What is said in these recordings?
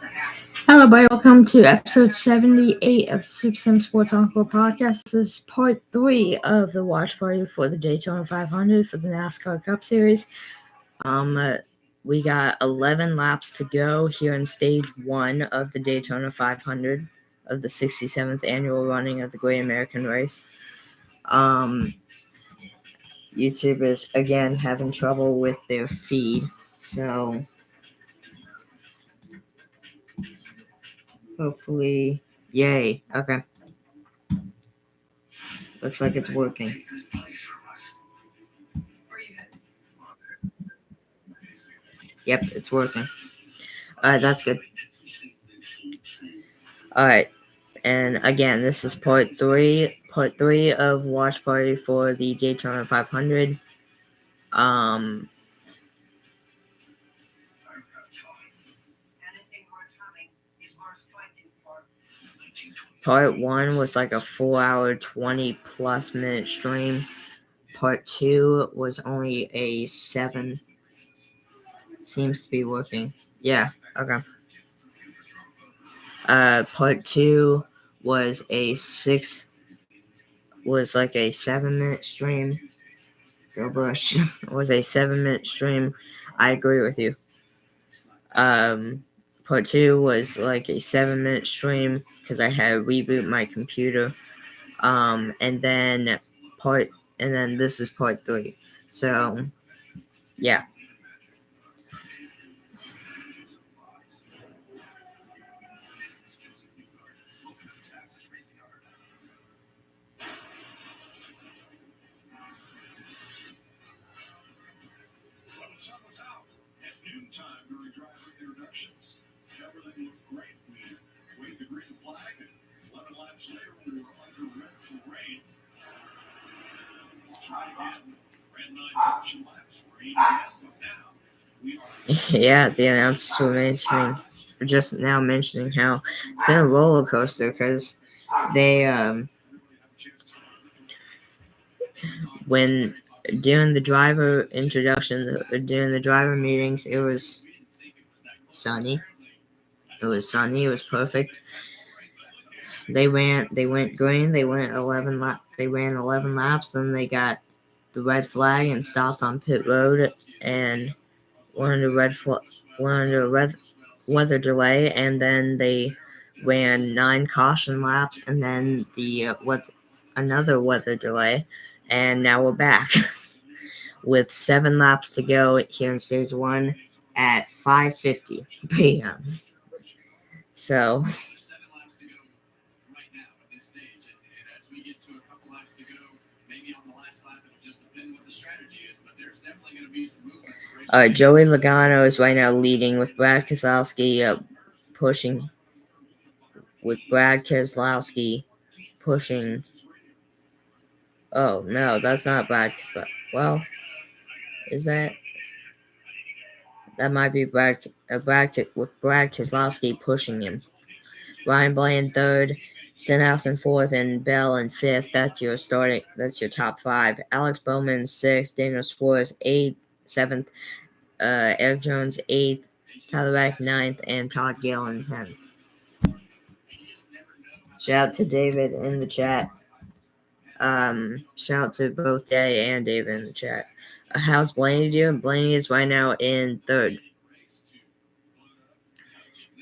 Hello, everybody. Welcome to episode 78 of the Super Sim Sports Encore podcast. This is part 3 of the watch party for the Daytona 500 for the NASCAR Cup Series. We got 11 laps to go here in stage 1 of the Daytona 500 of the 67th annual running of the Great American Race. YouTube is again having trouble with their feed, so hopefully, yay, okay. Looks like it's working. Yep, it's working. Alright, that's good. Alright, and again, this is part three of watch party for the Daytona 500. Part 1 was like a 4-hour, 20+ minute stream. Part 2 was only a 7. Seems to be working. Yeah, okay. Part 2 was a 7-minute stream. Go Bush. Was a 7-minute stream. I agree with you. Part 2 was like a 7-minute stream because I had to reboot my computer. And then this is part 3. So, yeah. Yeah, the announcers were just now mentioning how it's been a roller coaster because they, when during the driver introduction, during the driver meetings, it was sunny. It was perfect. They went green. They ran 11 laps. Then they got the red flag and stopped on pit road and went under a weather delay. And then they ran 9 caution laps and then another weather delay. And now we're back with 7 laps to go here in stage 1 at 5:50 p.m. So. Joey Logano is right now leading with Brad Keselowski pushing. Oh no, that's not Brad Keselowski. Well, is that? That might be Brad Keselowski pushing him. Ryan Blaney third, Stenhouse in fourth, and Bell in fifth. That's your top 5. Alex Bowman sixth, Daniel Suarez 7th, Eric Jones 8th, Tyler Reddick 9th, and Todd Gillen 10th. Shout out to David in the chat. Shout out to both Day and David in the chat. How's Blaney doing? Blaney is right now in third.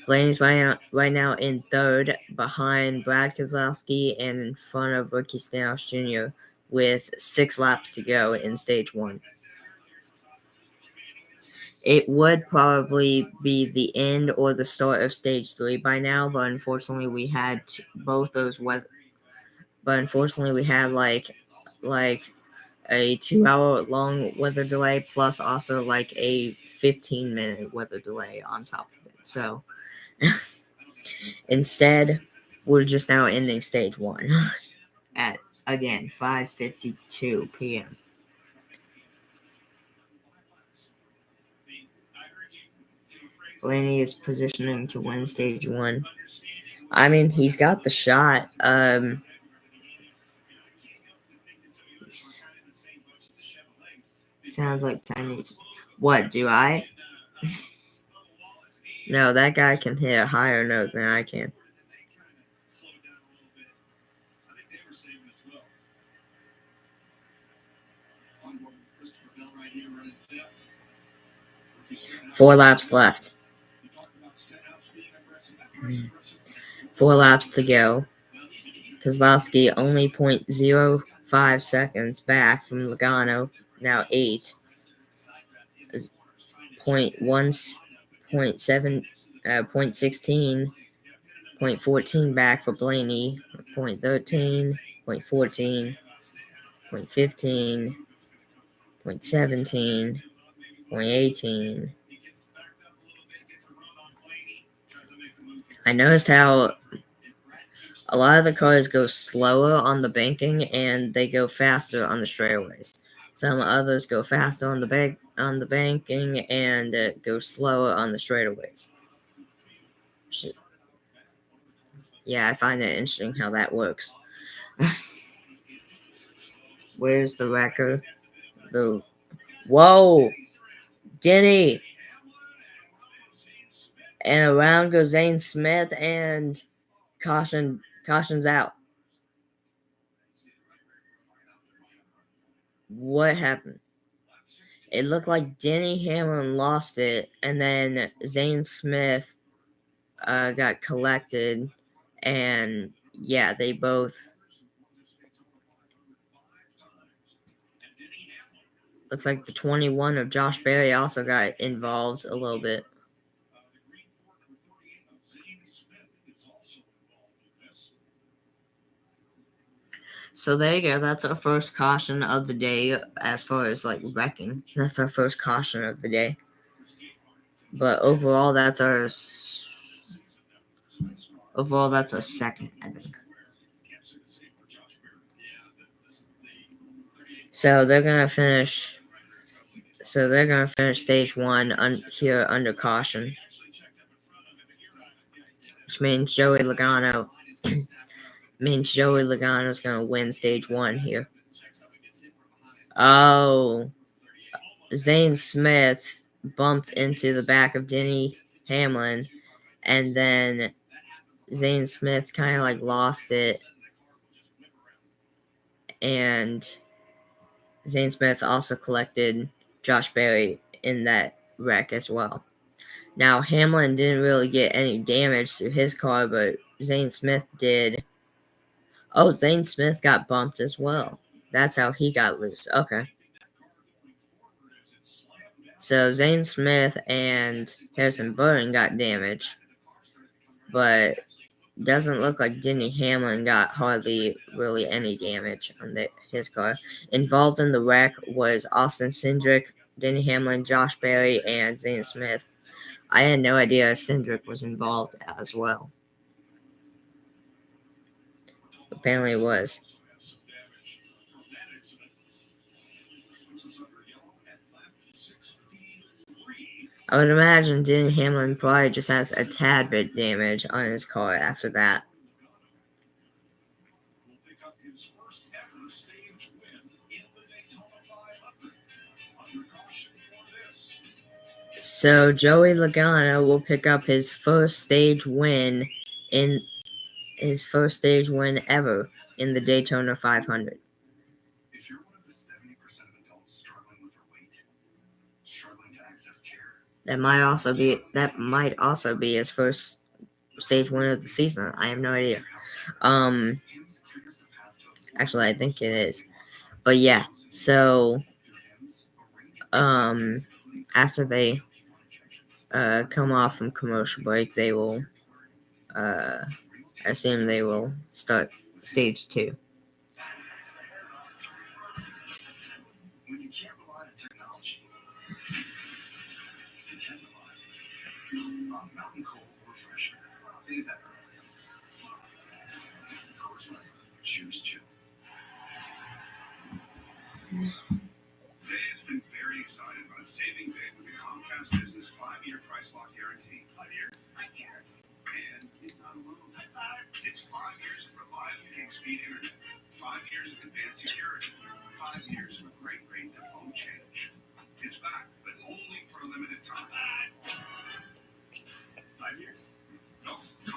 Blaney's right now in third, behind Brad Keselowski and in front of Ricky Stenhouse Jr. with 6 laps to go in stage 1. It would probably be the end or the start of stage 3 by now, but unfortunately we had both those But unfortunately we had like a 2-hour long weather delay plus also like a 15-minute weather delay on top of it. So. Instead, we're just now ending stage 1 at, again, 5:52 p.m. Blaney is positioning to win stage 1. I mean, he's got the shot. Sounds like tiny. What do I? No, that guy can hit a higher note than I can. Four laps left. 4 laps to go. Kozlowski only 0.05 seconds back from Logano, now 8. 0.16, 0.14 back for Blaney, 0.13, 0.14, 0.15, 0.17, 0.18. I noticed how a lot of the cars go slower on the banking and they go faster on the straightaways. Some others go faster on the banking and go slower on the straightaways. Yeah, I find it interesting how that works. Where's the wrecker? Whoa! Denny! And around goes Zane Smith and caution's out. What happened? It looked like Denny Hamlin lost it, and then Zane Smith got collected, and yeah, they both. Looks like the 21 of Josh Berry also got involved a little bit. So there you go. That's our first caution of the day as far as like wrecking. That's our first caution of the day. But overall, that's our second, I think. So they're gonna finish. Stage one here under caution, which means Joey Logano is gonna win stage one here. Oh, Zane Smith bumped into the back of Denny Hamlin, and then Zane Smith kind of like lost it, and Zane Smith also collected Josh Berry in that wreck as well. Now, Hamlin didn't really get any damage to his car, but Zane Smith did. Oh, Zane Smith got bumped as well. That's how he got loose. Okay. So Zane Smith and Harrison Burton got damaged, but doesn't look like Denny Hamlin got hardly really any damage on his car. Involved in the wreck was Austin Cindric, Denny Hamlin, Josh Berry, and Zane Smith. I had no idea Cindric was involved as well. Apparently it was. I would imagine Denny Hamlin probably just has a tad bit damage on his car after that. So Joey Logano will pick up his first stage win ever in the Daytona 500. That might also be his first stage win of the season. I have no idea. Actually, I think it is. But yeah, so after they come off from commercial break, they will I assume they will start stage 2. Dave's been very excited about saving big with the Comcast Business 5-year price lock guarantee. 5 years? 5 years. And he's not alone. It's 5 years of reliable gig speed internet, 5 years of advanced security, 5 years of a great rate that won't change. It's back, but only for a limited time.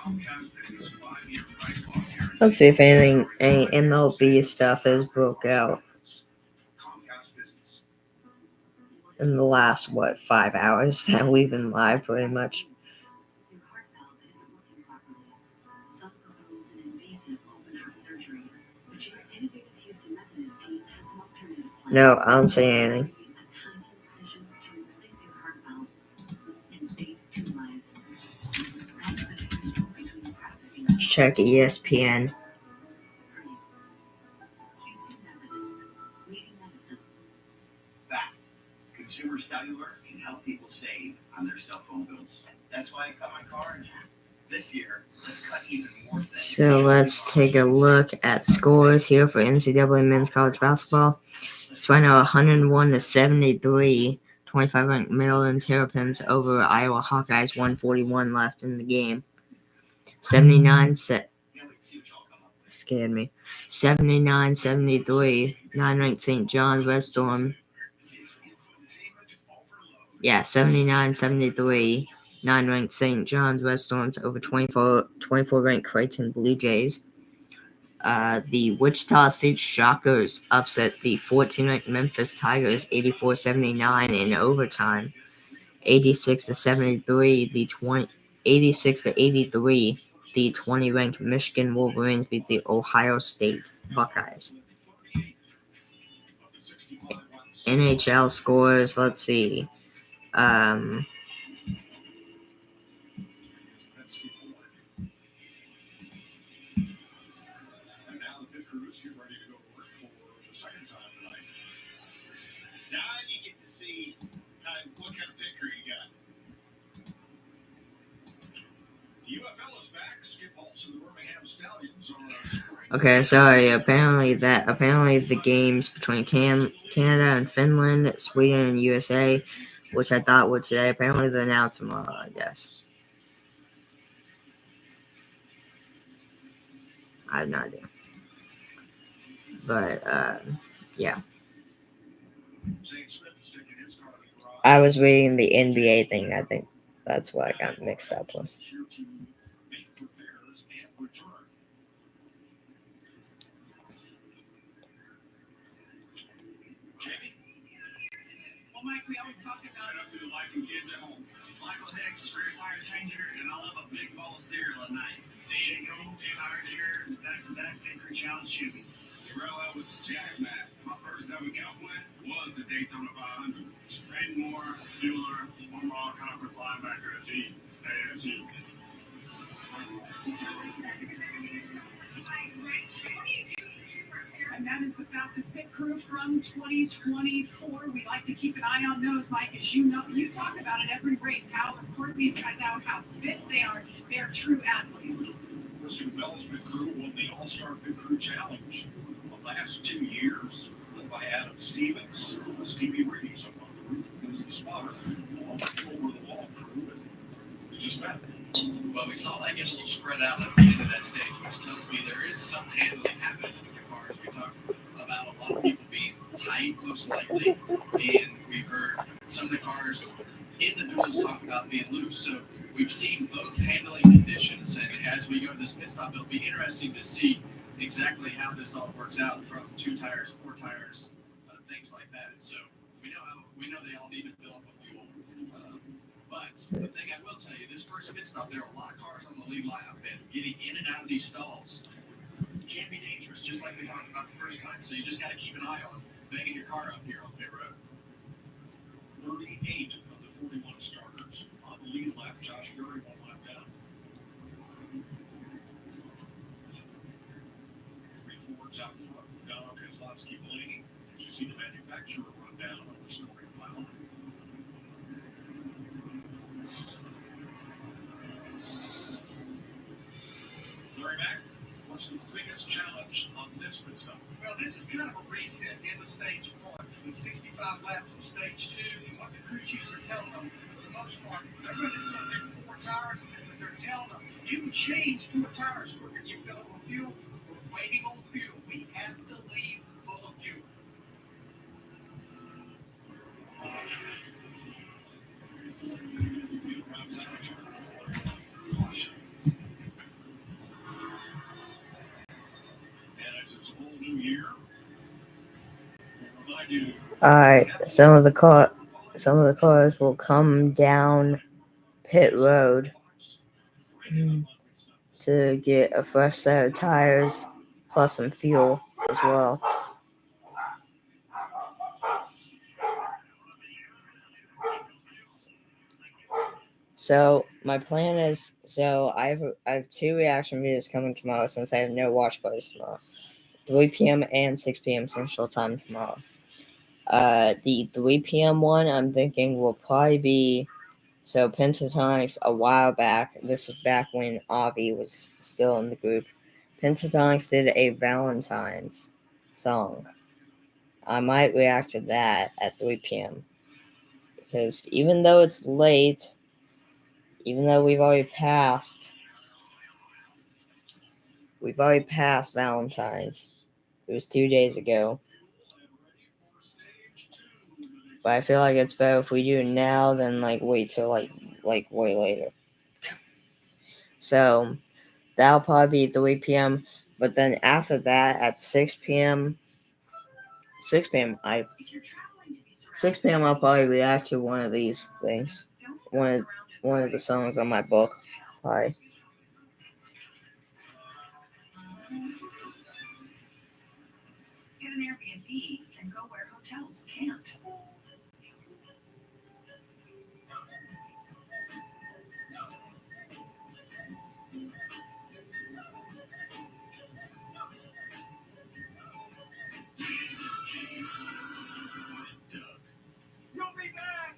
Comcast Business 5-year price lock guarantee. Let's see if any MLB stuff has broke out Comcast Business. in the last 5 hours that we've been live, pretty much. Your heart valve isn't working properly. Some propose an invasive open heart surgery, but your innovative Houston Methodist team has an alternative plan. No, I don't see anything. A tiny incision to replace your heart valve and save 2 lives. That's the difference between practicing Check ESPN. Houston Methodist, leading medicine. That Consumer Cellular can help people save on their cell phone bills. That's why I cut my card. This year, let's cut even more things. So let's take a look at scores here for NCAA men's college basketball. It's right now 101-73. 25 ranked Maryland Terrapins over Iowa Hawkeyes. 141 left in the game. 79-73. 9 ranked St. John's Red Storm. Yeah, 79-73. 9 ranked St. John's Red Storms over 24 ranked Creighton Blue Jays. The Wichita State Shockers upset the 14 ranked Memphis Tigers 84-79 in overtime. 86-73. 86-83. The 20 ranked Michigan Wolverines beat the Ohio State Buckeyes. NHL scores. Let's see. And now the pit crews get ready to go to work for the second time tonight. Now you get to see what kind of pit crew you got. The UFL is back. Skip Holtz and the Birmingham Stallions are scoring. Okay, sorry. Apparently the games between Canada and Finland, Sweden and USA, which I thought were today, apparently they're now tomorrow, I guess. I have no idea. But yeah. I was reading the NBA thing. I think that's what I got mixed up with. Mike, we always talk about shout out to the wife and kids at home. Michael Hicks, rear tire changer, and I love a big bowl of cereal at night. DJ Combs, tire here, back-to-back Pickery Challenge shooting. Terrell Elvis, Jack Matt. My first ever cowboy was the Daytona 500. Braden Moore, Fueler, former all-conference linebacker at ASU. And that is the fastest pit crew from 2024. We like to keep an eye on those, Mike, as you know. You talk about it every race, how important these guys are, how fit they are. They are true athletes. Christian Bell's pit crew won the All-Star Pit Crew Challenge the last 2 years, led by Adam Stevens. Stevie Reeves up on the roof was the spotter, along with over the wall crew. We just met. Well, we saw that get a little spread out at the end of that stage, which tells me there is some handling happening with the cars. We talked about a lot of people being tight, most likely, and we've heard some of the cars in the duels talk about being loose. So we've seen both handling conditions, and as we go to this pit stop, it'll be interesting to see exactly how this all works out from 2 tires, 4 tires, things like that. So we know they all need to fill up with fuel. But the thing I will tell you, this first pit stop, there are a lot of cars on the lead lineup, and getting in and out of these stalls can be dangerous, just like we talked about the first time. So you just got to keep an eye on banging your car up here on pit road. 38 of the 41 starters on the lead lap. Josh Berry 1 lap down. 3 Fords out front. Donna Kozlowski Blaney. As you see the manufacturer run down on the scoring pile. Larry Mack, what's the biggest challenge on this pit stop? Well, this is kind of a reset into stage 1 for the 65 laps of stage 2. And what the crew chiefs are telling them, for the most part, everybody's going to do 4 tires, but they're telling them, you can change 4 tires quicker. You fill up with fuel. We're waiting on fuel. We have to leave full of fuel. Field comes out of turn 4. Caution. Alright, some of the cars will come down pit road to get a fresh set of tires plus some fuel as well. So my plan is, I have 2 reaction videos coming tomorrow since I have no watch parties tomorrow. 3 p.m. and 6 p.m. Central Time tomorrow. The 3 p.m. one I'm thinking will probably be, so Pentatonics a while back, this was back when Avi was still in the group, Pentatonics did a Valentine's song. I might react to that at 3 p.m. because even though it's late, even though we've already passed Valentine's, it was 2 days ago, but I feel like it's better if we do it now than wait till like way later. So that'll probably be 3 p.m. But then after that, at 6 p.m., 6 p.m. 6 p.m. I'll probably react to one of these things, one of the songs on my book. Hi. Get an Airbnb and go where hotels can't. You'll be back.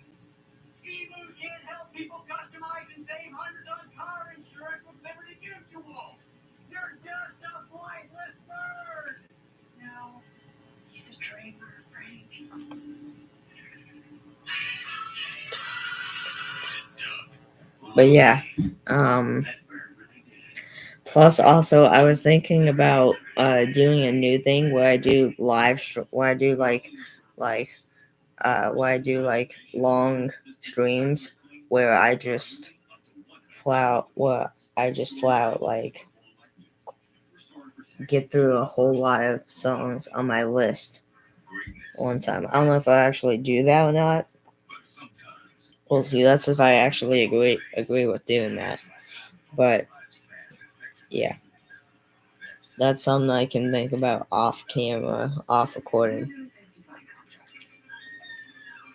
Emus can't help people customize and save hundreds on car insurance with Liberty Mutual. You're just a pointless bird. No, he's a trained bird for any people. But yeah, plus also I was thinking about doing a new thing where I do where I do long streams where I just flat out get through a whole lot of songs on my list one time. I don't know if I actually do that or not. We'll see. That's if I actually agree with doing that. But yeah, that's something I can think about off camera, off recording.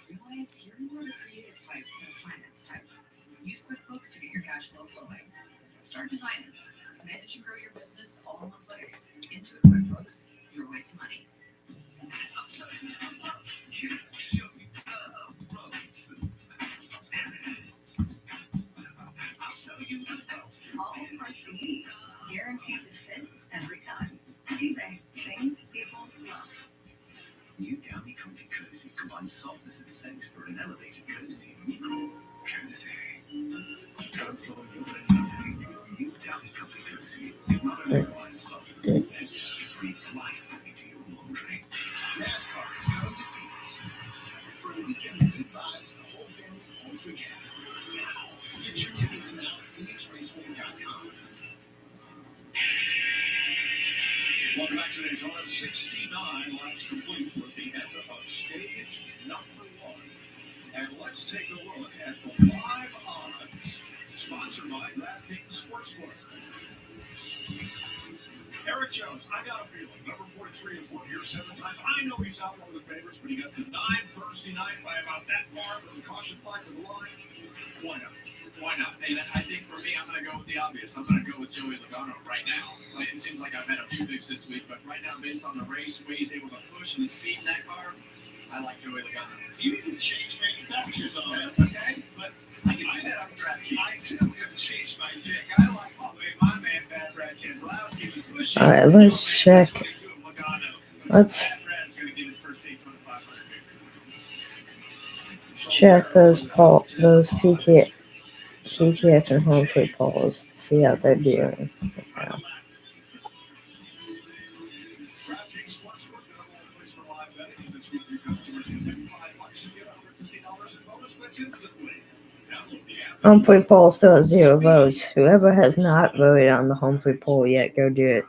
Realize you're more the creative type than the finance type. Use QuickBooks to get your cash flow flowing. Start designing. Manage and grow your business all in one place. Intuit QuickBooks, your way to money. Small price unique, guaranteed to fit every time. eBay, things people love. New Downy Comfy Cozy combines softness and scent for an elevated cozy. Micro Cozy. Transform your everyday. New Downy Comfy Cozy. It not only provides softness and scent, it breathes life into your laundry. NASCAR is coming to Phoenix. For a weekend of good vibes, the whole family won't forget. Now, get your tickets now at PhoenixRaceway.com. Welcome back to Daytona. 69 laps complete with the end of stage number 1. And let's take a look at the live odds. Sponsored by DraftKings Sportsbook. Eric Jones, I got a feeling. Number 43 has won here 7 times. I know he's not one of the favorites, but he got denied Thursday night by about that far from the caution flag to the line. Why not? Why not? And I think for me, I'm going to go with the obvious. I'm going to go with Joey Logano right now. It seems like I've had a few picks this week, but right now, based on the race, the way he's able to push and the speed in that car, I like Joey Logano. You can change manufacturers on that. That's okay, but I can do that on DraftKings. I certainly have to change my pick. I like my man, Bad Brad Keselowski, was pushing. All right, let's check. Let's check those PTX and home plate polls to see how they're doing. Yeah. Home free poll still has 0 votes. Whoever has not voted on the home free poll yet, go do it.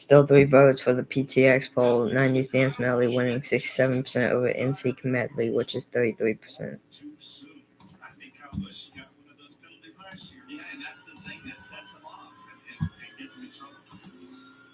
Still 3 votes for the PTX poll. 90s Dance Medley winning 67% over NSYNC Medley, which is 33%. I think Cowboys got one of those penalties last year. Yeah, and that's the thing that sets them off and gets them in trouble.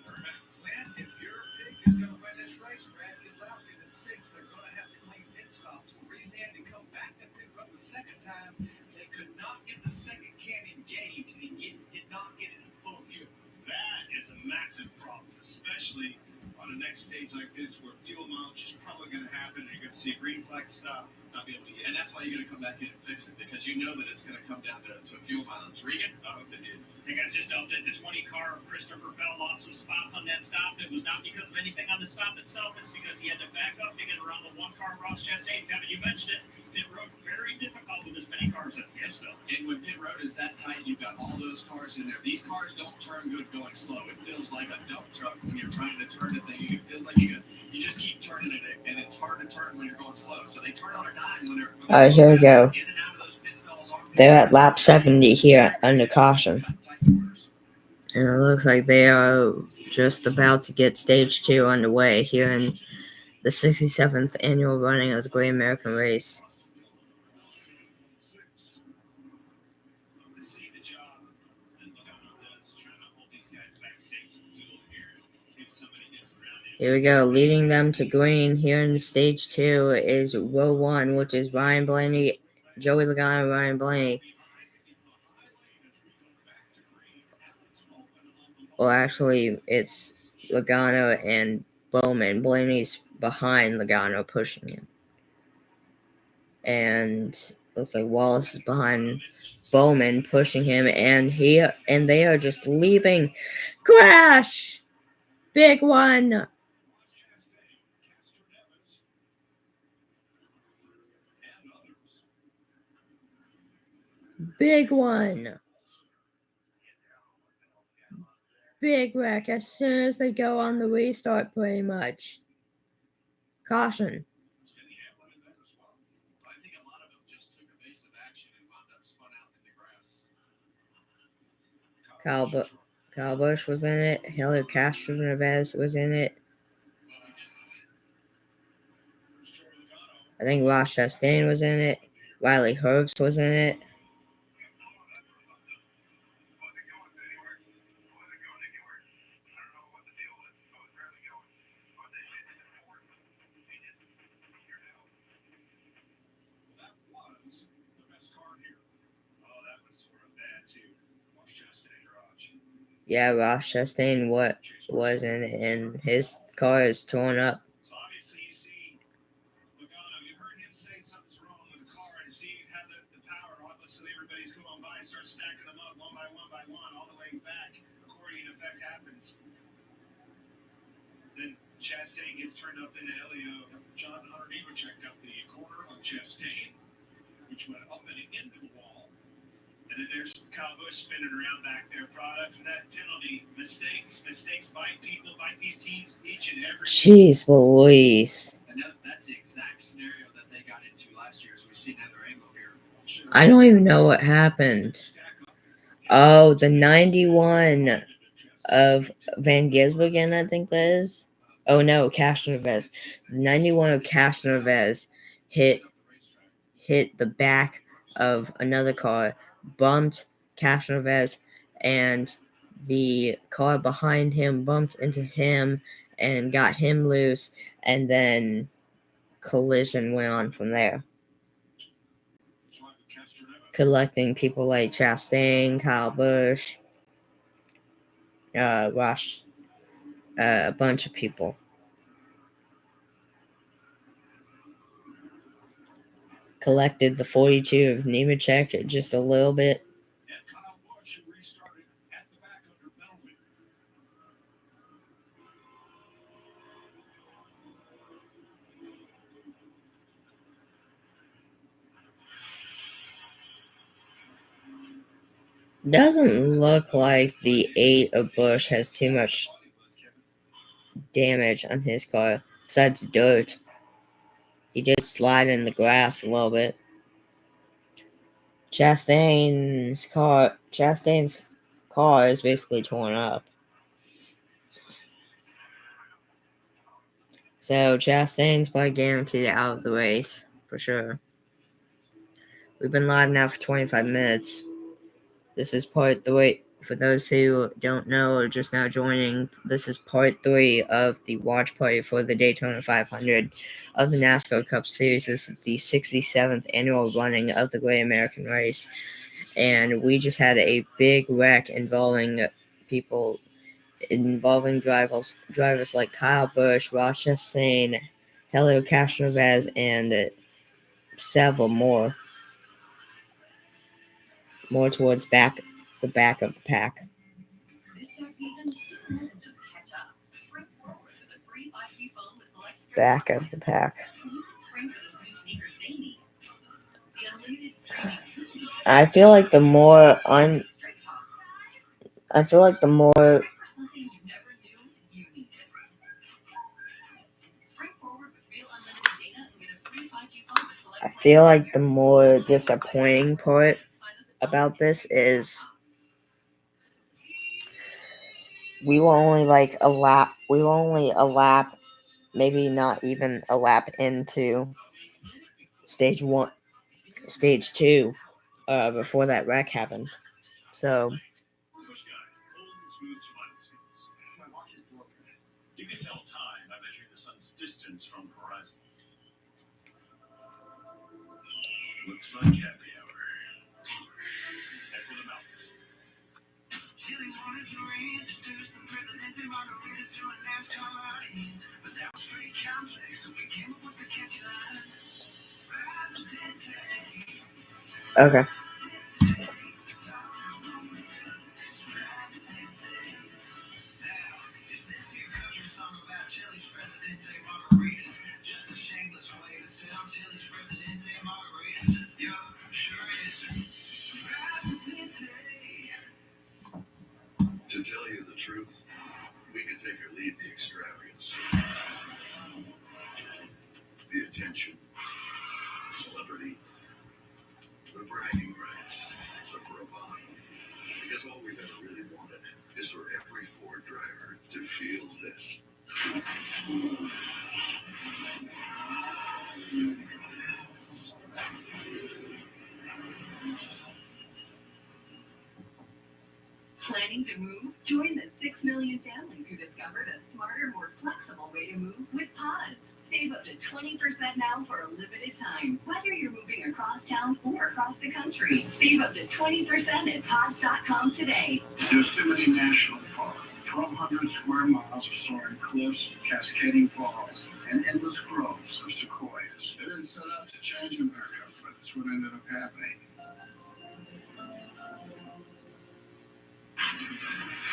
Clint, if your pick is going to win this race, Brad Keselowski in the 6th, they're going to have to clean pit stops. The reason they had to come back to pit road the second time, they could not get the second can engaged, and he did not get it in full view. That is a massive problem, especially on a next stage like this where fuel mileage is probably going to happen and you're going to see a green flag stop, not be able to get And that's why you're going to come back in and fix it, because you know that it's going to come down to fuel mileage. Regan? I hope they did. You guys just updated the 20 car. Christopher Bell lost some spots on that stop. It was not because of anything on the stop itself. It's because he had to back up to get around the 1 car Ross Chastain. Kevin, you mentioned it. Pit road very difficult with as many cars at the still. And when pit road is that tight, you've got all those cars in there. These cars don't turn good going slow. It feels like a dump truck when you're trying to turn the thing. It feels like you just keep turning it, and it's hard to turn when you're going slow. So they turn on a dime when they're Alright, here we go. in and out of those pit stalls. They're at lap 70 here under caution. And it looks like they are just about to get stage 2 underway here in the 67th annual running of the Great American Race. See the job that Logano does trying to hold these guys back, save some fuel here, if somebody gets around it. Here we go, leading them to green here in stage 2 is row 1, which is Ryan Blaney, Joey Logano, Ryan Blaney. Well, actually, it's Logano and Bowman. Blaney's behind Logano, pushing him. And looks like Wallace is behind Bowman, pushing him, and they are just leaving. Crash! Big one! Big one! Big wreck as soon as they go on the restart, pretty much. Caution. I think a lot of them just took evasive action and wound up spun out in the grass. Kyle Busch was in it. Helio Castroneves was in it. I think Ross Chastain was in it. Riley Herbst was in it. Yeah, Ross Chastain was in it, and his car is torn up. So obviously you see Logano, you heard him say something's wrong with the car, and see how the power, obviously everybody's going by, start stacking them up one by one, all the way back. Accordion effect happens. Then Chastain gets turned up into Helio. John Hunter Nemechek got the corner on Chastain, which went up and into the wall. And then there's Kyle Busch spinning around back there. Product of that penalty. Mistakes bite people, bite these teams each and every. Jeez Louise. And that's the exact scenario that they got into last year, as we see another angle here. I don't even know what happened. Oh, the 91 of Van Gisbergen, I think that is. Oh no, Castroneves. The 91 of Castroneves hit the back of another car, bumped Castroneves, and the car behind him bumped into him and got him loose, and then collision went on from there. Collecting people like Chastain, Kyle Busch, Ross, a bunch of people. Collected the 42 of Nemechek just a little bit. And Kyle Busch restarted at the back under Bellman. Doesn't look like the 8 of Busch has too much damage on his car, besides dirt. He did slide in the grass a little bit. Chastain's car is basically torn up. So Chastain's probably guaranteed out of the race for sure. We've been live now for 25 minutes. This is part 3. For those who don't know or just now joining, this is part 3 of the watch party for the Daytona 500 of the NASCAR Cup Series. This is the 67th annual running of the Great American Race. And we just had a big wreck involving drivers like Kyle Busch, Ross Chastain, Helio Castroneves, and several more towards the back of the pack. Back of the pack. I feel like the more disappointing part about this is we were only a lap, maybe not even a lap into stage 2 before that wreck happened. So You can tell time by measuring the sun's distance from the horizon. Looks like happy hour. Head for the mountains. Chili's wanted to reintroduce the Presidente margaritas to a NASCAR audience, but that was pretty complex, so we came up with the catchy line. okay. Is this your country song about Chili's Presidente margaritas? Just a shameless way to sell Chili's Presidente margaritas. Yeah, sure is. To tell you the truth, we could take or leave the extravagance, the attention, the celebrity, the bragging rights, the bravado. Because all we've ever really wanted is for every Ford driver to feel this. Planning to move? Join the 6 million families who discovered a smarter, more flexible way to move with Pods. Save up to 20% now for a limited time. Whether you're moving across town or across the country, save up to 20% at Pods.com today. Yosemite National Park, 1,200 square miles of soaring cliffs, cascading falls, and endless groves of sequoias. It didn't set out to change America, but that's what ended up happening.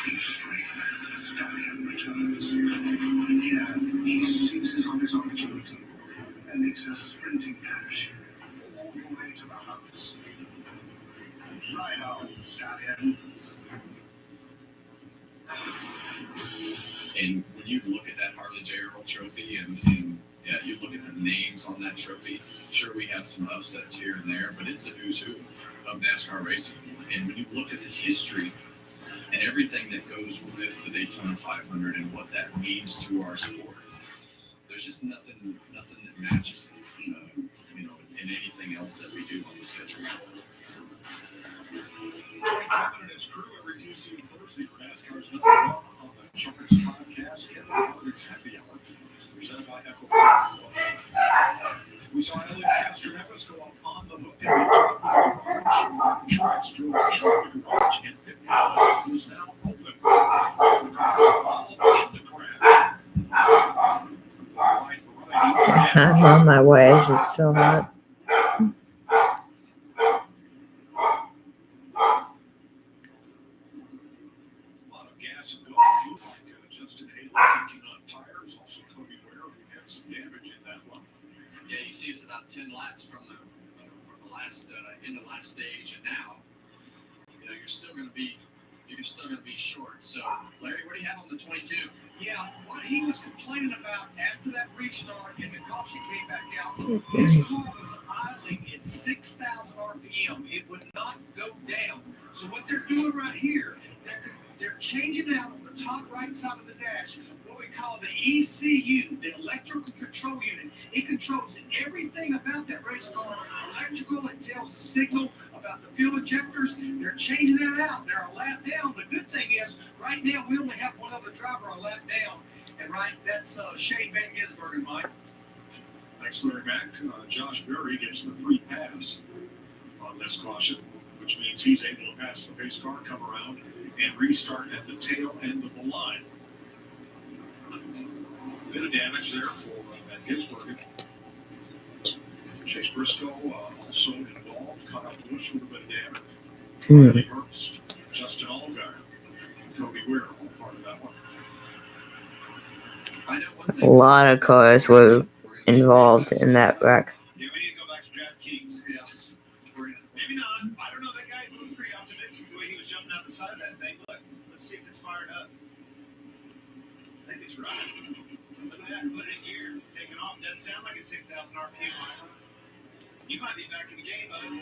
Each spring, the stallion returns. Yeah, he seizes on his opportunity and makes a sprinting dash all the way to the house. Ride on, stallion. And when you look at that Harley J. Earl trophy and you look at the names on that trophy, sure, we have some upsets here and there, but it's a who's who of NASCAR racing. And when you look at the history and everything that goes with the Daytona 500 and what that means to our sport, there's just nothing that matches it, in anything else that we do on this country. Kevin and his crew every Tuesday and Thursday for NASCAR's number one on the Truckers Podcast, Kevin Harvick's Happy Hour, presented by Echo. We saw Helio Castroneves go off on the hook and Trucks drove into the garage and pit was now open. The cars all in the crash. I'm on my way. Is it still hot? Yeah, you see it's about 10 laps from the last end of last stage, and now you're still going to be short. So, Larry, what do you have on the 22? Yeah, what he was complaining about after that restart and the caution came back out, his car was idling at 6,000 RPM. It would not go down. So what they're doing right here, they're changing out on the top right side of the dash what we call the ECU, the electrical control unit. It controls everything about that race car. Electrical, it tells the signal about the fuel injectors. They're changing that out. They're a lap down. The good thing is, right now, we only have one other driver a lap down. And that's Shane Van Gisbergen, Mike. Thanks, Larry Mack. Josh Berry gets the free pass on this caution, which means he's able to pass the pace car, come around, and restart at the tail end of the line. Bit of damage there for Van Gisbergen. Chase Briscoe also involved. Caught up Bush with a bit of damage. Riley Herbst, Justin Allgaier, Cody Weir, all part of that one. I know one A thing. lot of cars were involved in that wreck. Yeah, we need to go back to DraftKings. Yeah. We're gonna, Maybe not. I don't know. That guy looked pretty optimistic the way he was jumping out the side of that thing. But let's see if it's fired up. I think it's right. Look at that. Put it in gear. Taking off. Doesn't sound like it's 6,000 RPM. You might be back in the game, buddy.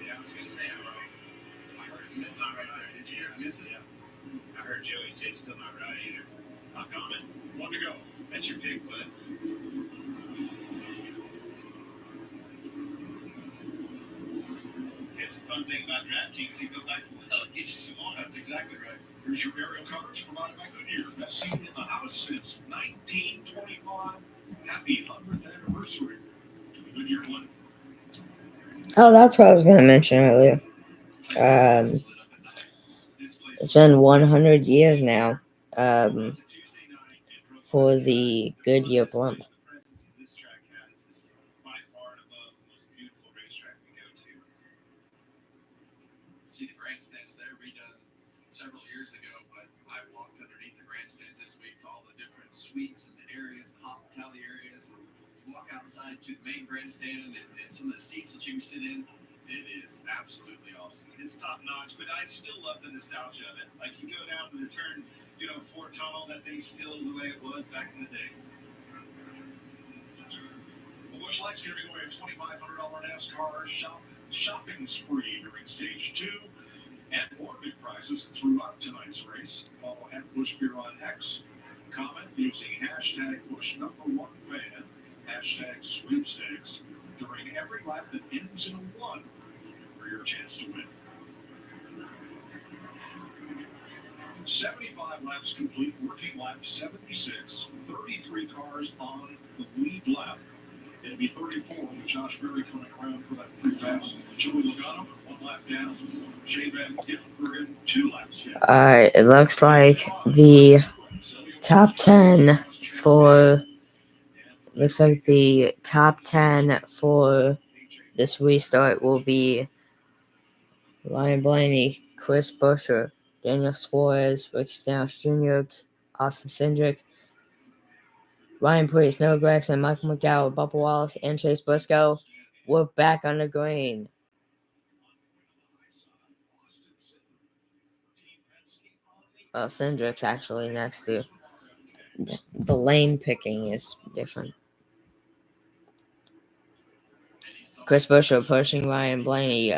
yeah, I was gonna say I'm right. I heard it miss right there. Did you hear it miss it? I heard Joey say it's still not right either. I'll comment. One to go. That's your pick, bud. It's the fun thing about DraftKings. You go back to well, get you some on. That's exactly right. Here's your aerial coverage provided by Goodyear. Best seat in the house since 1925. Happy 100th anniversary to the Goodyear one. Oh, that's what I was going to mention earlier. It's been 100 years now for the Goodyear blimp. See the grandstands there redone several years ago, but I walked underneath the grandstands this week to all the different suites and the areas, hospitality areas, and you walk outside to the main grandstand and some of the seats that you can sit in. It is absolutely awesome. It's top notch, but I still love the nostalgia of it. Like you go down to the turn, Ford Tunnel, that thing's still the way it was back in the day. The Busch Light's giving away a $2,500 NASCAR shopping spree during stage 2, and more big prizes throughout tonight's race. Follow at Busch Beer on X. Comment using hashtag #BuschNumber1Fan, hashtag sweepstakes during every lap that ends in a 1 for your chance to win. 75 laps complete, working lap 76, 33 cars on the lead lap. It'll be 34 with Josh Berry coming around for that free pass. Joey Logano, 1 lap down. Shane Van Gisbergen, 2 laps down. Alright, it looks like the top 10 for this restart will be Ryan Blaney, Chris Buescher, Daniel Suarez, Rick Stenhouse Jr., Austin Cindric, Ryan Preece, Noah Gragson, Michael McDowell, Bubba Wallace, and Chase Briscoe. We're back on the green. Cindric's actually next to. The lane picking is different. Chris Buescher pushing Ryan Blaney.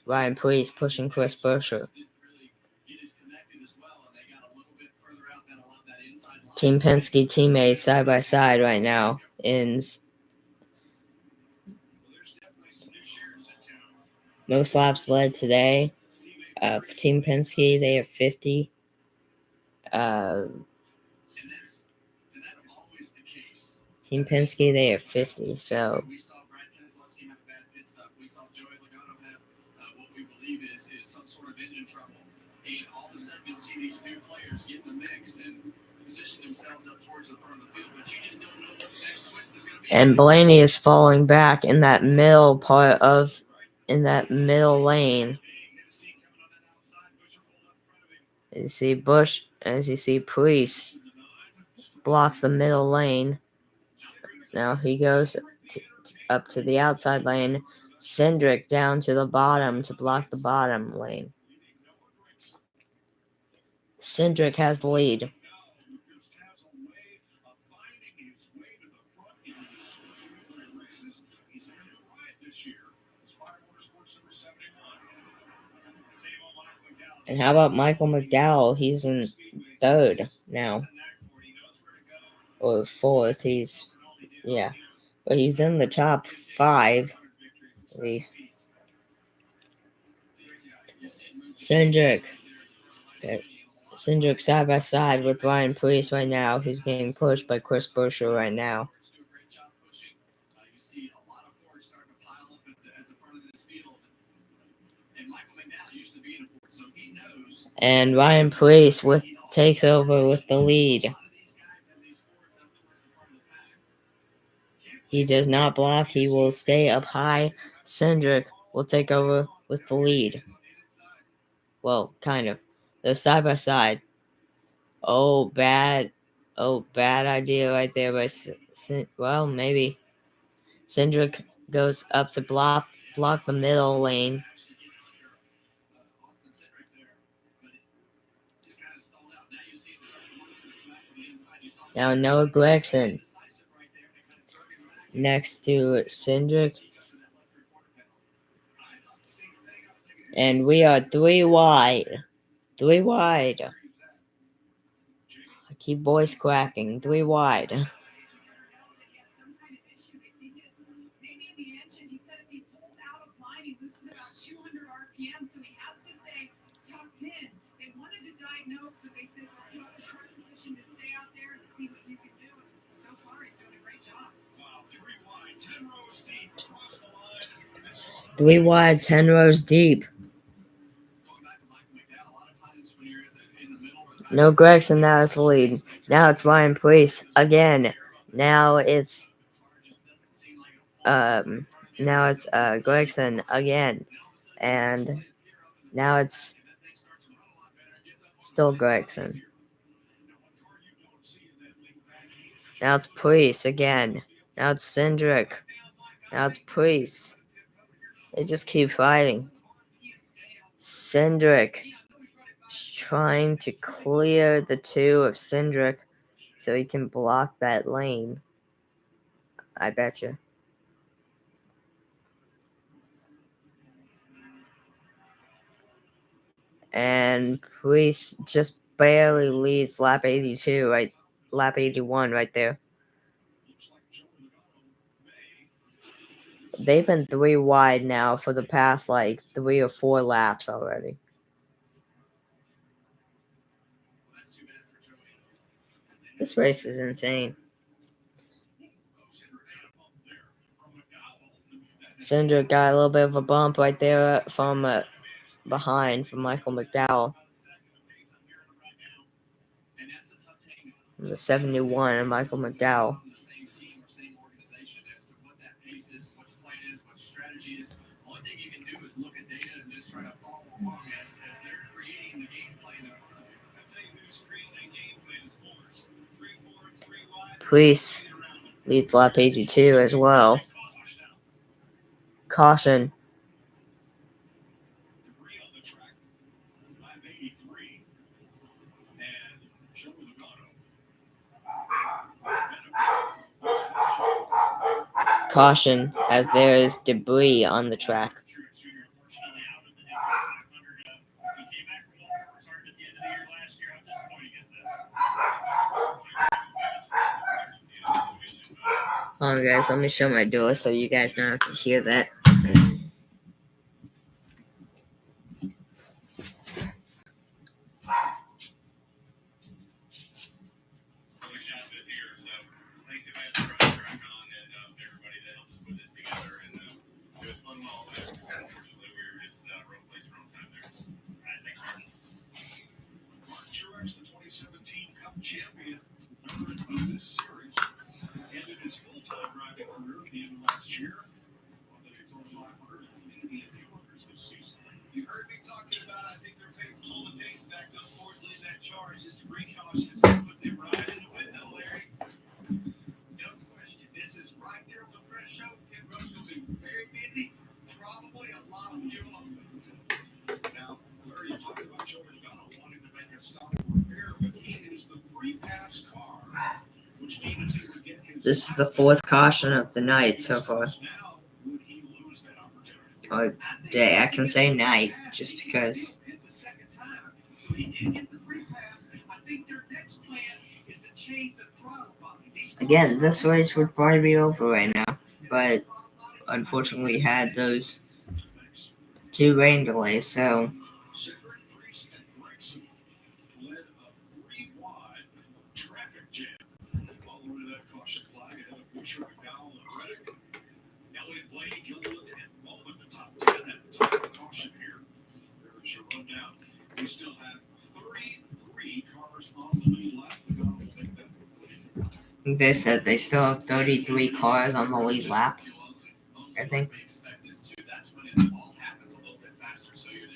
Ryan Preece pushing Chris Buescher. Team Penske teammates side by side right now in most laps led today. For Team Penske, they have 50. Team Penske, they have 50. So we saw Brad Keselowski have a bad pit stop. We saw Joey Logano have what we believe is some sort of engine trouble. And all of a sudden, you'll see these new players get in the mix and position themselves up towards the front of the field. But you just don't know what the next twist is going to be. And Blaney is falling back in that middle lane. As you see Preece blocks the middle lane. Now he goes up to the outside lane. Cindric down to the bottom to block the bottom lane. Cindric has the lead. And how about Michael McDowell? He's in third now, or fourth. But he's in the top 5 at least. Cindric side by side with Ryan Preece right now, who's getting pushed by Chris Buescher right now. And Ryan Preece takes over with the lead. He does not block. He will stay up high. Cindric will take over with the lead. Well, kind of. They're side by side. Oh, bad idea right there by well, maybe. Cindric goes up to block the middle lane. Now Noah Gregson next to Cindric. And we are 3 wide. 3 wide. I keep voice cracking. 3 wide. Three wide, 10 rows deep. No Gregson now is the lead. Now it's Ryan Preece again. Now it's Gregson again. And now it's still Gregson. Now it's Preece again. Now it's Cindric. Now it's Preece. They just keep fighting. Cindric trying to clear the 2 of Cindric so he can block that lane. I betcha. And Preece just barely leads lap 81 right there. They've been 3 wide now for the past 3 or 4 laps already. This race is insane. Cindric got a little bit of a bump right there from behind from Michael McDowell. The 71 and Michael McDowell. Preece leads lap 82 as well. Caution. Caution, as there is debris on the track. Hold on, guys, let me show my door so you guys don't have to hear that. Truex, the 2017 Cup champion, third of this series, ended his full-time driving career at the end of last year on the Daytona 500 and maybe a few others this season. You heard me talking about, I think they're faithful and pace back those Fords leading that charge. Just to bring caution, put them right in the window, Larry. No question. This is right there with the fresh show. Pit road's going to be very busy. Probably a lot of fuel on them. Now, Larry, you're talking about Joey Logano wanting to make a stop and repair, but he is the free pass car, which needed to get his. This is the 4th caution of the night so far. Now, would he lose that opportunity? Or day. I can say night just because. The second time. but he did get the free pass. I think their next plan is to change the throttle body. Again, this race would probably be over right now, but unfortunately we had those 2 rain delays, so Led a 3 wide traffic jam. Following that caution flag ahead of Busher, McDowell, and Reddick. Elliott, Blaney, Gilliland, and Bowman, the top 10 at the top of the caution here. There's your rundown. We still have 33 cars on the lead lap. they said they still have 33 cars on the lead lap, I think. That's when it all happens a little bit faster. So you're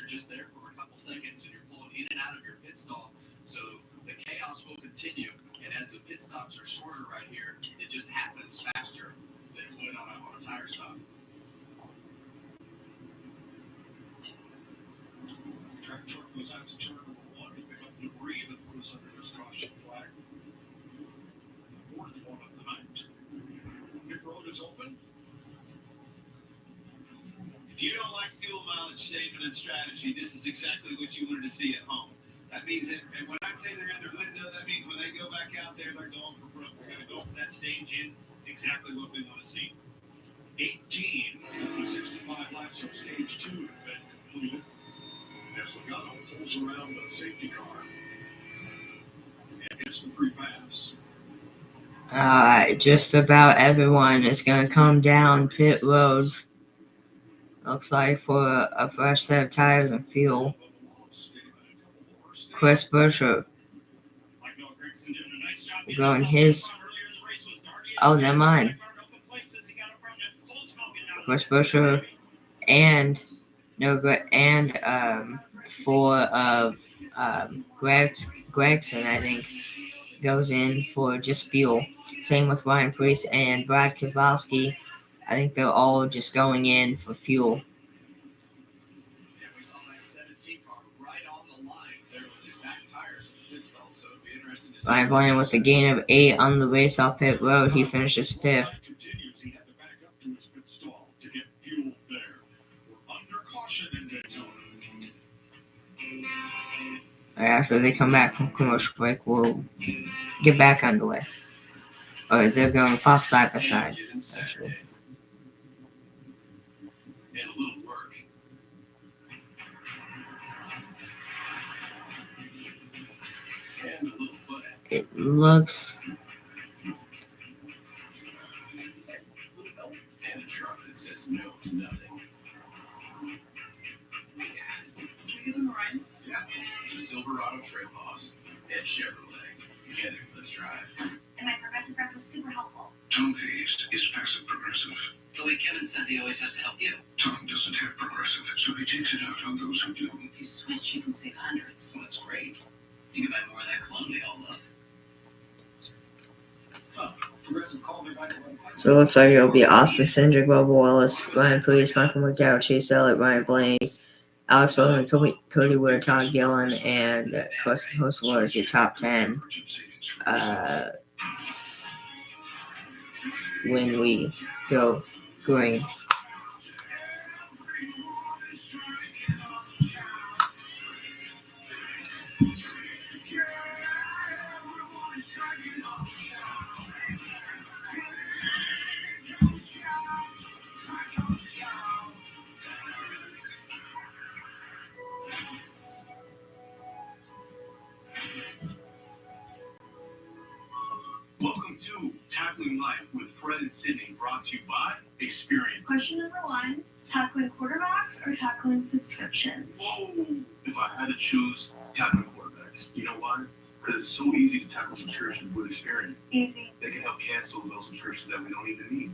just there for a couple seconds and you're pulling in and out of your pit stall. So the chaos will continue. And as the pit stops are shorter right here, it just happens faster than it would on a tire stop. Track truck goes out to turn number 1 to pick up debris that put us under this caution flag. The 4th one of the night. Pit road is open. If you don't like fuel mileage saving and strategy, this is exactly what you wanted to see at home. That means that, and when I say they're in their window, that means when they go back out there, they're going for broke. They're going to go for that stage in. It's exactly what we want to see. 18 of the 65 laps of stage 2 have been completed. As Logano pulls around the safety car and gets the free pass. Just about everyone is going to come down pit road, looks like, for a fresh set of tires and fuel. Chris Buescher going his... Oh, never mind. Chris Buescher and four of Gregson, I think, goes in for just fuel. Same with Ryan Preece and Brad Keselowski. I think they're all just going in for fuel. Yeah, we saw that 17 car right on the line there with his back tires in the pit stall, so it'll be interesting to see. Ryan Blaney with a gain of 8 on the race off pit road. He finishes 5th. Continues, he had to back up to his pit stall to get fuel there. We're under caution in Daytona. After they come back from commercial break, we'll get back underway. Or they're going Fox side by side. And a little work. And a little foot. It looks... And a truck that says no to nothing. Should we give them a ride? Yeah. The Silverado Trail Boss and Chevrolet. Together, let's drive. And my progressive rep was super helpful. Tom Hayes is passive progressive. The way Kevin says he always has to help you. Tom doesn't have progressive, so he takes it out on those who do. If you switch, you can save hundreds. Well, that's great. You can buy more of that cologne we all love. Oh, progressive call me back. So it looks like it'll be Austin Cindric, Bubba Wallace, Ryan Preece, Michael McDowell, Chase Elliott, Ryan Blaney, Alex Bowman, Cody Ware, Todd Gillen, and Carson Hoceler is your top 10. When we go green. Welcome to Tackling Life with Fred and Sydney, brought to you by Experian. Question number 1, tackling quarterbacks or tackling subscriptions? Whoa! If I had to choose, tackling quarterbacks. You know why? Because it's so easy to tackle subscriptions with Experian. Easy. They can help cancel those subscriptions that we don't even need.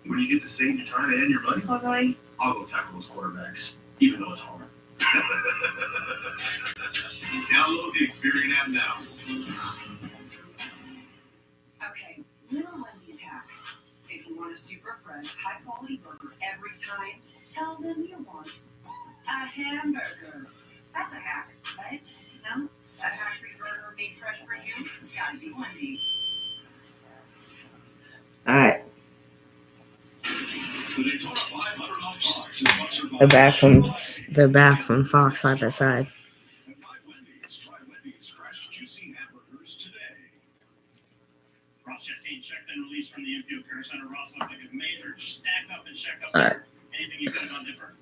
When you get to save your time and your money, Totally. I'll go tackle those quarterbacks, even though it's hard. Download the Experian app now. Okay, little Wendy's hack. If you want a super fresh, high quality burger every time, tell them you want a hamburger. That's a hack, right? No? A factory burger made fresh for you? Gotta be Wendy's. Alright, The Daytona 500 on Fox is sponsored by they're back from Fox side by side. And by Wendy's. Ross Chastain checked and released from the infield care center. Ross looked like a major stack up and check up. All right. Anything you could have done different?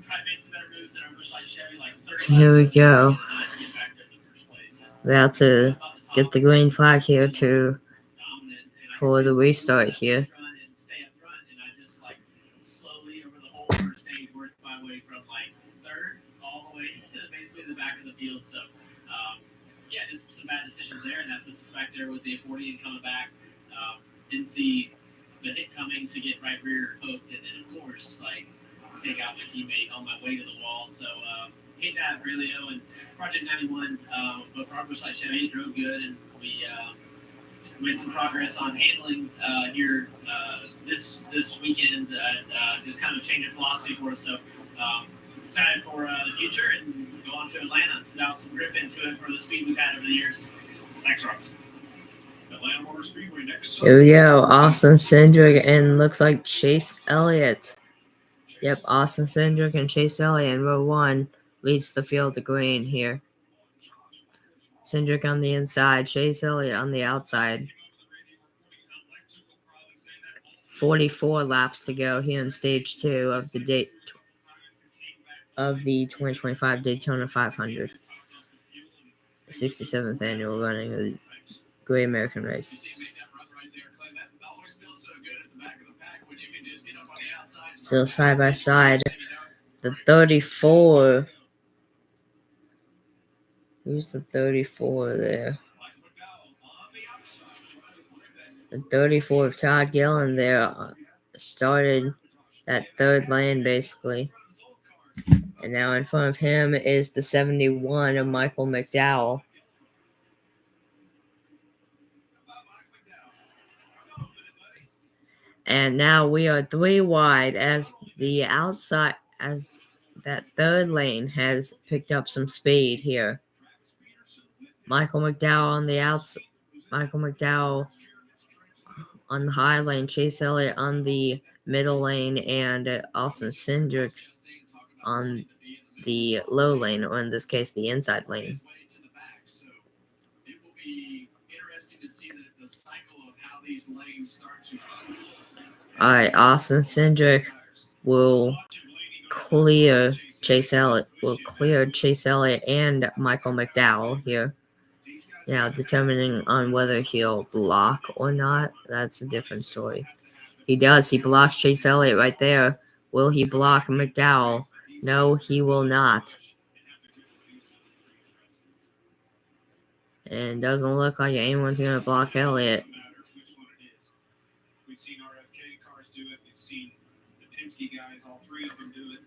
Probably made some better moves than Oversight Chevy, like 30 Here we go. to get back to the first place. Just About to get the green flag here dominant, and I for could the see restart that here. front and stay up front, and I just like slowly over the whole first stage worked my way from like third all the way to basically the back of the field. So yeah, just some bad decisions there, and that puts us back there with the accordion coming back. Didn't see the hit coming to get right rear hooked, and then of course like take out my teammate on my way to the wall. So hate that, Aurelio and Project 91. Both our Bushlight Chevy drove good, and we made some progress on handling here this weekend. Just kind of a change in philosophy for us. So excited for the future and go on to Atlanta. Got some grip into it for the speed we've had over the years. Thanks, Ross. Atlanta Motor Speedway next Here we go. Austin Cindric and looks like Chase Elliott. Yep, Austin Cindric and Chase Elliott in row 1 leads the field to green here. Cindric on the inside, Chase Elliott on the outside. 44 laps to go here in stage 2 of the 2025 Daytona 500. 67th annual running of the Great American Race. Still side by side. The 34. Who's the 34 there? The 34 of Todd Gillen there started that third lane basically. And now in front of him is the 71 of Michael McDowell. And now we are 3 wide as the outside, as that third lane has picked up some speed here. Michael McDowell on the outside. Michael McDowell on the high lane. Chase Elliott on the middle lane. And Austin Cindric on the low lane, or in this case, the inside lane. It will be interesting to see the cycle of how these lanes start to unfold. All right, Austin Cindric will clear Chase Elliott. And Michael McDowell here. Now, determining on whether he'll block or not, that's a different story. He does. He blocks Chase Elliott right there. Will he block McDowell? No, he will not. And doesn't look like anyone's going to block Elliott. We've seen RFK cars do it. We've seen the Penske guys, all 3 of them do it.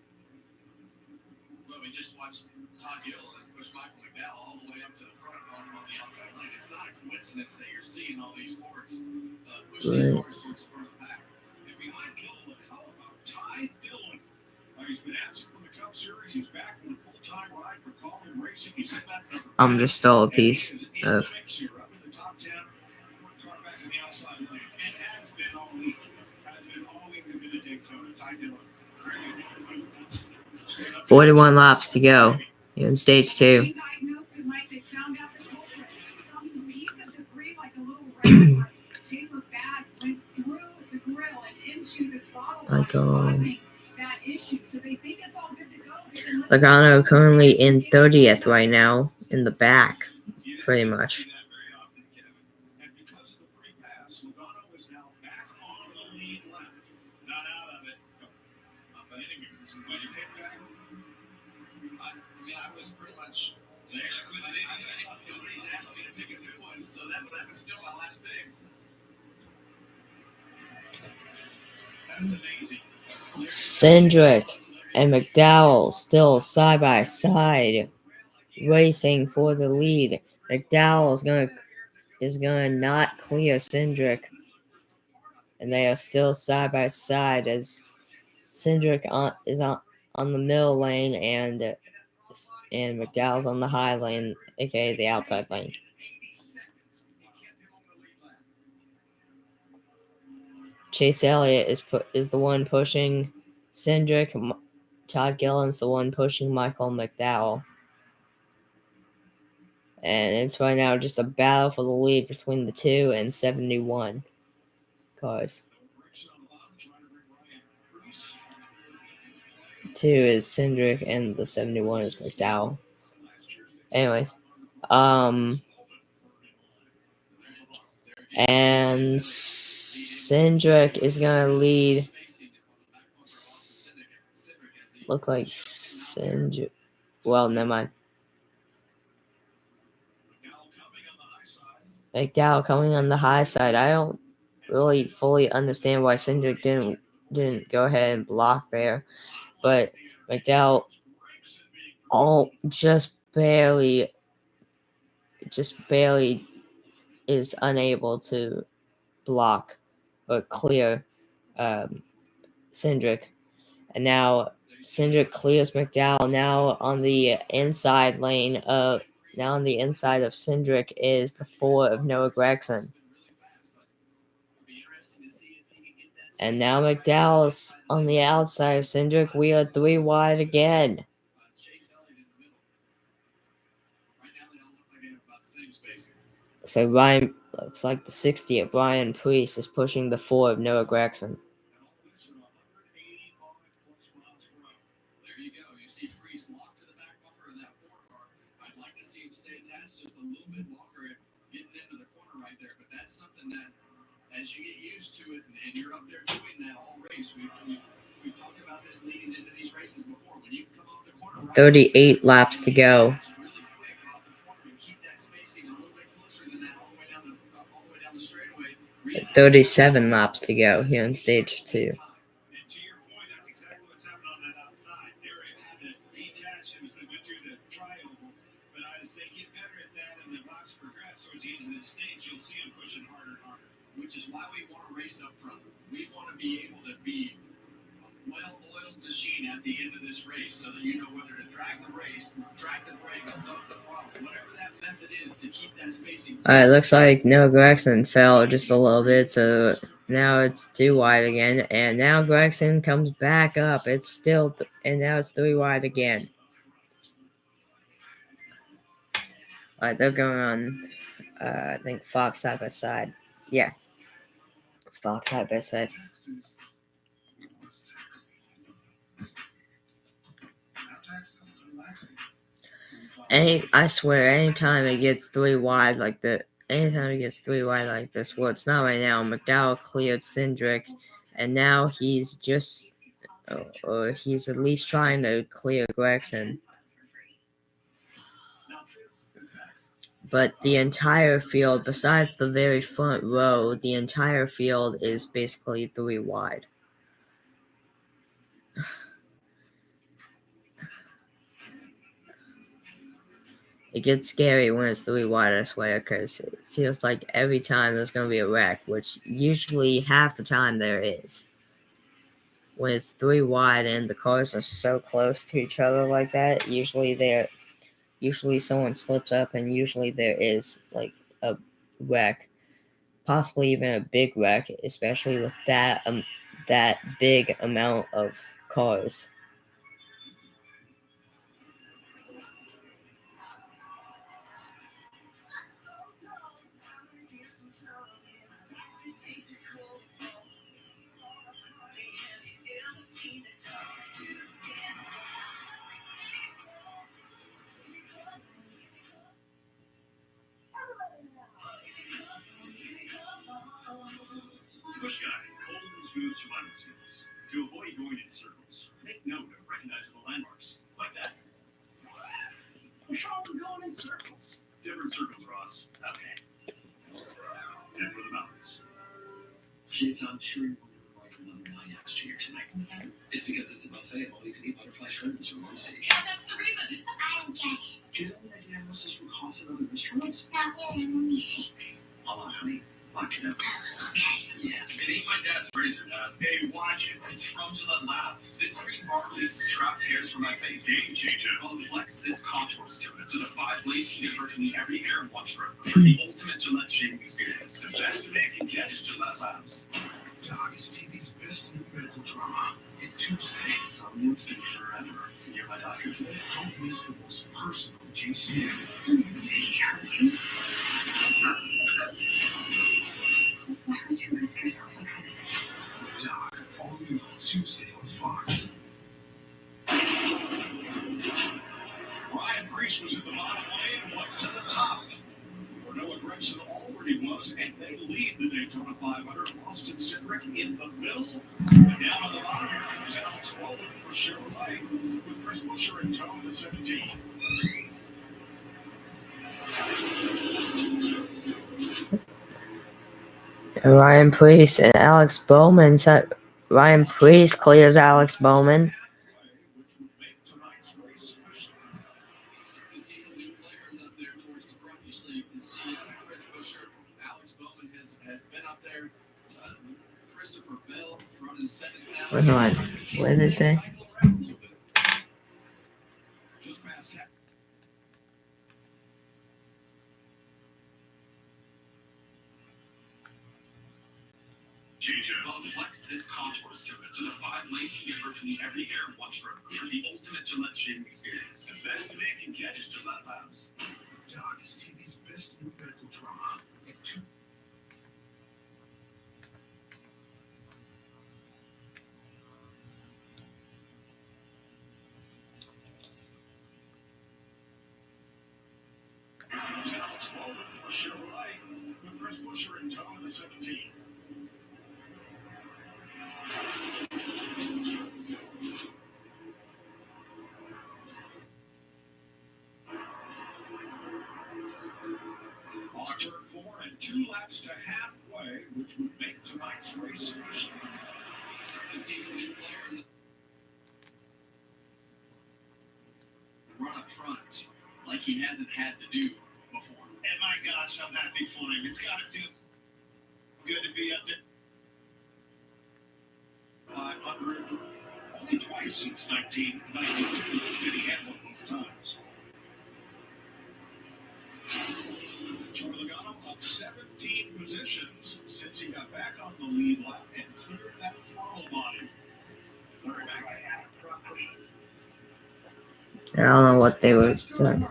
Well, we just watched Todd Gillen push Michael McDowell all the way up to the front on the outside lane. It's not a coincidence that you're seeing all these Fords push these cars towards the front of the pack. And behind Gillen, how about Ty Dillon? He's been absent from the Cup Series. He's back in a full-time ride for Coleman Racing. He's in that number 10. I'm just stole a piece And he is in of. the mix here, up in the top 10. One car back in the outside lane. And has been all week. We've been to Daytona. Ty Dillon. 41 laps to go in stage 2. Logano currently in 30th right now in the back, pretty much. And because of the free pass, Logano is now back on the lead lap. Not out of it. But anyways, when you pick back, I was pretty much there with it. Nobody asked me to pick a new one, so that was still my last pick. that is amazing. Cindric and McDowell still side by side, racing for the lead. McDowell is gonna not clear Cindric, and they are still side by side as Cindric is on the middle lane and McDowell's on the high lane, aka the outside lane. Chase Elliott is the one pushing Cindric. Todd Gillen's the one pushing Michael McDowell. And it's right now just a battle for the lead between the 2 and 71 cars. 2 is Cindric and the 71 is McDowell. Anyways, and Cindric is gonna lead. Look like Cindric. Well, never mind. McDowell coming on the high side. I don't really fully understand why Cindric didn't go ahead and block there, but McDowell just barely is unable to block or clear Cindric. And now Cindric clears McDowell. Now on the inside lane of Cindric is the 4 of Noah Gregson. And now McDowell's on the outside of Cindric. We are 3 wide again. So Ryan looks like the 60 of Ryan Priest is pushing the 4 of Noah Gregson. There you go. You see Priest locked to the back bumper of that 4 car. I'd like to see him stay attached just a little bit longer, getting into the corner right there. But that's something that, as you get used to it, and you're up there doing that all race, we've talked about this leading into these races before. When you come off the corner, right, 38 laps to go. really quick off the corner and keep that spacing a little bit closer than that all the way down the straightaway. 37 laps to go here in stage 2. Which is why we want to race up front. We want to be able to be a well-oiled machine at the end of this race so that you know whether to drag the brakes, dump the throttle, whatever that method is to keep that spacing. Alright, looks like Noah Gregson fell just a little bit, so now it's 2 wide again, and now Gregson comes back up. It's still, and now it's 3 wide again. Alright, they're going on, I think Fox side by side. Yeah. Fox side by side. I swear, anytime it gets 3 wide like this, well, it's not right now. McDowell cleared Cindric, and now he's just, or he's at least trying to clear Gregson. But the entire field, besides the very front row, the entire field is basically 3 wide. It gets scary when it's 3 wide, I swear, because it feels like every time there's going to be a wreck, which usually half the time there is. When it's 3 wide and the cars are so close to each other like that, usually someone slips up and usually there is like a wreck, possibly even a big wreck, especially with that big amount of cars. Push guy, cold and smooth survival skills. To avoid going in circles, take note of recognizable landmarks, like that. Push on going in circles. Different circles, Ross. Okay. And for the mountains. Kids, I'm sure you wonder why I asked you here tonight. It's because it's a buffet and all you can eat butterfly shrimp for one steak. Yeah, that's the reason. I don't get it. Do you have any idea how much this would cost at other restaurants? Not really, I'm only 6. Hold on, honey. Lock it up. Okay. Yeah. It ain't my dad's razor, Dad. Hey, watch it. It's Frozen Labs. This green barber, this is trapped hairs from my face. Game changer. I'll flex this contours to it. So the 5 blades can get virtually every hair in one stroke. For the ultimate Gillette shaving experience. The best man can get is Gillette Labs. Doc is TV's best new medical drama. It's Tuesday. Someone's been forever. You're my doctor today. Don't miss the most personal GCM. Someone's here. lead the Daytona 500. Austin Cindric in the middle. And down on the bottom here comes Alex Bowman for Chevrolet with Chris Buescher in tow in the 17. Ryan Preece and Alex Bowman. Ryan Preece clears Alex Bowman. Season new players up there towards the front. You can see Chris Buescher. Alex Bowman has been up there. Christopher Bell running second now. What did it say? Just past half. Above flex this contour strip to the 5 lanes to get virtually every hair in one strip for the ultimate Gillette shaving experience. The best man can get is Gillette Labs. Doc is TV's best new medical trauma. Comes Alex Bowman for Chevrolet with Chris Buescher in tow in the 17. On turn 4 and 2 laps to halfway, which would make tonight's race special. The season new players run up front like he hasn't had to do before. And my gosh, I'm happy for him. It's got to feel good to be up there. 500. Only twice since 1992 did he have one both times. Joe Logano up 17 positions since he got back on the lead lap and cleared that throttle body. I don't know what they were doing.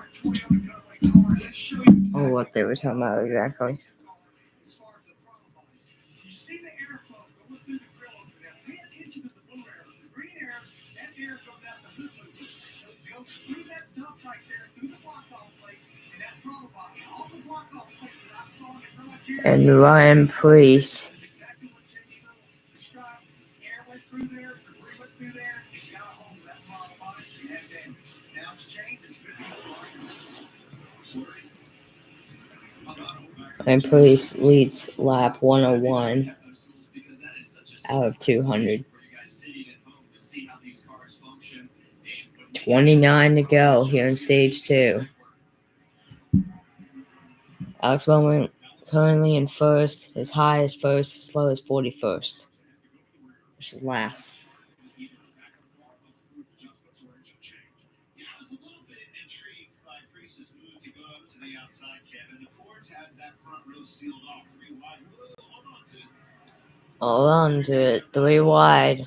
Or what they were talking about exactly. As far as the throttle body, so you see the airflow going through the grill over there. Pay attention to the blue arrows. The green arrows, that air goes out the hood loop. It goes through that duct right there, through the block-off plate, and that throttle body. All the block-off plates that I saw in the garage here. And Ryan Preece. That is exactly what Jamie described. Air went through there, debris went through there, and got a hold of that throttle body and had damage. Now it's changed. It's good to go. Ryan Preece leads lap 101 out of 200. 29 to go here in stage 2. Alex Bowman currently in first. His high is first, his slow is 41st. Which is last. Yeah, I was a little bit intrigued by Preece's move to go up to the outside, Kevin. The Fords had that front row sealed off 3 wide. Hold on to it. Hold on to it. 3 wide.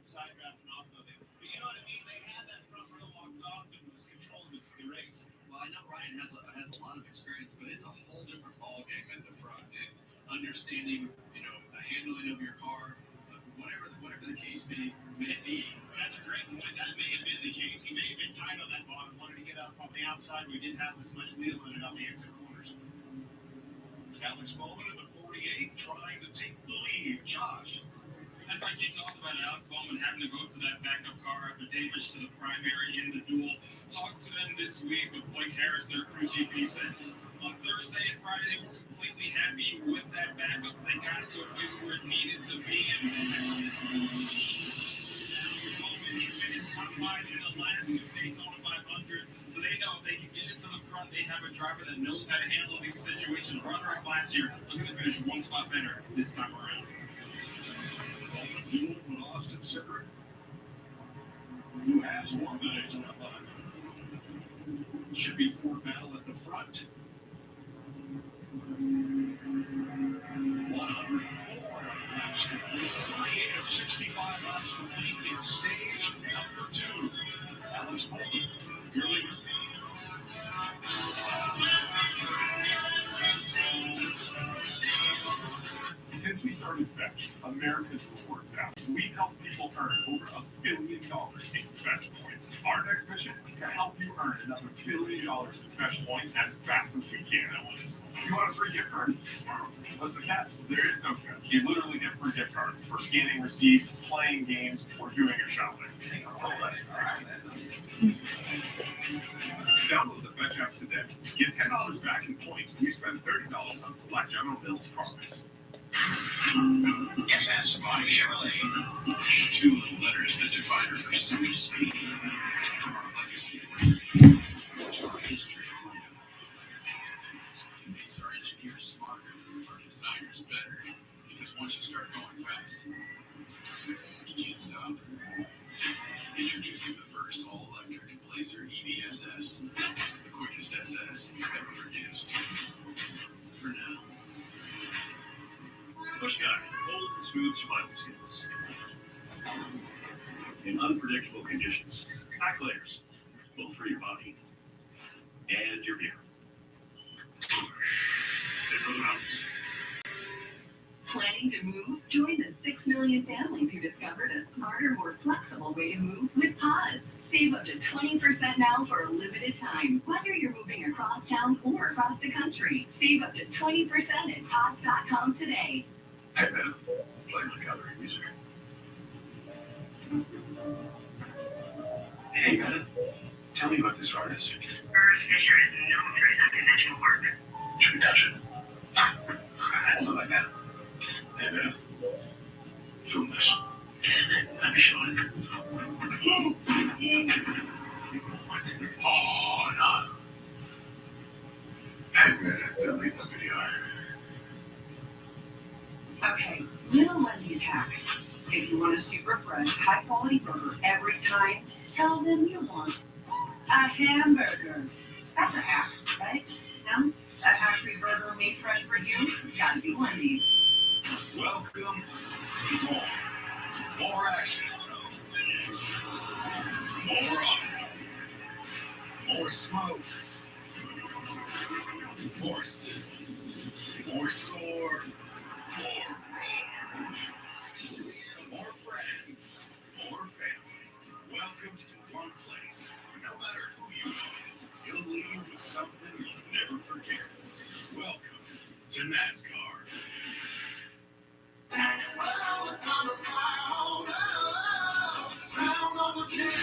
Side drafting off of it. But you know what I mean? They had that front row locked off and was controlling the race. Well, I know Ryan has a lot of experience, but it's a whole different ballgame at the front. And understanding, the handling of your car, whatever the case may be. That's a great point. That may have been the case. He may have been tight on that bottom. Wanted to get up on the outside. We didn't have as much wheel in it on the exit corners. Alex Bowman in the 48 trying to take the lead. Josh. And like you talked about Alex Bowman having to go to that backup car after damage to the primary in the duel. Talked to them this week with Blake Harris, their crew chief, and he said on Thursday and Friday they were completely happy with that backup. They got it to a place where it needed to be, and Bowman, he finished top 5 in the last 2 Daytona 500s, so they know if they can get it to the front, they have a driver that knows how to handle these situations. Runner-up last year, looking to finish 1 spot better this time around. Duel with Austin Cindric, who has won the Daytona 500. Should be Ford battle at the front. 104 laps complete. 38 of 65 laps complete in stage number 2. Alex Bowman, your leader. Since we started Fetch, America's rewards app, we've helped people earn over $1 billion in Fetch points. Our next mission is to help you earn another $1 billion in Fetch points as fast as we can. You want a free gift card? What's the catch? There is no catch. You literally get free gift cards for scanning receipts, playing games, or doing your shopping. Download the Fetch app today. Get $10 back in points when you spend $30 on select General Mills products. SS by Chevrolet. Two little letters that define our pursuit of speed. From our legacy of racing to our history of freedom. It makes our engineers smarter, our designers better. Because once you start going fast, you can't stop. Introducing the first all-electric Blazer EVSS, the quickest SS ever produced. For now. Push guy, bold and smooth survival skills. In unpredictable conditions, pack layers, both for your body and your gear. And for the mountains. Planning to move? Join the 6 million families who discovered a smarter, more flexible way to move with Pods. Save up to 20% now for a limited time. Whether you're moving across town or across the country, save up to 20% at pods.com today. Hey man, play my gallery music. Hey, man, tell me about this artist. Ernest Fisher is known for his unconventional work. Should we touch it? Hold it like that. Hey man, film this. Let me show it. What? Oh no. Hey man, delete the video. Okay, Little Wendy's hack. If you want a super fresh, high-quality burger every time, tell them you want a hamburger. That's a hack, right? No? A hack-free burger made fresh for you? Gotta be Wendy's. Welcome to more. More action. More awesome. More smoke. More sizzle. More soar. More roar. More friends. More family. Welcome to the one place where no matter who you are, you'll leave with something you'll never forget. Welcome to NASCAR. Well, it's time to fly home. Round on the chance,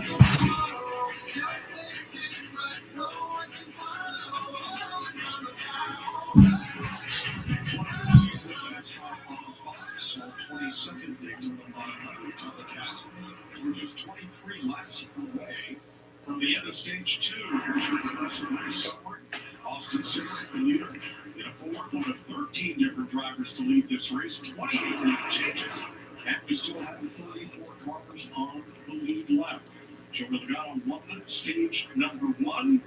tomorrow. Just thinking, but no one can follow. Well, it's time to fly home. 22nd Daytona 500 telecast. We're just 23 laps away from the end of stage 2. Here's your progressive race support. Austin Center, the leader. In a Ford, one of 13 different drivers to lead this race. 28 lead changes. And we still have 34 cars on the lead lap. Joe Logano won stage number 1,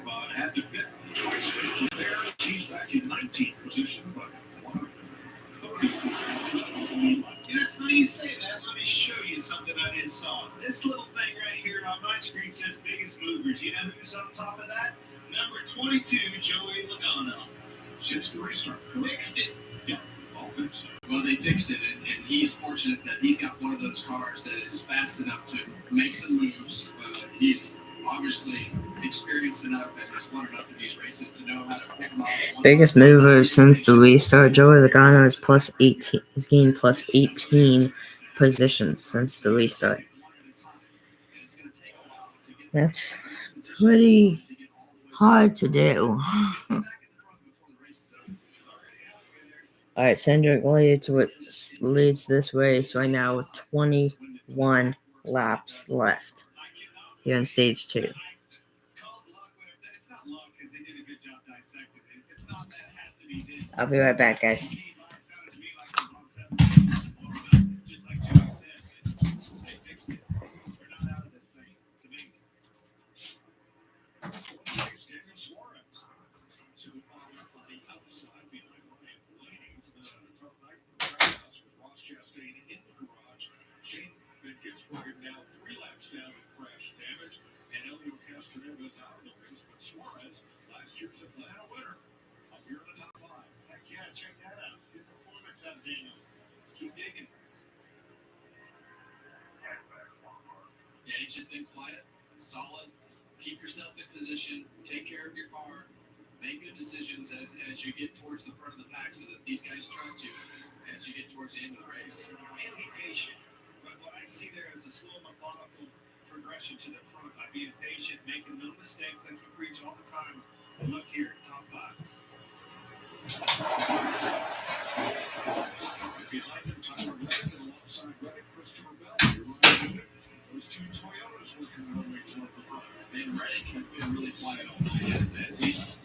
but had to pit twice to prepare. He's back in 19th position, but one of 34 cars on the lead lap. You know, it's funny you say that. Let me show you something I just saw. This little thing right here on my screen says biggest movers. You know who's on top of that? Number 22, Joey Logano. Since the restart. Fixed it. Yeah, all fixed. Well, they fixed it, and he's fortunate that he's got one of those cars that is fast enough to make some moves. He's obviously experienced enough and has won enough of these races to know how to pick them off. Biggest mover since the restart. Joey Logano is plus 18. He's gained plus 18 positions since the restart. That's pretty hard to do. All right, Cindric leads this race right now with 21 laps left here in stage 2. I'll be right back, guys. Now 3 laps down with crash damage, and Elio Castro was out of the race, but Suarez, last year's Atlanta winner, up here in the top 5. Heck yeah, check that out. It's just been quiet, solid. Keep yourself in position. Take care of your car. Make good decisions as you get towards the front of the pack so that these guys trust you as you get towards the end of the race. And be patient. But what I see there is a slow, methodical progression to the front by being patient, making no mistakes like you preach all the time. And look here, top 5. Behind him, Tyler Reddick, and alongside Reddick, Christopher Bell. Those two Toyotas working their way toward the front. And Reddick has been really quiet all night as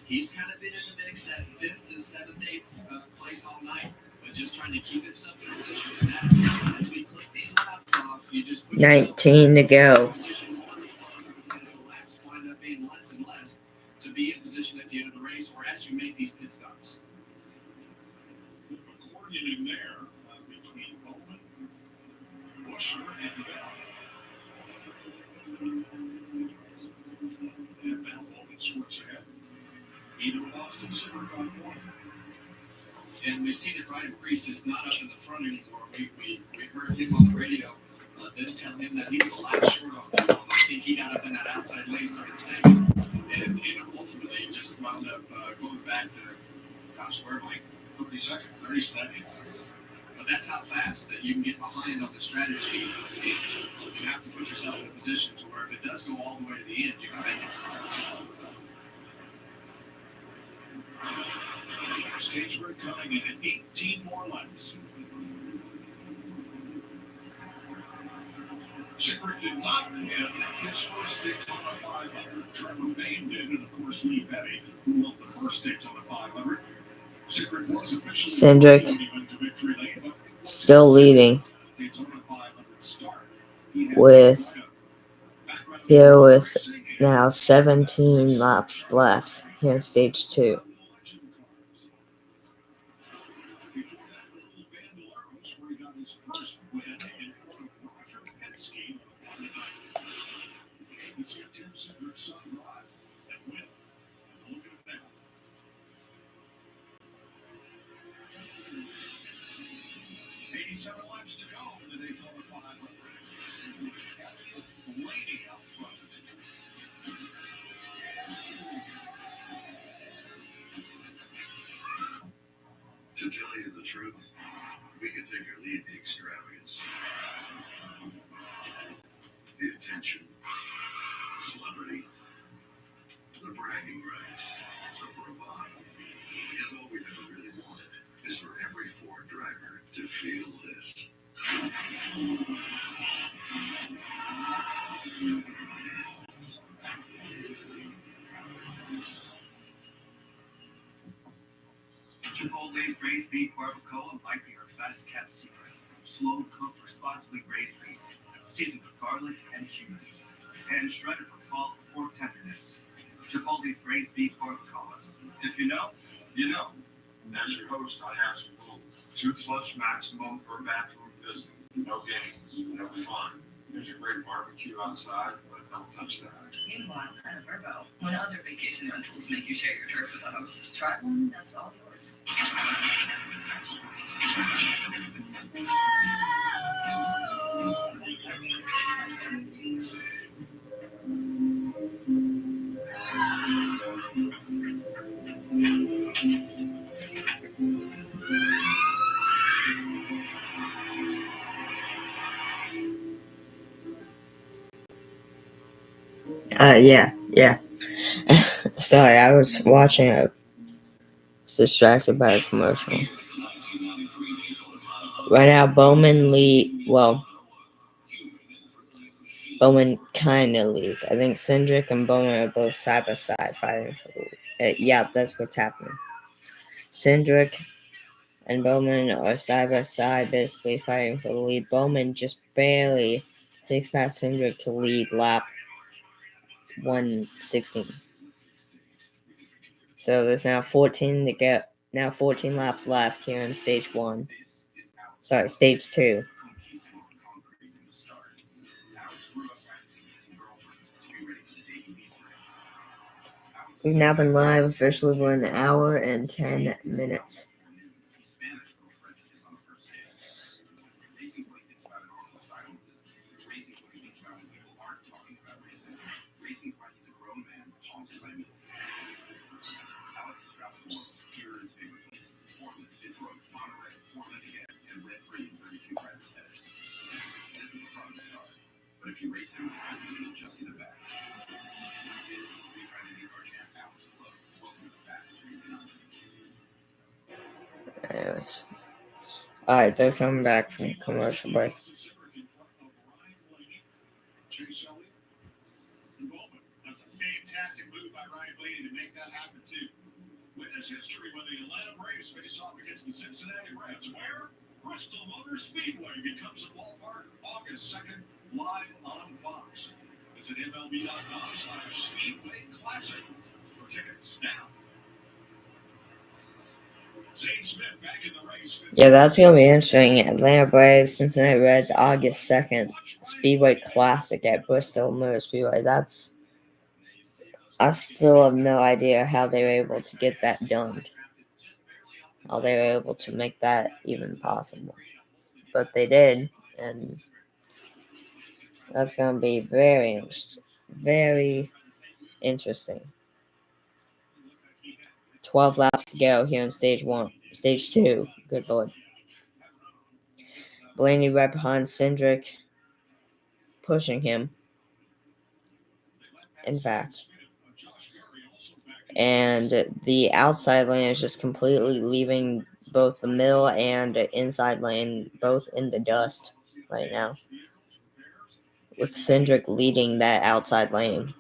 he's kind of been in the mix at 5th to 7th, 8th place all night, but just trying to keep himself in position. And that's as we click these laps off, you just put 19 to go. Position as the laps wind up being less and less to be in position at the end of the race or as you make these pit stops. Accordion in there between Bowman, Busher, and Bell. And now Bowman squirts ahead. Even with Austin Simmert on point. And we see that Ryan Preece is not up in the front anymore. We heard him on the radio then telling him that he was a lap short on the field. I think he got up in that outside lane, started saving, and ultimately just wound up going back to, gosh, where am I? 32nd. But that's how fast that you can get behind on the strategy. And you have to put yourself in a position to where if it does go all the way to the end, you can make it. Stage break coming in at 18 more laps. Simmert did not get his first Daytona 500. Trevor Bayne did, and of course Lee Petty, who won the first Daytona 500. Simmert was officially Cindric to victory lane, but still leading Daytona 500 start. with now 17 laps left here in stage 2. Laps to go in the Daytona 500. Lady out front. To tell you the truth, we could take or leave the extravagance, the attention, the celebrity, the bragging rights, the bravado. Because all we've ever really wanted is for every Ford driver to feel this. Chipotle's braised beef barbacoa might be our best kept secret. Slow cooked, responsibly raised beef, seasoned with garlic and cumin, and shredded for fork tenderness. Chipotle's braised beef barbacoa. If you know, you know. As your host, I have some rules. 2 flush maximum per bathroom visit. No games, no fun. There's a great barbecue outside, but don't touch that. Meanwhile, at a Verbo, when other vacation rentals make you share your turf with a host, try one that's all yours. Yeah. Sorry, I was watching I was distracted by a commercial. Right now, Bowman kind of leads. I think Cindric and Bowman are both side by side fighting for the lead. Yeah, that's what's happening. Cindric and Bowman are side by side, basically fighting for the lead. Bowman just barely takes past Cindric to lead lap 116. So there's now 14 to get. Now 14 laps left here in stage 1. Sorry, stage 2. We've now been live officially for an hour and 10 minutes. if you race him, you'll just see the back. This is the big time IndyCar champ, Alex Club. Welcome to the fastest racing on the Anyways. Alright, they're coming back from commercial break. Chase Elliott and Bowman. That's a fantastic move by Ryan Blaney to make that happen, too. Witness history when the Atlanta Braves face off against the Cincinnati Reds, where Bristol Motor Speedway becomes a ballpark August 2nd, live on Fox. Visit MLB.com/Speedway Classic for tickets now. Zane Smith back in the race. Yeah, that's going to be interesting. Atlanta Braves, Cincinnati Reds, August 2nd. Speedway Classic at Bristol Motor Speedway. I still have no idea how they were able to get that done. How they were able to make that even possible. But they did, and that's going to be very interesting. 12 laps to go here in stage 2. Good Lord. Blaney right behind Cindric, pushing him. In fact. And the outside lane is just completely leaving both the middle and inside lane both in the dust right now, with Cindric leading that outside lane.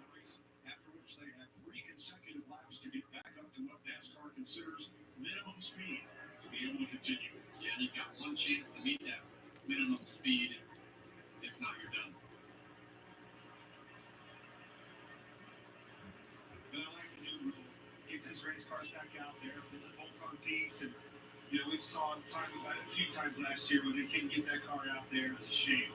Yeah, you've got one chance to meet that minimum speed. If not, you're done. And I like the new rule. Gets his race cars back out there. It's a bolt-on piece, and we saw talking about it a few times last year when they couldn't get that car out there. It's a shame.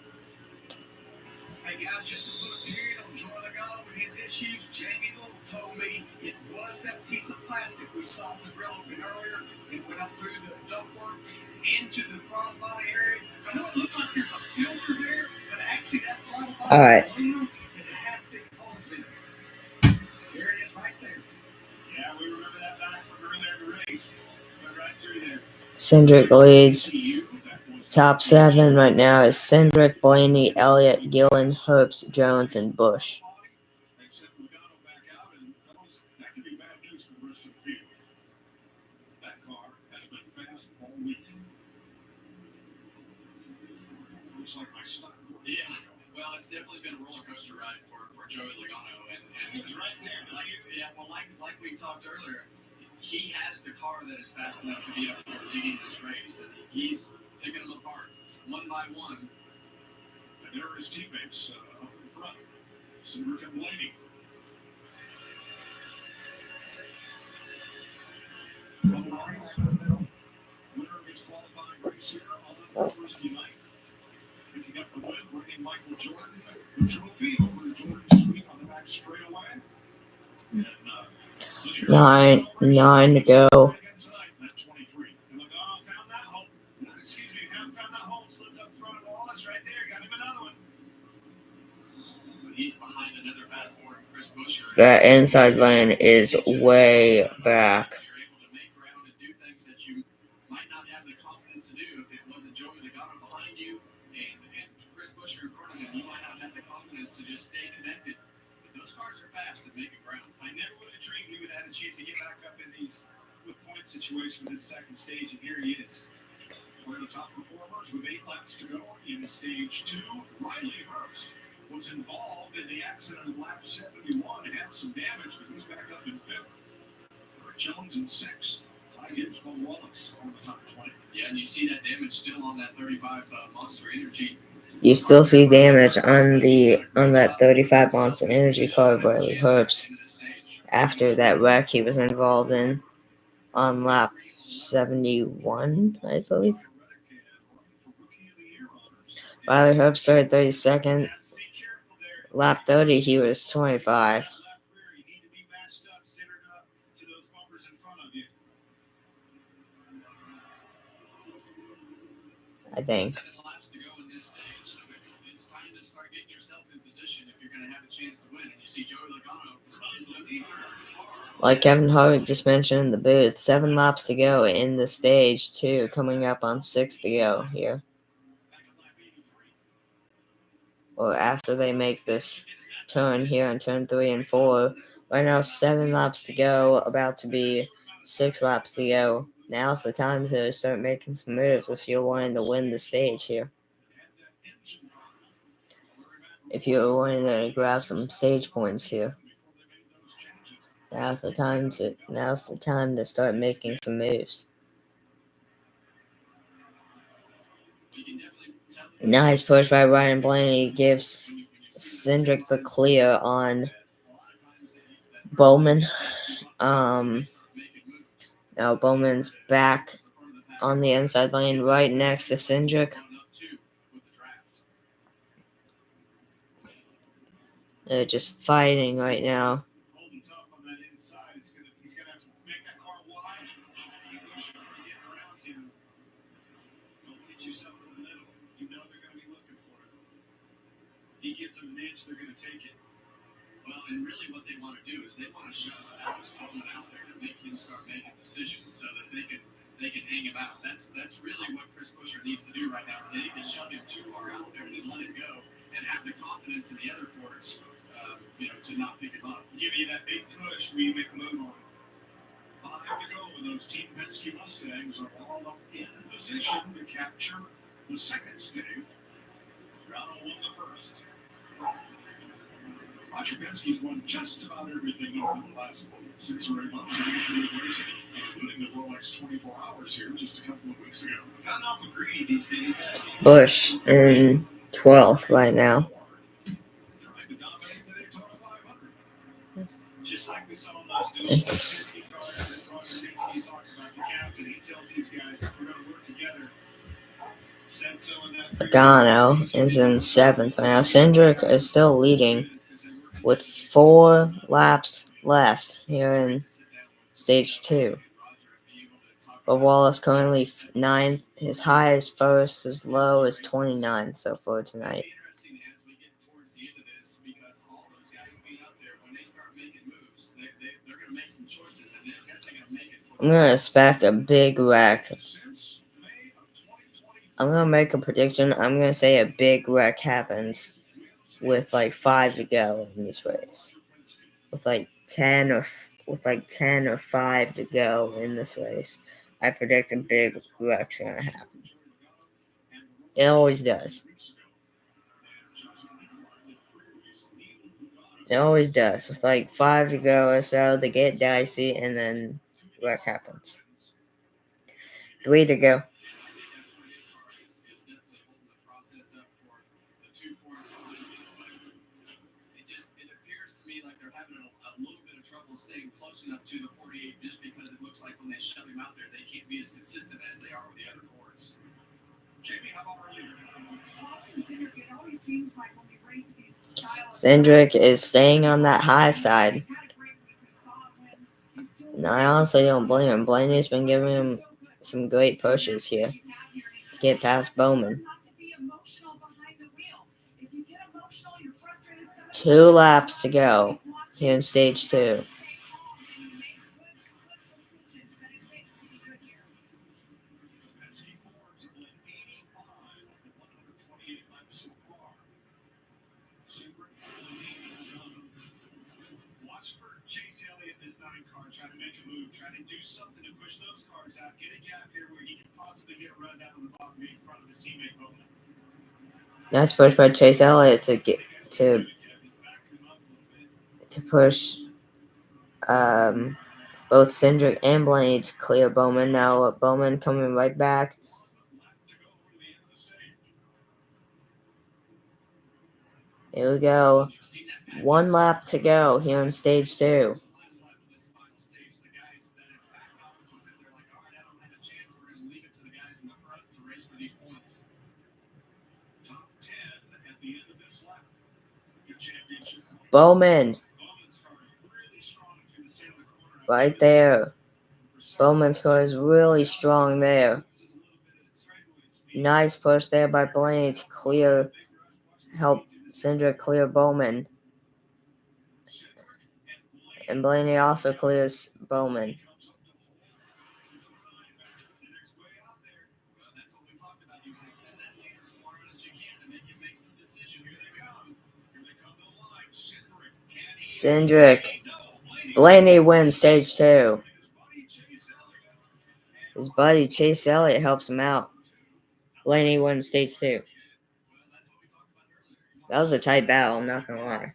Hey guys, just to put a period on Joy Logano and his issues, Jamie Little told me it was that piece of plastic we saw on the grill open earlier. It went up through the ductwork into the throttle body area. I know it looked like there's a filter there, but actually that throttle body Alright. is aluminum and it has big holes in it. There it is right there. Yeah, we remember that back from earlier in the race. Went right through there. Cindric leads. Top 7 right now is Cindric, Blaney, Elliott, Gillen, Herbst, Jones, and Busch. Yeah, well, it's definitely been a roller coaster ride for Joey Logano, and he was right there. Like we talked earlier, he has the car that is fast enough to be up there leading this race, and he's picking them apart one by one. And there are his teammates up in front. Cindric and Blaney. Winner of his qualifying race here on Thursday night. Picking up the win, bringing Michael Jordan the trophy over to Jordan's Street on the back straightaway. And 9 to go. Logano found that hole. Found that hole, slipped up in front of Wallace right there. Got him another one. But he's behind another fast forward, Chris Buescher. That inside lane is way back. You're able to make ground and do things that you might not have the confidence to do if it wasn't Joey Logano behind you and Chris Buescher in front of him. You might not have the confidence to just stay connected. But those cars are fast and making ground. I never would have dreamed he would have had a chance to get back up in these point situation with this second stage, and here he is. One of the top performers with 8 laps to go in stage 2. Riley Herbst was involved in the accident in lap 71, had some damage, but he's back up in 5th. Rick Jones in 6th. Ty Gibbs, Bo Wallace on the top 20. Yeah, and you see that damage still on that 35 Monster Energy. You still see damage on that 35 Monster Energy car of Riley Herbst. After that wreck he was involved in on lap 71, I believe. Riley Herbst started 32nd. Lap 30, he was 25. I think. 7 laps to go in this stage, so it's time to start getting yourself in position if you're going to have a chance to win. And you see Joey Logano is the leader. Like Kevin Harvick just mentioned in the booth, 7 laps to go in the stage 2, coming up on 6 to go here. or after they make this turn here on turn 3 and 4. Right now, 7 laps to go, about to be 6 laps to go. Now's the time to start making some moves if you're wanting to win the stage here. If you're wanting to grab some stage points here. Now's the time to start making some moves. Nice push by Ryan Blaney, gives Cindric the clear on Bowman. Now Bowman's back on the inside lane right next to Cindric. They're just fighting right now. He gives them an inch, they're going to take it. Well, and really what they want to do is they want to shove Alex Bowman out there to make him start making decisions so that they can hang him out. That's really what Chris Buescher needs to do right now. Is they need to shove him too far out there and let him go and have the confidence in the other forwards, to not pick him up. Give you that big push where you make a move on. 5 to go, and those Team Penske Mustangs are all up in position to capture the second stage. Brownell won the first. Roger Penske's won just about everything over the last 6 or 8 months of racing, including the Rolex 24 Hours here just a couple of weeks ago. Gotten awful greedy these days. Busch in 12th right now. Trying to dominate the Daytona 500. Just like we saw on those Penske cars that Roger Penske talked about, the captain, he tells these guys, we're going to work together. Pagano is in 7th right now. Cindric is still leading with 4 laps left here in stage 2. But Wallace currently 9th. His high is 1st, his low is 29th so far tonight. I'm going to expect a big wreck. I'm going to make a prediction. I'm going to say a big wreck happens with like 5 to go in this race. With like 10 or 5 to go in this race. I predict a big wreck's going to happen. It always does. It always does. With like 5 to go or so, they get dicey and then wreck happens. 3 to go. Staying close enough to the 48 just because it looks like when they shove him out there, they can't be as consistent as they are with the other forwards. Jamie, how about you? Cindric is staying on that high side. And I honestly don't blame him. Blaney's been giving him some great pushes here to get past Bowman. 2 laps to go here in stage 2. Watch for Chase Elliott, this 9 car, trying to make a move, trying to do something to push those cars out, get a gap here where he can possibly get a run down on the bottom in front of his teammate Bowman. Nice push by Chase Elliott to push both Cindric and Blaney to clear Bowman. Now Bowman coming right back. Here we go. 1 lap to go here in stage 2. Bowman. Right there. Bowman's car is really strong there. Nice push there by Blaney to help Cindric clear Bowman. And Blaney also clears Bowman. Cindric. Blaney wins stage 2. His buddy Chase Elliott helps him out. Blaney wins stage 2. That was a tight battle, I'm not gonna lie.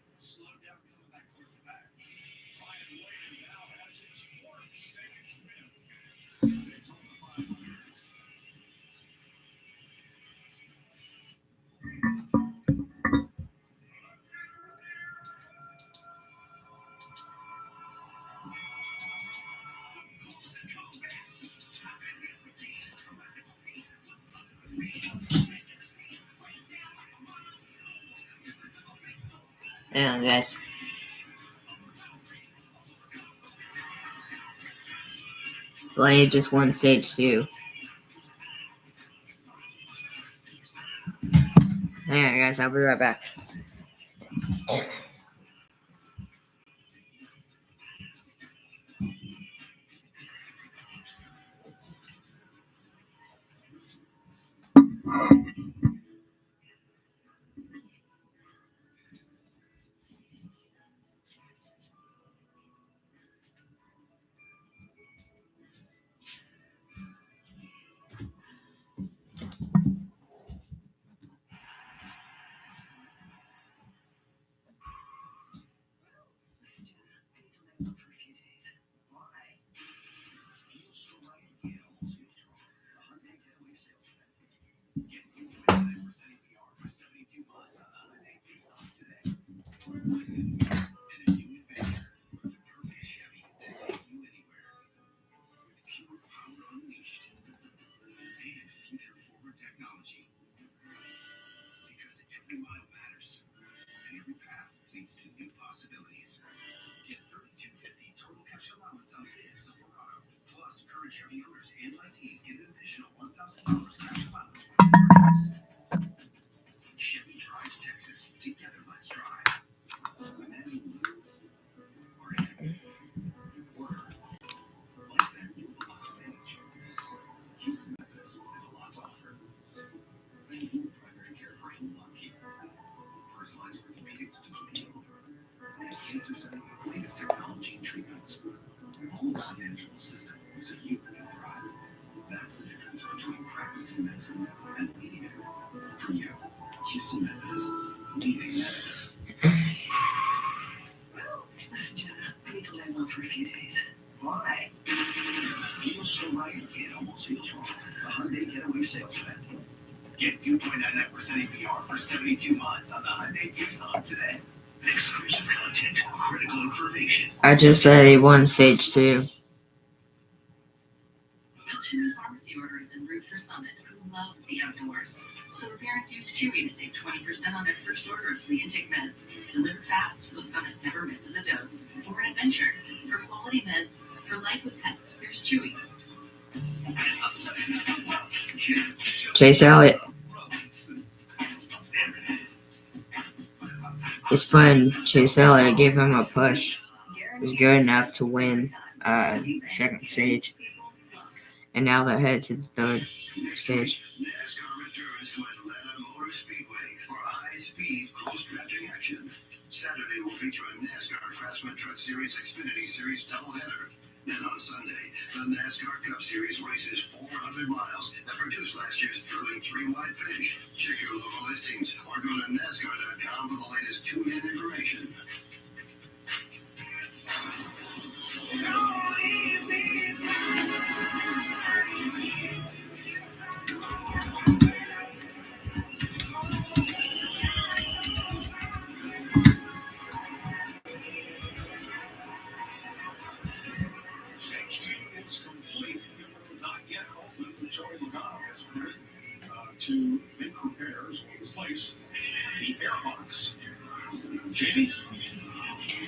Hang on, guys. Blaney just won stage 2. Hang on, guys. I'll be right back. Technology. Because every mile matters, and every path leads to new possibilities. Get $3,250 total cash allowance on this Silverado. Plus, current Chevy owners and lessees get an additional $1,000 cash allowance when you purchase. Chevy drives Texas. Together, let's drive. Imagine blue or heavy or like that new box manage. Houston Methodist has a lot to offer. Primary care for in-law care, personalized orthopedics to keep you older, and a cancer center with the latest technology and treatments. All with a manageable system so you can thrive. That's the difference between practicing medicine and leading it. For you, Houston Methodist, leading medicine. Listen, Jenna, I need to lay low for a few days. Why? Feels so right, it almost feels wrong. The Hyundai Getaway Sales Event. Get 2.99% APR for 72 months on the Hyundai Tucson today. Exclusive content, critical information. I just said he won stage 2. Chewy pharmacy orders en route for Summit, who loves the outdoors. So her parents use Chewy to save 20% on their first order of 3 intake meds. Delivered fast so Summit never misses a dose. For an adventure, for quality meds, for life with pets, there's Chewy. Chase Elliott. His friend Chase Elliott gave him a push. It was good enough to win second stage. And now they're headed to the third stage. NASCAR returns to Atlanta Motor Speedway for high-speed close-drafting action. Saturday will feature a NASCAR Craftsman Truck Series Xfinity Series doubleheader. Then on Sunday, the NASCAR Cup Series races 400 miles that produced last year's thrilling 3-wide finish. Check your local listings or go to NASCAR.com for the latest tune-in information. Stage 2 is complete. Not yet open. Joey Logano has written to make repairs or replace the airbox. Jamie?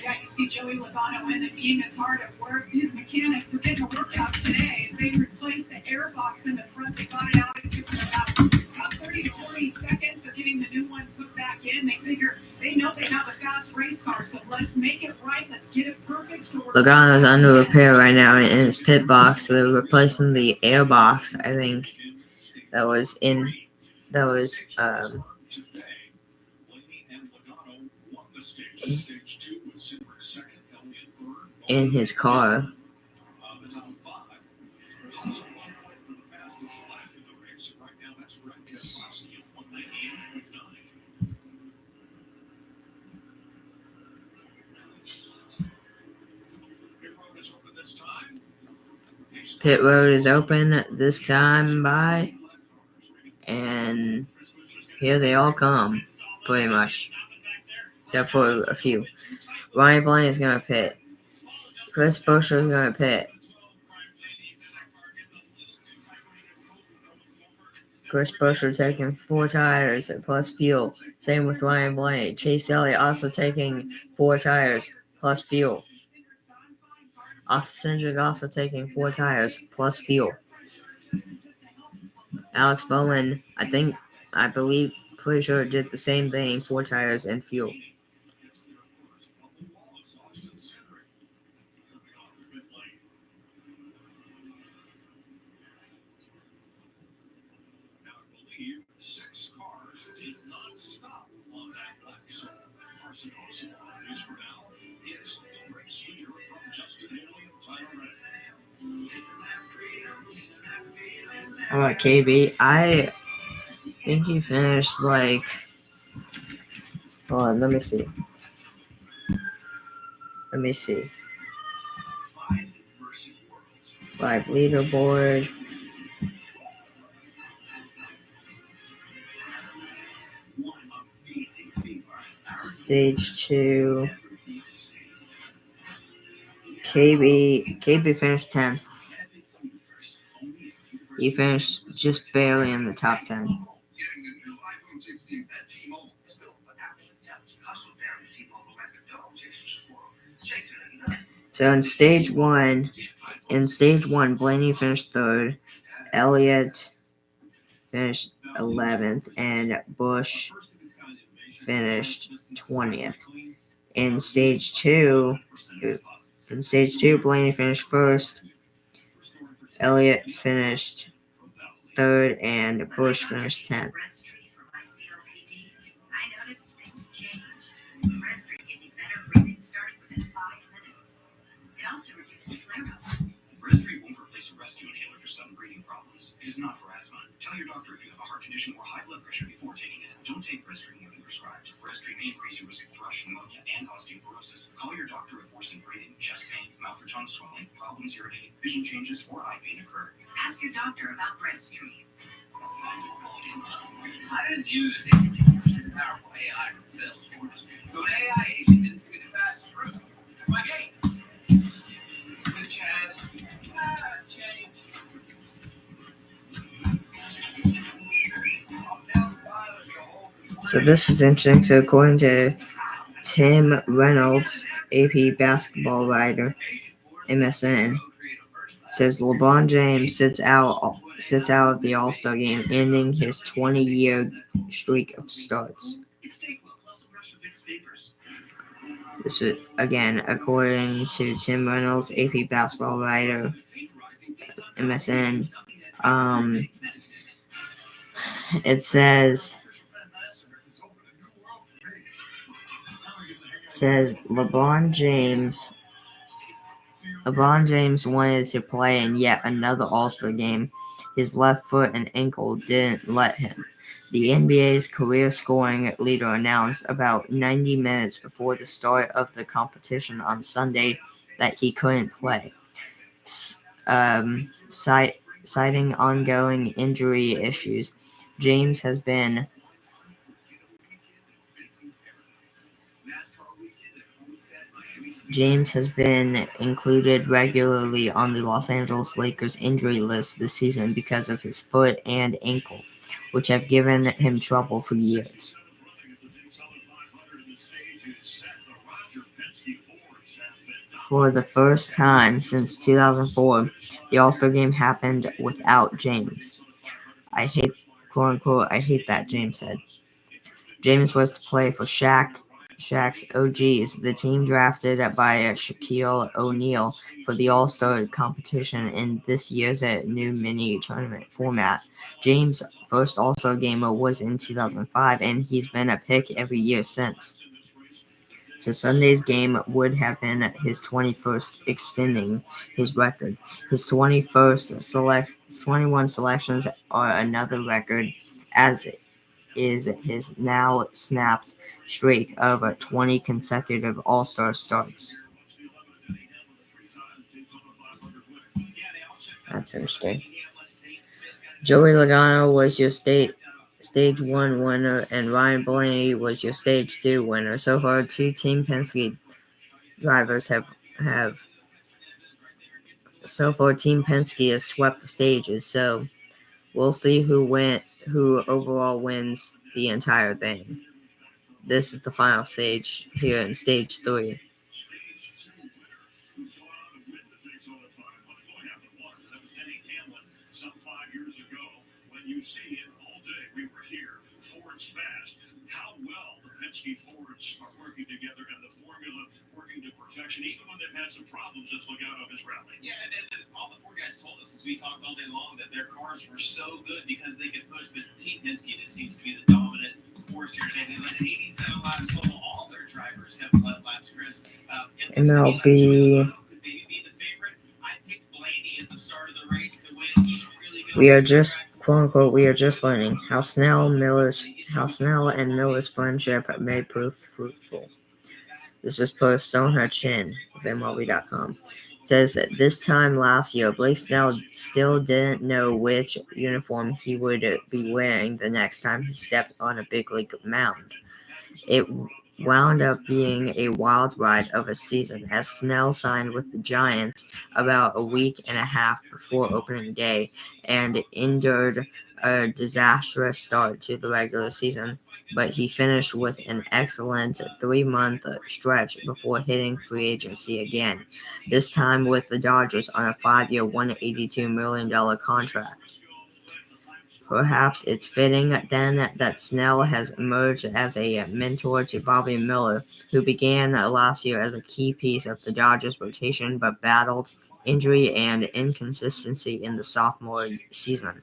Yeah, you see Joey Logano and the team is hard at work. These mechanics are getting a workout today as they replace the airbox in the front. They got it out. It took them about 30 to 40 seconds. They're getting the new one put back in. They figure they know they have a fast race car, so let's make it right. Let's get it perfect. So Logano's under repair right now in his pit box. So they're replacing the air box, I think, that was Stage 2 with Super in his car. The top five. Possible point for the fastest lap in the race. Right now, that's Greg Keselowski at 1:98.9. Pit road is open this time. Pit road is open this time by, and here they all come, pretty much, except for a few. Ryan Blaney is going to pit. Chris Buescher is going to pit. Chris Buescher taking 4 tires plus fuel. Same with Ryan Blaney. Chase Elliott also taking 4 tires plus fuel. Austin Cindric also taking 4 tires plus fuel. Alex Bowman, pretty sure did the same thing, 4 tires and fuel. Six cars did not stop on that lap. So Carson Oswald is for now is the race leader from Justin Haley and Tyler Reddick. All right, KB. I think he finished like. Hold on, let me see. Live leaderboard. Stage 2. KB finished 10th. He finished just barely in the top 10. So in stage one, Blaney finished 3rd, Elliott finished 11th, and Busch finished 20th. In stage 2, Blaney finished 1st, Elliott finished 3rd, and Busch finished 10th. Breaststroke won't replace a rescue inhaler for sudden breathing problems. It is not for asthma. Tell your doctor if you have a heart condition or high blood pressure before taking it. Don't take Breaststroke more than prescribed. Breaststroke may increase your risk of thrush, pneumonia, and osteoporosis. Call your doctor if worsened breathing, chest pain, mouth or tongue swelling, problems urinating, vision changes, or eye pain occur. Ask your doctor about Breaststroke. I didn't use a powerful AI for Salesforce, so an AI agent didn't see the fastest route. My gate. Which has changed. So this is interesting. So according to Tim Reynolds, AP basketball writer, MSN, says LeBron James sits out of the All-Star game, ending his 20-year streak of starts. This was, again, according to Tim Reynolds, AP basketball writer, MSN. It says LeBron James wanted to play in yet another All-Star game. His left foot and ankle didn't let him. The NBA's career scoring leader announced about 90 minutes before the start of the competition on Sunday that he couldn't play, citing ongoing injury issues. James has been included regularly on the Los Angeles Lakers injury list this season because of his foot and ankle, which have given him trouble for years. For the first time since 2004, the All-Star game happened without James. I hate that, James said. James was to play for Shaq's OGs, the team drafted by Shaquille O'Neal for the All-Star competition in this year's new mini-tournament format. James' first All-Star game was in 2005, and he's been a pick every year since. So Sunday's game would have been his 21st, extending his record. His 21 selections are another record, as is his now snapped streak of 20 consecutive All-Star starts. That's interesting. Joey Logano was your stage 1 winner, and Ryan Blaney was your stage 2 winner. So far, 2 Team Penske drivers have Team Penske has swept the stages. So we'll see who overall wins the entire thing. This is the final stage here in stage 3. Some 5 years ago, when you see it all day, we were here. Ford's fast. How well the Penske Fords are working together and the formula working to perfection, even when they've had some problems as Logano has rallied. Yeah, and all the four guys told us as we talked all day long that their cars were so good because they could push, but Team Penske just seems to be the dominant force here today. They led 87 laps total. All their drivers have led laps, Chris. MLB. Could maybe be the favorite. I picked Blaney at the start of the race to win. He's really good. We are just, quote unquote, we are just learning how Snell and Miller's friendship may prove fruitful. This was posted on her chin of MLB.com. It says that this time last year, Blake Snell still didn't know which uniform he would be wearing the next time he stepped on a big league mound. It wound up being a wild ride of a season, as Snell signed with the Giants about a week and a half before opening day and endured a disastrous start to the regular season, but he finished with an excellent 3-month stretch before hitting free agency again, this time with the Dodgers on a 5-year, $182 million contract. Perhaps it's fitting then that Snell has emerged as a mentor to Bobby Miller, who began last year as a key piece of the Dodgers rotation but battled injury and inconsistency in the sophomore season.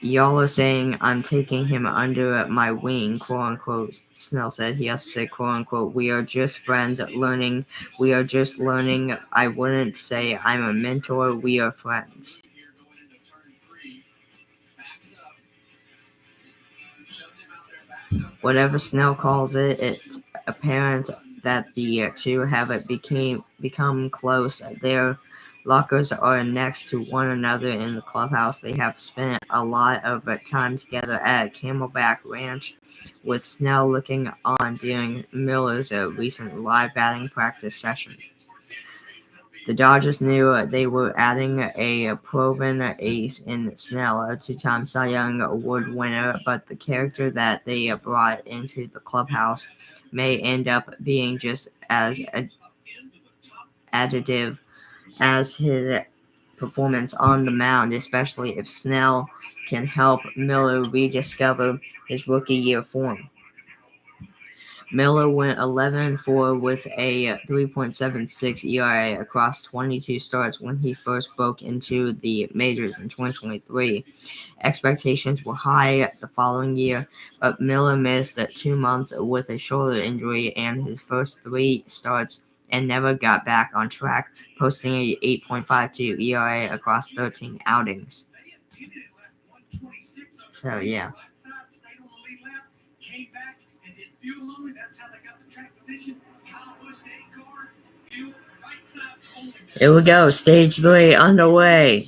Y'all are saying I'm taking him under my wing, quote-unquote, Snell said. He also said, quote-unquote, we are just friends learning. We are just learning. I wouldn't say I'm a mentor. We are friends. Whatever Snell calls it, it's apparent that the two have become close. Their lockers are next to one another in the clubhouse. They have spent a lot of time together at Camelback Ranch, with Snell looking on during Miller's recent live batting practice session. The Dodgers knew they were adding a proven ace in Snell, a 2-time Cy Young Award winner, but the character that they brought into the clubhouse may end up being just as additive as his performance on the mound, especially if Snell can help Miller rediscover his rookie year form. Miller went 11-4 with a 3.76 ERA across 22 starts when he first broke into the majors in 2023. Expectations were high the following year, but Miller missed 2 months with a shoulder injury and his first 3 starts and never got back on track, posting a 8.52 ERA across 13 outings. So, yeah. Here we go, stage 3 underway.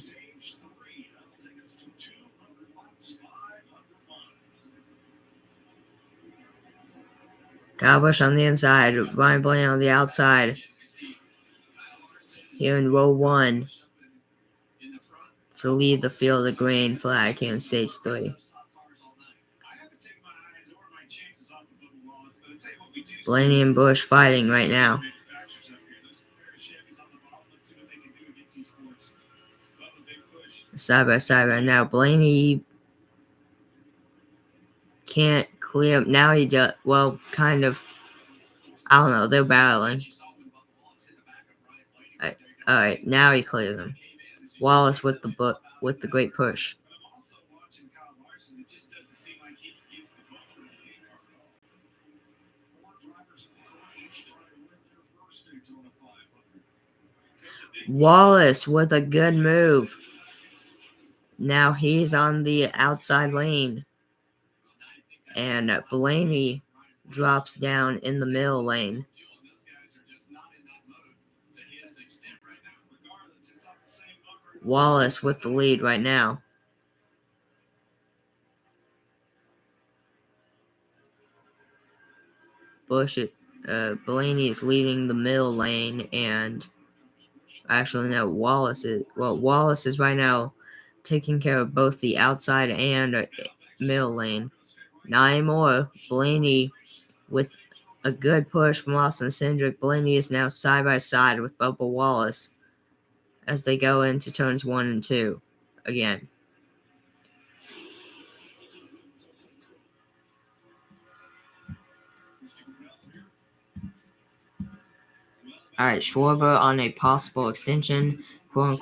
Kyle Busch on the inside, Ryan Blaney on the outside. Here in row 1 to lead the field of green flag here in stage 3. Blaney and Busch fighting right now. Side by side right now. Blaney can't clear. Now he does. Well, kind of. I don't know. They're battling. Alright, now he clears them. Wallace with the great push. Wallace with a good move. Now he's on the outside lane. And Blaney drops down in the middle lane. Wallace with the lead right now. Blaney is leading the middle lane, and actually no, Wallace is right now taking care of both the outside and middle lane. Not anymore. Blaney with a good push from Austin Cindric. Blaney is now side by side with Bubba Wallace as they go into turns 1 and 2 again. Alright, Schwarber on a possible extension. Quote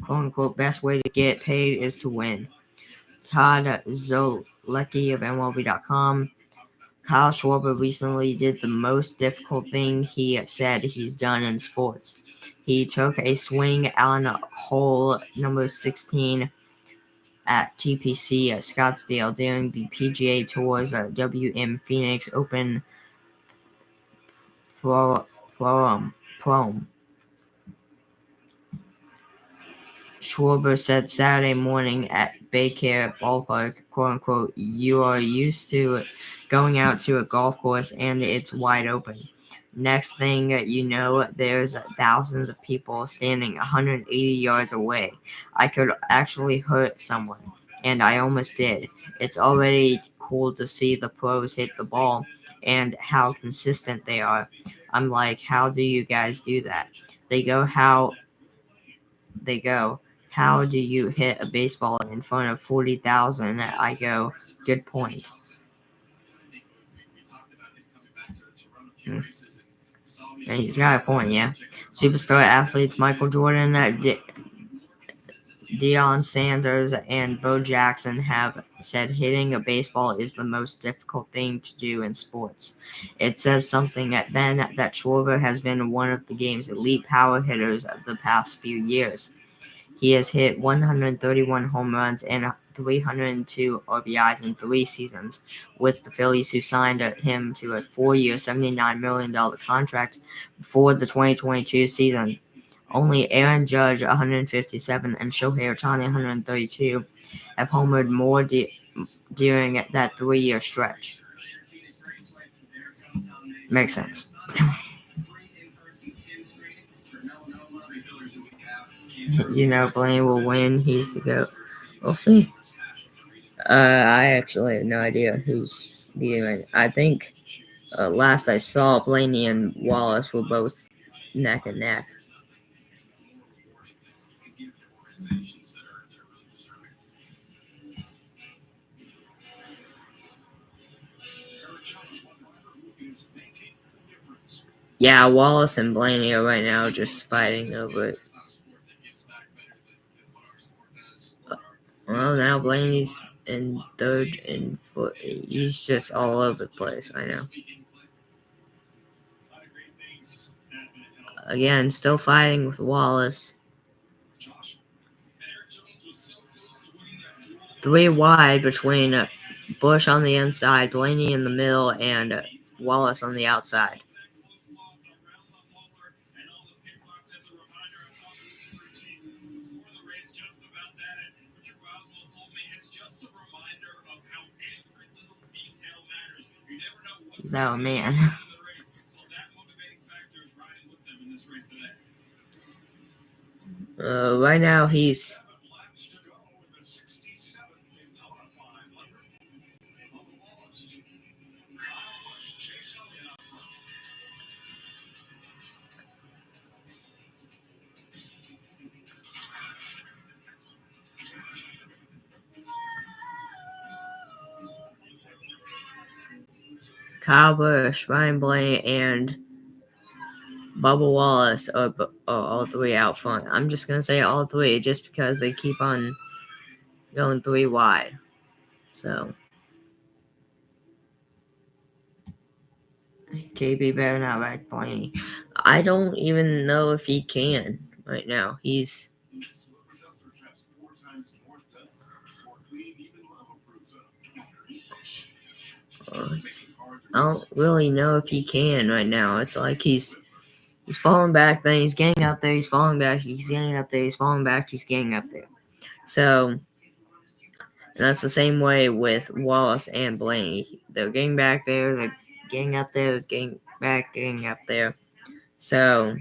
unquote, best way to get paid is to win. Todd Zolecki of MLB.com. Kyle Schwarber recently did the most difficult thing he said he's done in sports. He took a swing on hole number 16 at TPC at Scottsdale during the PGA Tour's WM Phoenix Open Prom. Schwarber said Saturday morning at Baycare Ballpark, quote unquote, you are used to going out to a golf course and it's wide open. Next thing you know, there's thousands of people standing 180 yards away. I could actually hurt someone, and I almost did. It's already cool to see the pros hit the ball and how consistent they are. I'm like, how do you guys do that? They go, how do you hit a baseball in front of 40,000? I go, good point. And he's got a point, yeah. Superstar athletes Michael Jordan, Deion Sanders, and Bo Jackson have said hitting a baseball is the most difficult thing to do in sports. It says something then that Schwarber has been one of the game's elite power hitters of the past few years. He has hit 131 home runs and 302 RBIs in 3 seasons with the Phillies, who signed him to a 4-year, $79 million contract before the 2022 season. Only Aaron Judge, 157, and Shohei Ohtani, 132, have homered more during that 3-year stretch. Makes sense. Blaine will win. He's the GOAT. We'll see. I actually have no idea who's the. I think last I saw, Blaney and Wallace were both neck and neck. Yeah, Wallace and Blaney are right now just fighting over it. Well, now Blaney's in third and fourth. He's just all over the place right now. Again, still fighting with Wallace. 3 wide between Bush on the inside, Blaney in the middle, and Wallace on the outside. He's our man. Right now he's Kyle Busch, Ryan Blaney, and Bubba Wallace are all 3 out front. I'm just going to say all 3 just because they keep on going 3 wide. So, KB better not back Blaney. I don't even know if he can. right now. He's I don't really know if he can right now. It's like he's falling back, then he's getting up there, he's falling back, he's getting up there, he's falling back, he's getting up there. So that's the same way with Wallace and Blaney. They're getting back there, they're getting up there, getting back, getting up there. So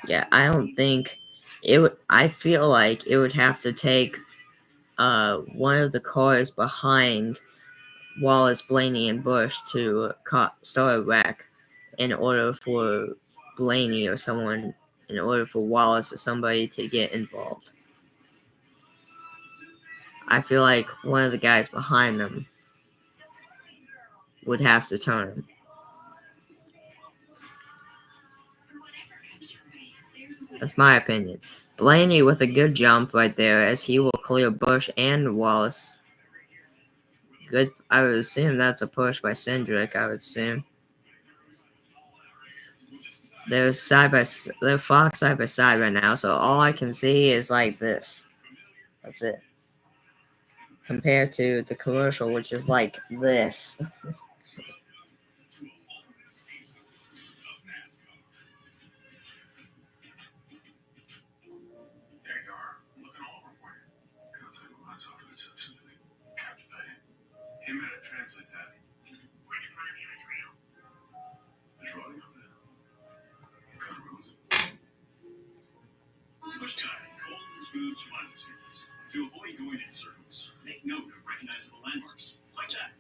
yeah, I don't think it would. I feel like it would have to take one of the cars behind Wallace, Blaney, and Bush to start a wreck in order for Blaney or someone, in order for Wallace or somebody to get involved. I feel like one of the guys behind them would have to turn him. That's my opinion. Blaney with a good jump right there, as he will clear Bush and Wallace. Good. I would assume that's a push by Cindric. I would assume. They're Fox side by side right now, so all I can see is like this. That's it. Compared to the commercial, which is like this. Translate that. Which one of you is real? There's writing up there. You kind of ruins it. Push time. Cold and smooth survival surface. To avoid going in circles, make note of recognizable landmarks. Like that.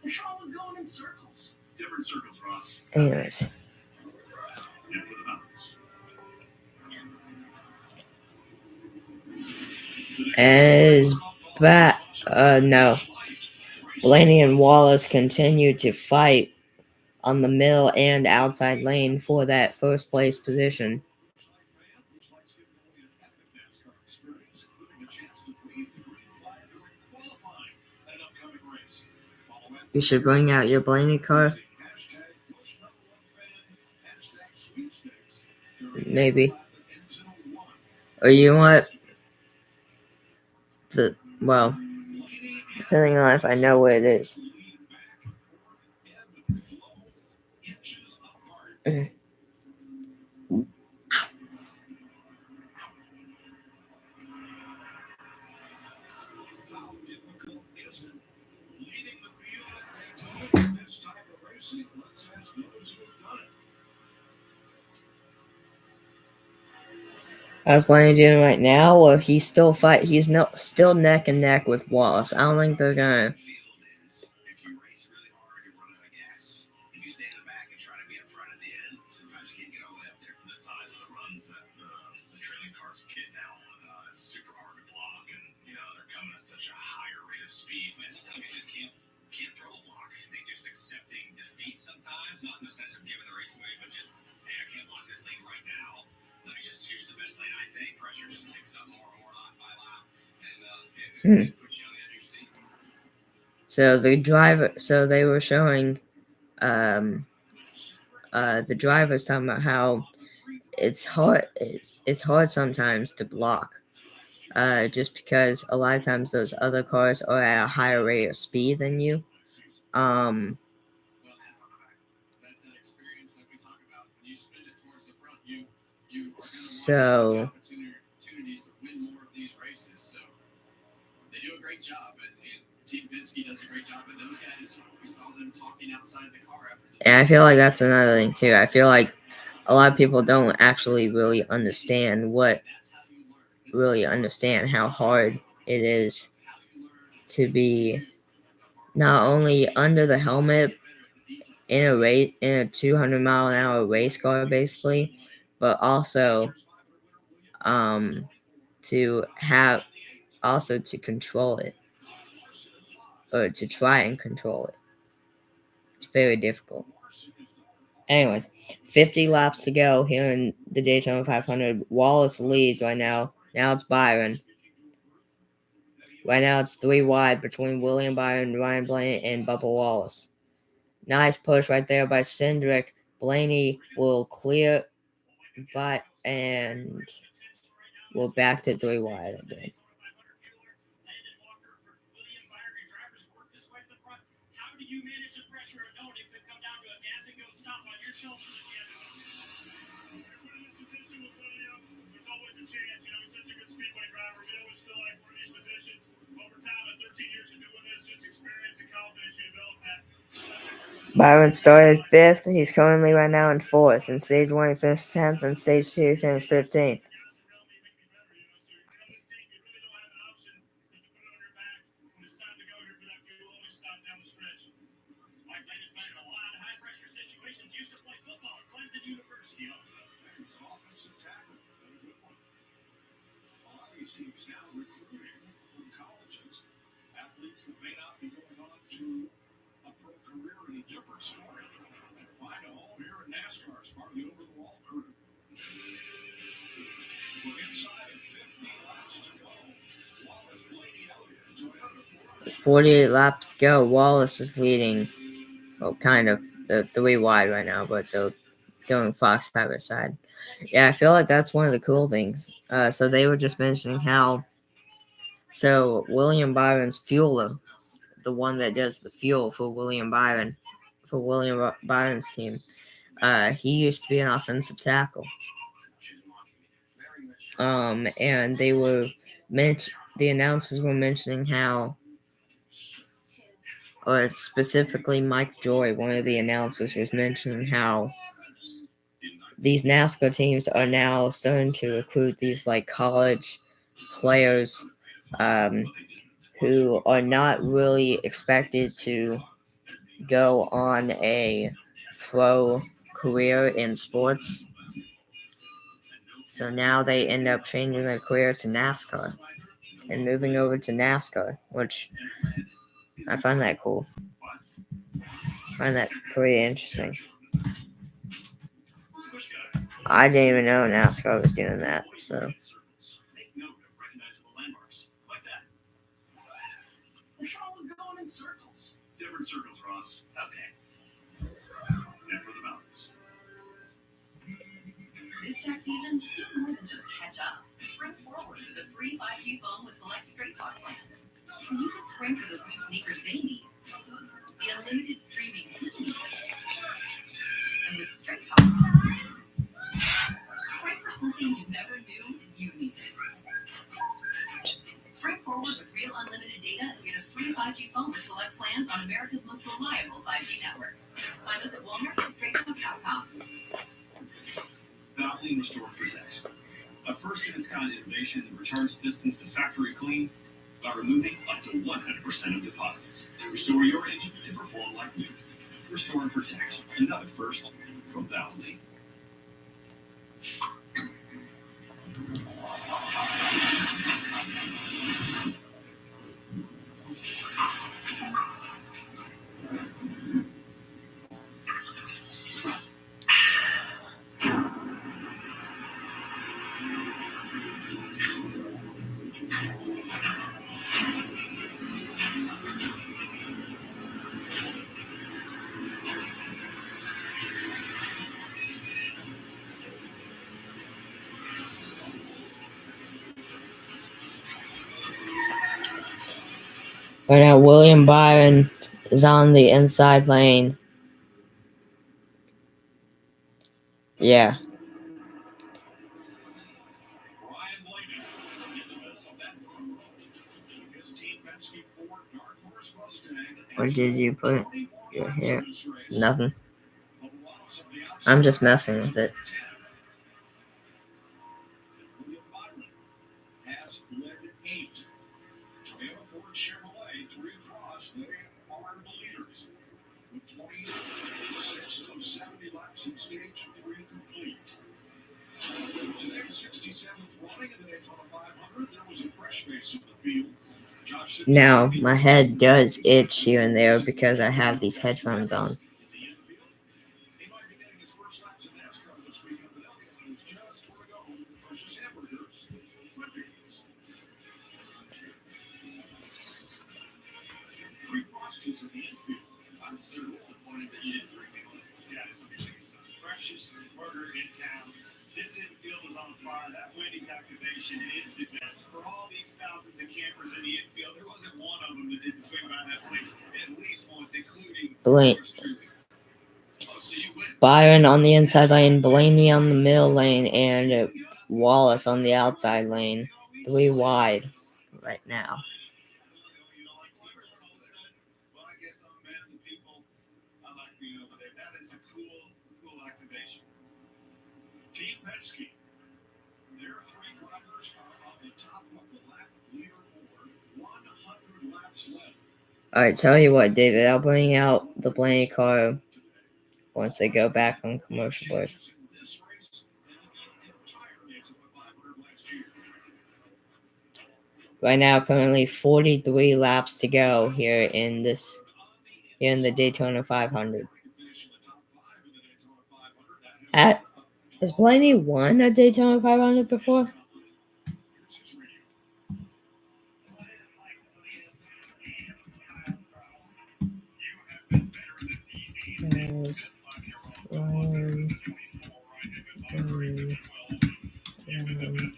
What's wrong with going in circles? Different circles, Ross. Anyways. And for the mountains. No. Blaney and Wallace continue to fight on the middle and outside lane for that first place position. You should bring out your Blaney car. Maybe. Or you want depending on if I know where it is. How's Blaney doing right now? Well, he's still still neck and neck with Wallace. I don't think they're gonna. Sometimes, not in the sense of giving the race away, but just, hey, I can't block this lane right now. Let me just choose the best lane I think. Pressure just ticks up more and more lap by lap, and it puts you on the edge of your seat. So they were showing, the drivers talking about how it's hard. It's hard sometimes to block, just because a lot of times those other cars are at a higher rate of speed than you. So opportunities to win more of these races. So they do a great job, and Team Penske does a great job. But those guys, we saw them talking outside the car after. And I feel like that's another thing too. I feel like a lot of people don't actually really understand how hard it is to be not only under the helmet in a 200-mile-an-hour race car, basically, but also to control it, or to try and control it. It's very difficult. Anyways, 50 laps to go here in the Daytona 500. Wallace leads right now. Now it's Byron. Right now it's 3 wide between William Byron, Ryan Blaney, and Bubba Wallace. Nice push right there by Cindric. Blaney will clear but and we're back to 3 wide again. How do you manage the pressure of knowing it could come down to a gas and go stop on your shoulders at the end of it? This position with William, there's always a chance. You know, he's such a good speedway driver. We always feel like one of these positions over time, in 13 years of doing this, just experience and confidence, you develop that. Byron started 5th. He's currently right now in 4th. In stage 1, he finished 10th. In stage 2, he finished 15th. Used to play football at Clemson University also. He's an offensive tackle. A good one. A lot of these teams now recruiting from colleges. Athletes that may not be going on to a pro career in a different sport. And find a home here in NASCAR as part of the over-the-wall crew. We're inside of 50 laps to go. Wallace, Blaney, Elliott, Toyota, 48 laps to go. Wallace is leading. Well, kind of. The 3 wide right now, but they're going fast side by side. Yeah, I feel like that's one of the cool things. So they were just mentioning how. So William Byron's fueler, the one that does the fuel for William Byron's team, he used to be an offensive tackle. And they were the announcers were mentioning how, or specifically Mike Joy, one of the announcers, was mentioning how these NASCAR teams are now starting to recruit these like college players who are not really expected to go on a pro career in sports. So now they end up changing their career to NASCAR and moving over to NASCAR, which I find that cool. I find that pretty interesting. I didn't even know NASCAR was doing that, so. Going in circles. Different circles, Ross. Okay. And for the mountains. This tax season, do more than just catch up. Spring forward with a free 5G phone with select Straight Talk plans. So you can spring for those new sneakers they need. The unlimited streaming you need. And with Straight Talk, spring for something you never knew you needed. Spring forward with real unlimited data and get a free 5G phone with select plans on America's most reliable 5G network. Find us at Walmart and StraightTalk.com. Valvoline Restore presents a first-in-its-kind innovation that returns pistons to factory clean by removing up to 100% of deposits. Restore your engine to perform like new. Restore and protect. Another first from Valvoline. Right now, William Byron is on the inside lane. Yeah. Ryan Blaney in the middle of that front row. His team Penske Ford Dark Horse Mustang. Where did you put your hair? Nothing. I'm just messing with it. William Byron has led 8. Toyota, Ford, Chevrolet, 3 across. They are the leaders with 26 of 70 laps in stage 3 complete. Today's 67th running in the Daytona 500. There was a fresh face in the field. Now, my head does itch here and there because I have these headphones on. He might be getting his first laps in NASCAR this weekend, but Elliott knows just where to go with the precious hamburgers. Three Frosties in the infield. I'm so disappointed that you didn't bring me one. Yeah, it's amazing. Freshest burger in town. This activation is the best. For all these thousands of campers in the infield, there wasn't one of them that didn't swing by that place at least once, including yours truly. Oh, so you win. Byron on the inside lane, Blaney on the middle lane, and Wallace on the outside lane. 3 wide right now. Well, I guess I'm man of the people. I like being over there. That is a cool activation. Team Penske. There are 3 drivers on the top of the lap leaderboard. 100 laps left. Alright, tell you what, David, I'll bring out the Blaney car once they go back on commercial break. Right now, currently 43 laps to go here in the Daytona 500. Has Blaney won a Daytona 500 before? Has Ryan won Daytona 500?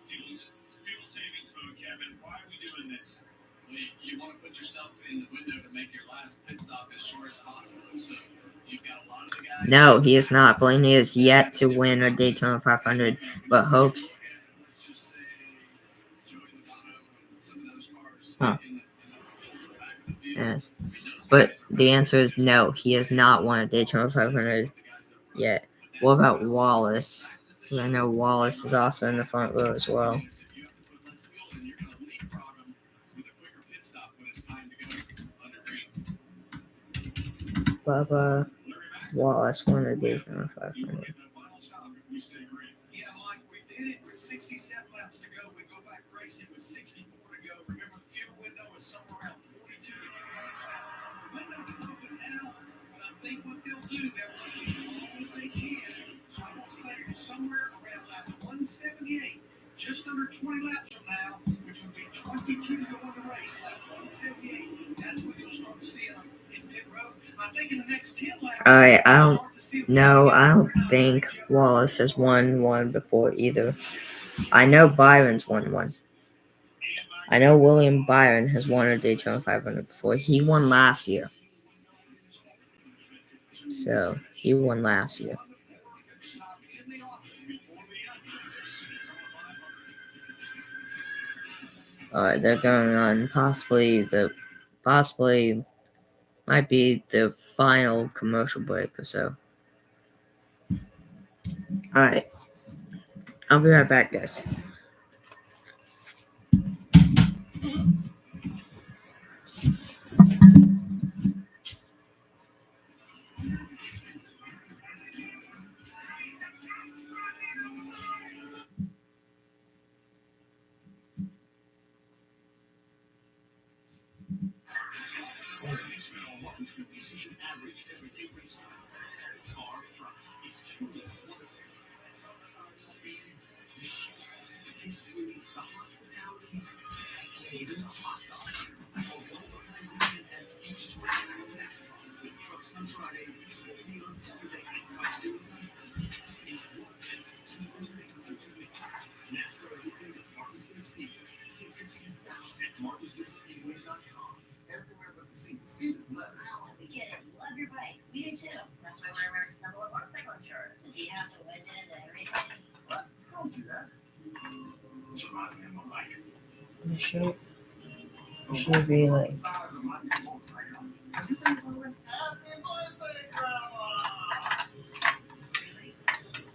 Fuel savings mode, Kevin. Why are we doing this? Well, you want to put yourself in the window to make your last pit stop as short as possible. So you've got a lot of the guys. No, he is not. Blaney is yet to win a Daytona 500, but hopes. Let's just say Joey Logano and some of those cars Huh. in the back of the field. Yes. But the answer is no. He has not won a Daytona 500 yet. What about Wallace? Because I know Wallace is also in the front row as well. Bubba Wallace won a Daytona 500. Yeah, Mike, we did it with 67 laps to go. We go back racing with 64 to go. Remember, the fuel window is somewhere around 42 to 46 laps. The window is open now, but I think what they'll do, they'll take it as long as they can. So I'm going to say somewhere around lap 178, just under 20 laps from now, which would be 22 to go in the race, lap 178. That's when you'll start to see them in pit road. I think in the next 10 laps, I don't think Wallace has won one before either. I know Byron's won one. I know William Byron has won a Daytona 500 before. He won last year. So, he won last year. Alright, they're going on possibly might be the final commercial break or so. Alright. I'll be right back, guys. Far from it. It's truly wonderful. Speed, the show, the history, the hospitality, even the hot dogs. Or one behind me at each track NASCAR with trucks on Friday, Xfinity on Saturday, Cup Series on Sunday. It's one and 2 things or 2 weeks. NASCAR weekend at Martinsville Speedway. Get your tickets now at martinsvillespeedway.com. Everywhere but the seat. The seat is left. Wow, we get it. Love your bike. We do too. That's why we're America's #1 motorcycle insurer. Do you have to wedge it into everything? What? Don't do that. This reminds me of my bike. It should be like. Size of my new motorcycle. I just ain't going with happy birthday, Grandma!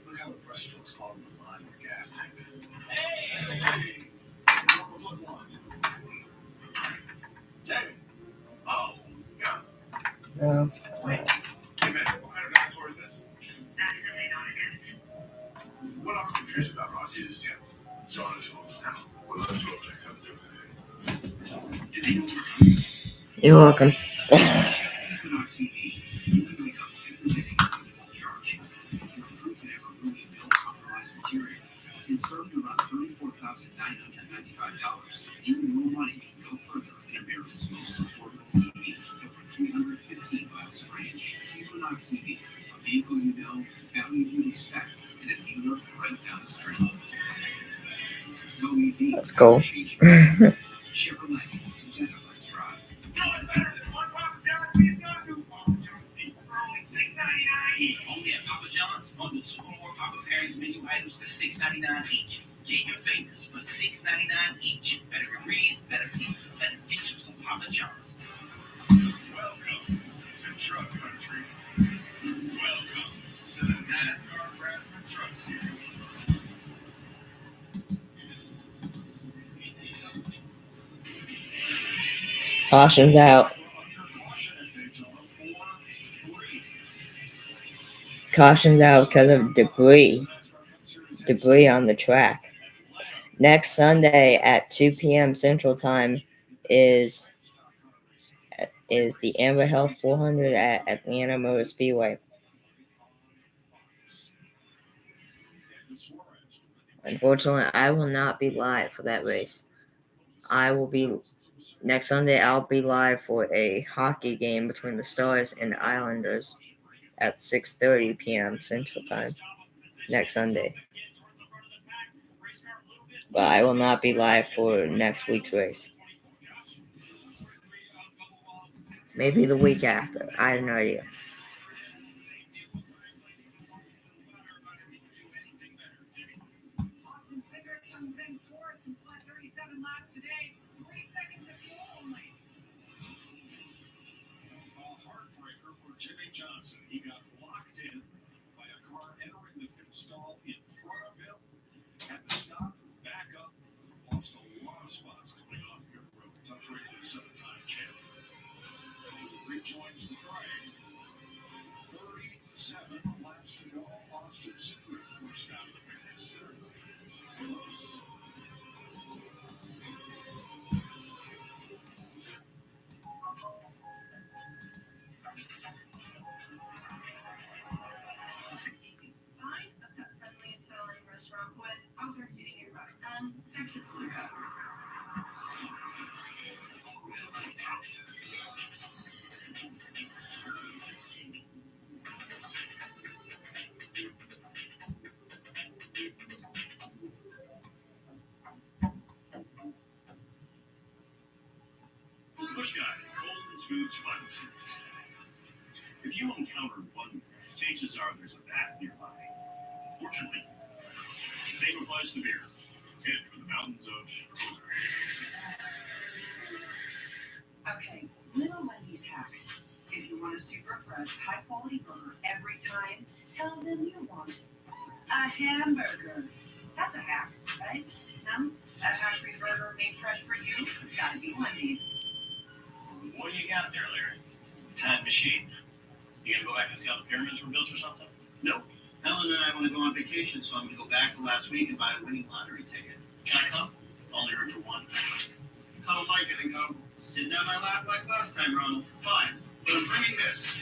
Look how the brushstrokes fall in the line with gas tank. Hey! What's on? Jamie. Oh, yeah. No. Wait a minute. What kind of dinosaur is this? That is a Daytona, yes. What I'm confused about, Rod, is dinosaurs. Now, what do those objects have to do with anything? You're welcome. On TV, you can wake up every day with full charge. Your crew can have a roomy, no-compromise interior. And starting around $34,995, you and more money can go further in America's most affordable EV. Over 315 miles of range. know, value you expect in a dealer right down the street. Go EV. Let's go. Chevrolet. Together, let's drive. Only at Papa John's. Bundle 2 or more Papa Pairings menu items for $6.99 each. Get your favorites for $6.99 each. Better ingredients, better pizza. Let's get you some Papa John's. Welcome to Truck Country. Welcome to the NASCAR Craftsman Truck Series. Caution's out. Caution's out because of debris on the track. Next Sunday at 2 p.m. Central Time is the Amber Health 400 at Atlanta Motor Speedway. Unfortunately, I will not be live for that race. Next Sunday, I'll be live for a hockey game between the Stars and the Islanders at 6:30 p.m. Central Time next Sunday. But I will not be live for next week's race. Maybe the week after. I have no idea. Austin Cindric comes in fourth and led 37 laps today. 3 seconds of fuel only. A heartbreaker for Jimmy Johnson. He got locked in by a car entering the pit stall in front of him. Had to stop, back up, lost a lot of spots coming off pit road. Tough race for the 7-time champion. Rejoins the fray. 37 laps to go. Austin Cindric pushed out of the pace. Find a pet-friendly Italian restaurant with outdoor seating nearby. Exits clear out. Push Guy, cold and smooth survival series. If you encounter one, chances are there's a path nearby. Fortunately, the same applies to beer. Head for the mountains of. Okay, little Wendy's hack. If you want a super fresh, high quality burger every time, tell them you want a hamburger. That's a hack, right? No? A hack-free burger made fresh for you? Gotta be Wendy's. What do you got there, Larry? Time machine? You gonna go back and see how the pyramids were built or something? Nope. Helen and I want to go on vacation, so I'm gonna go back to last week and buy a winning lottery ticket. Can I come? Only room for one. How am I gonna go? Sitting on my lap like last time, Ronald. Fine, but I'm bringing this.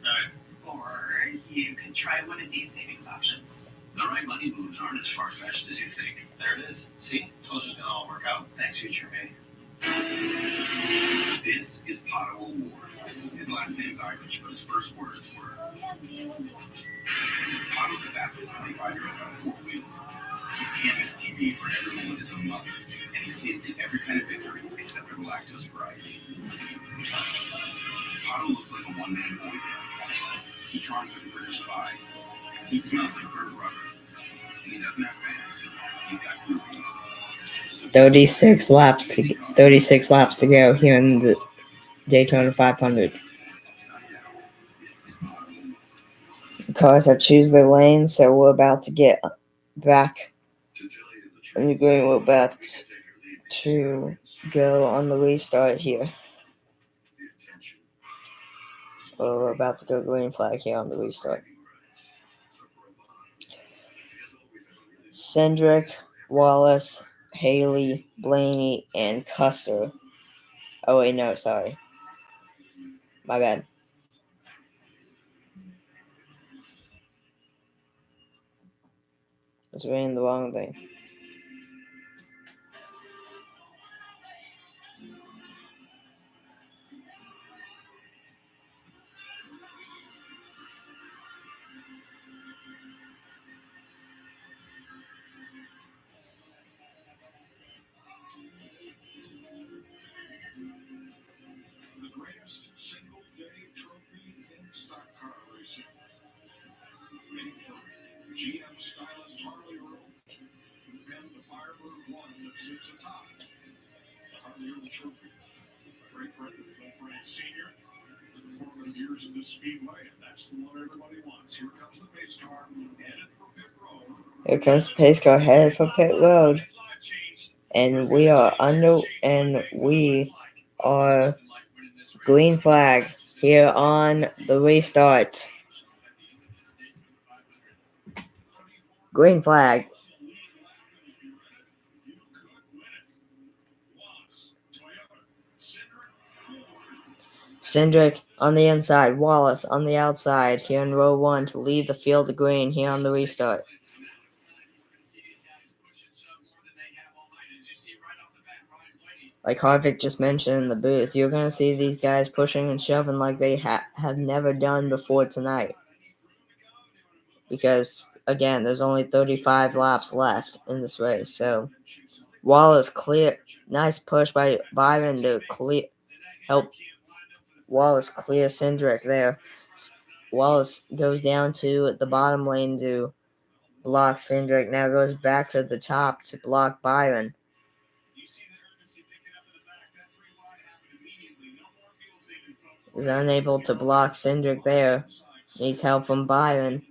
Alright. Or you could try one of these savings options. The right money moves aren't as far-fetched as you think. There it is. See? Told you it's gonna all work out. Thanks, future me. This is Pato O'Ward. His last name's Irish, but his first words were. Pato's the fastest 25-year-old on 4 wheels. He's canvas TV for everyone with his own mother, and he's tasted every kind of victory except for the lactose variety. Pato looks like a one-man boy band. He charms like a British spy. He smells like bird rubber, and he doesn't have fans. He's got groupies. 36 laps to go here in the Daytona 500. Cars have choose their lanes, so we're about to get back. And we're about to go on the restart here. We're about to go green flag here on the restart. Cindric, Wallace, Haley, Blaney, and Custer. Oh wait, no, sorry. My bad. I was reading the wrong thing. That's the one everybody wants. Here comes the pace car headed for pit road. Here comes the pace car headed for pit road. And we are green flag here on the restart. Green flag. Cindric on the inside, Wallace on the outside here in row 1 to lead the field of green here on the restart. Like Harvick just mentioned in the booth, you're going to see these guys pushing and shoving like they have never done before tonight. Because, again, there's only 35 laps left in this race. So, Wallace clear. Nice push by Byron to help Wallace clear Cindric there. Wallace goes down to the bottom lane to block Cindric. Now goes back to the top to block Byron. Is unable to block Cindric there. Needs help from Byron.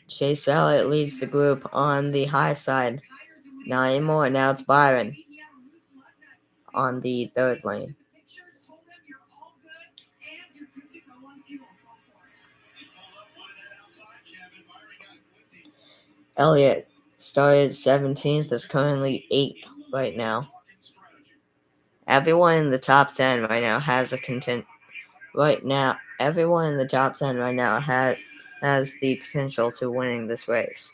Chase Elliott leads the group on the high side. Not anymore. Now it's Byron on the third lane. Elliott started 17th, is currently 8th right now. Everyone in the top 10 right now has a content. Right now, everyone in the top 10 right now has the potential to winning this race.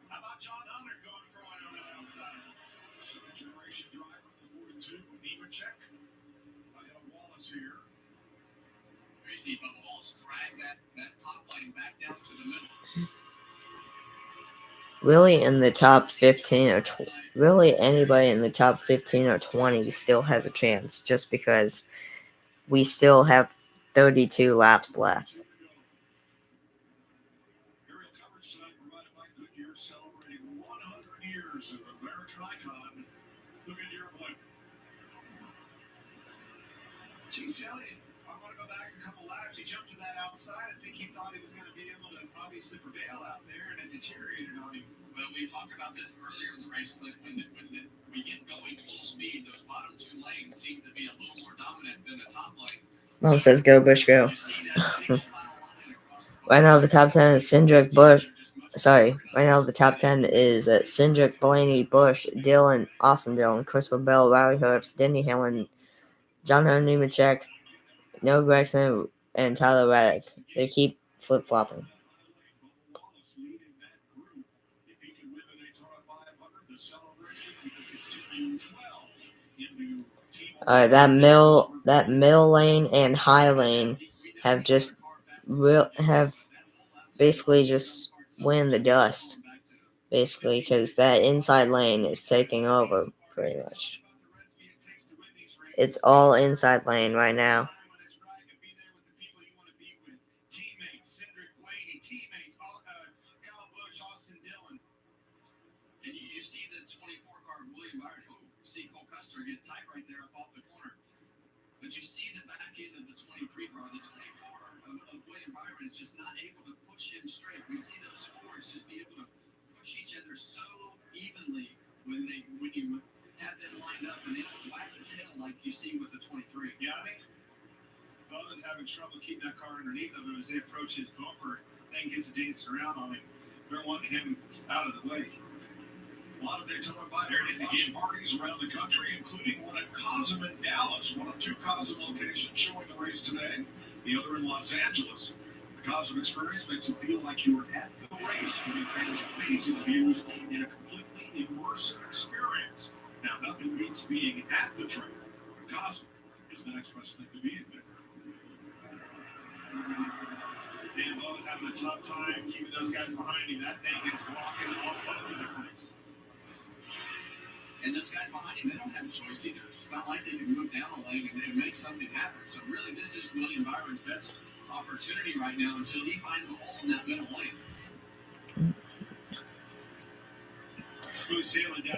How about John Hunter going for one on the outside? Second generation driver, the 42, Nemechek. Ahead of Wallace here. You see Bubba Wallace drag that top line back down to the middle. Really, in the top 15 or really anybody in the top 15 or 20 still has a chance, just because we still have 32 laps left. Aerial coverage tonight provided by Goodyear, celebrating 100 years of American icon, the Goodyear blimp. Chase Elliott, I want to go back a couple laps. He jumped to that outside. I think he thought he was going to be able to obviously prevail out there, and it deteriorated on him. Well, we talked about this earlier in the race, Cliff. When we get going full speed, those bottom two lanes seem to be a little more dominant than the top lane. Mom says go, Bush, go. Right now the top 10 is Cindric, Bush. Sorry, right now the top 10 is Cindric, Blaney, Bush, Dillon, Austin Dillon, Christopher Bell, Riley Herbst, Denny Hamlin, John Nemechek, Noah Gragson, and Tyler Reddick. They keep flip-flopping. Alright, that middle lane and high lane have basically just win the dust, basically, because that inside lane is taking over pretty much. It's all inside lane right now. And you see the 24 car of William Byron. See Cole Custer get tight right there up off the corner. But you see the back end of the 23 car, the 24 of William Byron is just not able to push him straight. We see those Fords just be able to push each other so evenly when you have them lined up, and they don't whack the tail like you see with the 23. Yeah, I think Bubba's having trouble keeping that car underneath of him as they approach his bumper. Thing gets dancing around on him. They're wanting him out of the way. A lot of Daytona fighters again parties around the country, including one at Cosm in Dallas, one of two Cosm locations showing the race today, the other in Los Angeles. The Cosm experience makes it feel like you are at the race, giving fans amazing views in a completely immersive experience. Now, nothing beats being at the track. Cosm, the next best thing to be in there. And Bubba's having a tough time keeping those guys behind him. That thing is walking all over the place. And those guys behind him, they don't have a choice either. It's not like they can move down the lane and make something happen. So really, this is William Byron's best opportunity right now until he finds a hole in that middle lane.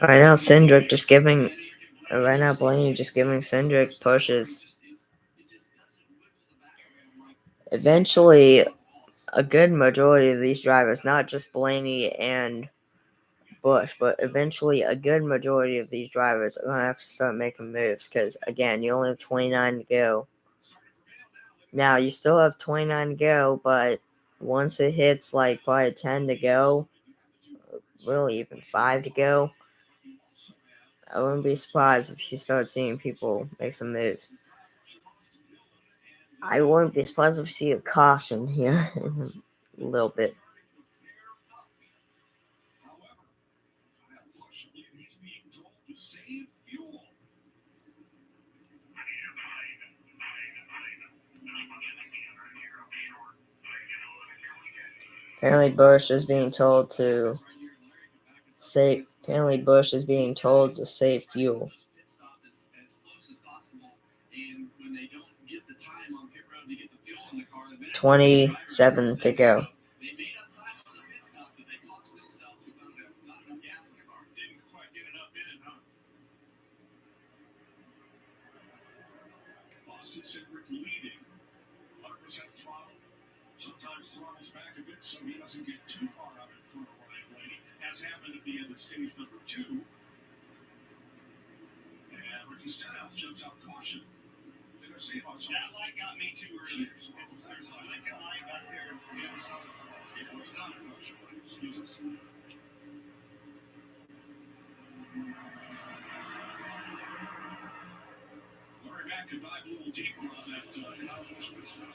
Right now, Cindric just giving. Right now, Blaney just giving Cindric pushes. Eventually, a good majority of these drivers, not just Blaney and Bush, but eventually a good majority of these drivers are going to have to start making moves because, again, you only have 29 to go. Now, you still have 29 to go, but once it hits like probably 10 to go, really even 5 to go, I wouldn't be surprised if you start seeing people make some moves. I wouldn't be surprised if you see a caution here in a little bit. Apparently Bush is being told to save fuel. 27 to go. Austin Cindric leading 100% throttle. Sometimes throttles back a bit so he doesn't get too far out in front of Ryan Blaney, as happened at the end of stage number 2. And Ricky Stenhouse jumps out caution. That light got me too early. There's a blinking light back there. Yeah, it was not a caution light, excuse us. Larry Mack could dive a little deeper on that Kyle Busch pit stop.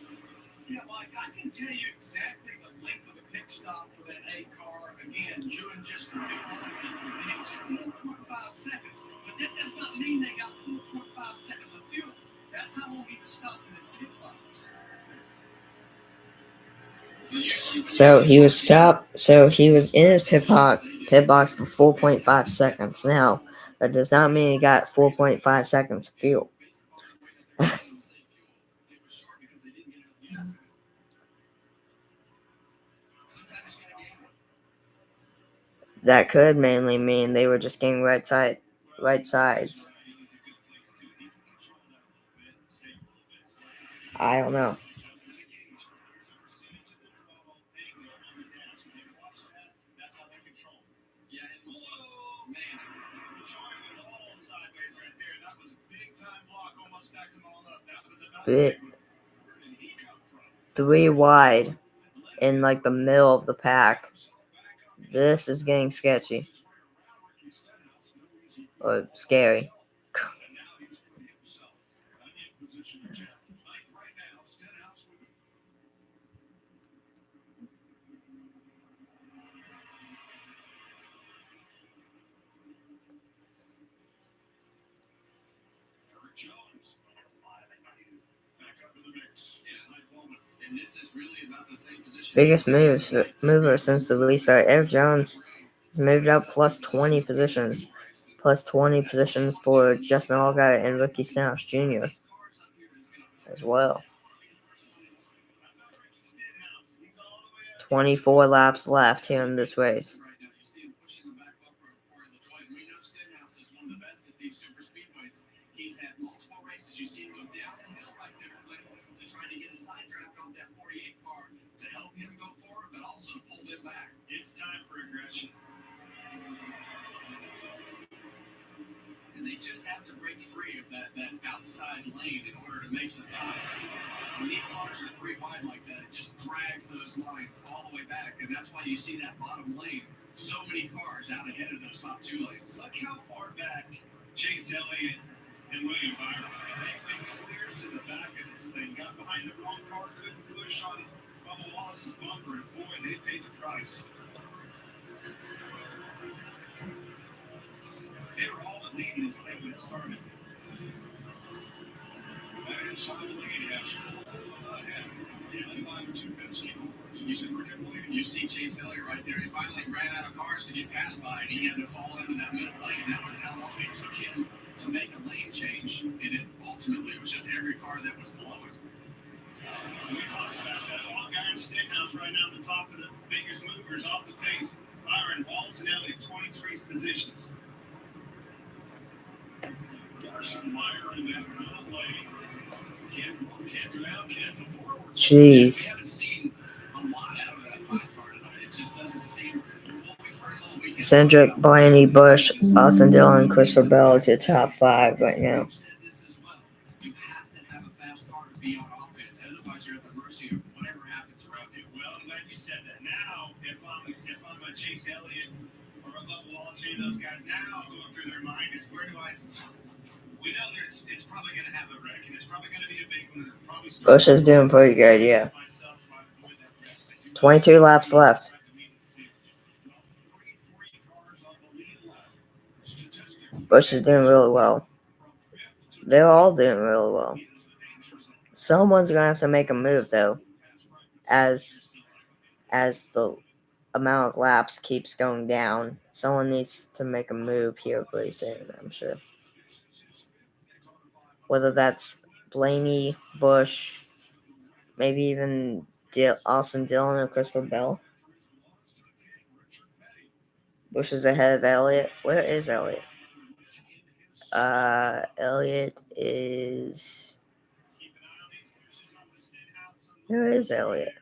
Yeah, Mike, I can tell you exactly the length of the pit stop for that A car. Again, doing just the big one, and it was 4.5 seconds. But that does not mean they got 4.5 seconds of fuel. That's how long he was stopped in his pit box. So he was stopped. So he was in his pit box for 4.5 seconds. Now, that does not mean he got 4.5 seconds of fuel. That could mainly mean they were just getting right sides. I don't know. Bit 3 wide in like the middle of the pack. This is getting sketchy. Or scary. Biggest mover since the restart. Eric Jones has moved up plus 20 positions. Plus 20 positions for Justin Allgaier and Ricky Stenhouse Jr. as well. 24 laps left here in this race. He's had multiple races. You see him go down the hill right there, Clint, to try to get a side draft on that 48 car to help him go forward, but also to pull them back. It's time for aggression. And they just have to break free of that outside lane in order to make some time. When these cars are 3 wide like that, it just drags those lines all the way back, and that's why you see that bottom lane. So many cars out ahead of those top 2 lanes. Look how far back Chase Elliott and William Byron. They've been clear to the back of this thing. Got behind the wrong car, couldn't push on Bubba Wallace's bumper, and boy, they paid the price. They were all the lead in this thing when it started. You see Chase Elliott right there. He finally ran out of cars to get past by, and he had to fall into that middle lane. That was how long it took him to make a lane change, and it ultimately was just every car that was below him. We talked about that. Long Iron Steakhouse right now at the top of the biggest movers off the pace. Byron, Wallace, and Elliott, 23 positions. Larson, Meyer in that middle lane. Can't go out, can't go forward. Jeez. We haven't seen a lot out of that 5 car tonight. It just doesn't seem. Well, we've heard all weekend. Cedric, Blaney, Bush, Austin Dillon, Christopher Bell is your top 5 right now. We've said this as well. You have to have a fast car to be on offense. Otherwise, you're at the mercy of whatever happens around you. Well, I'm glad you said that. Now, if I'm a Chase Elliott or a Bubba Wallace, any of those guys, now going through their mind is where do I? We know it's probably going to have a wreck, and it's probably going to be a big one. Bush is doing pretty good, yeah. 22 laps left. Bush is doing really well. They're all doing really well. Someone's going to have to make a move, though, as the amount of laps keeps going down. Someone needs to make a move here pretty soon, I'm sure. Whether that's Blaney, Bush, maybe even Austin Dillon or Christopher Bell. Bush is ahead of Elliott. Where is Elliott? Elliott is... Where is Elliott?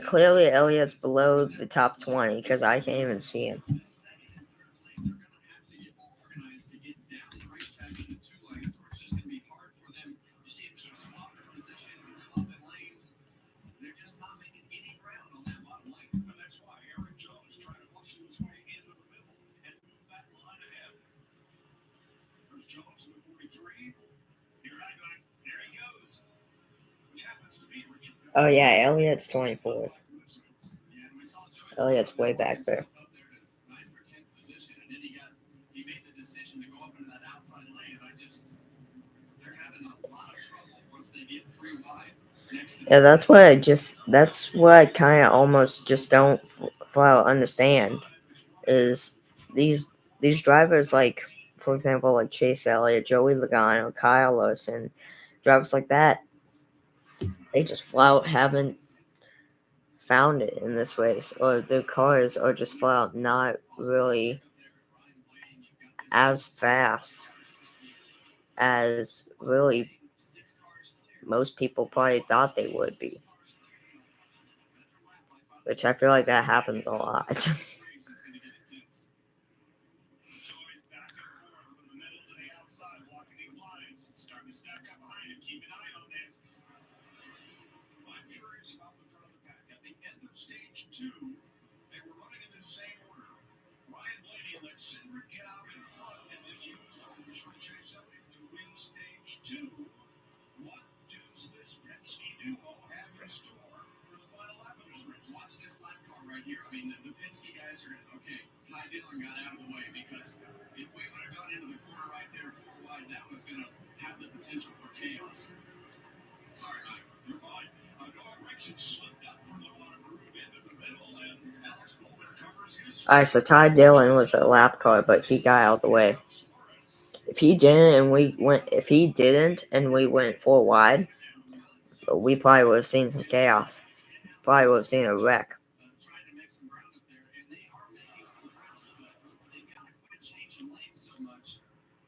Clearly Elliott's below the top 20 because I can't even see him. Oh yeah, Elliott's 24th. Elliott's way back there. Yeah, that's what I kind of almost just don't understand is these drivers, like, for example, like Chase Elliott, Joey Logano, Kyle Larson, drivers like that, they just flat haven't found it in this race, or their cars are just flat not really as fast as really most people probably thought they would be. Which I feel like that happens a lot. Watch this lap car right here. I mean, the Penske guys are okay. Ty Dillon got out of the way because if we would have gone into the corner right there 4 wide, that was going to have the potential for chaos. Sorry, Mike. You're fine. Noah Richardson slipped up from the bottom group into the middle, and Alex Bowman covers his. Alright, so Ty Dillon was a lap car, but he got out of the way. If he didn't and we went 4 wide, we probably would have seen some chaos. Probably would have seen a wreck. Trying to make some ground up there, and they are making some ground, but they've got to quit changing lanes so much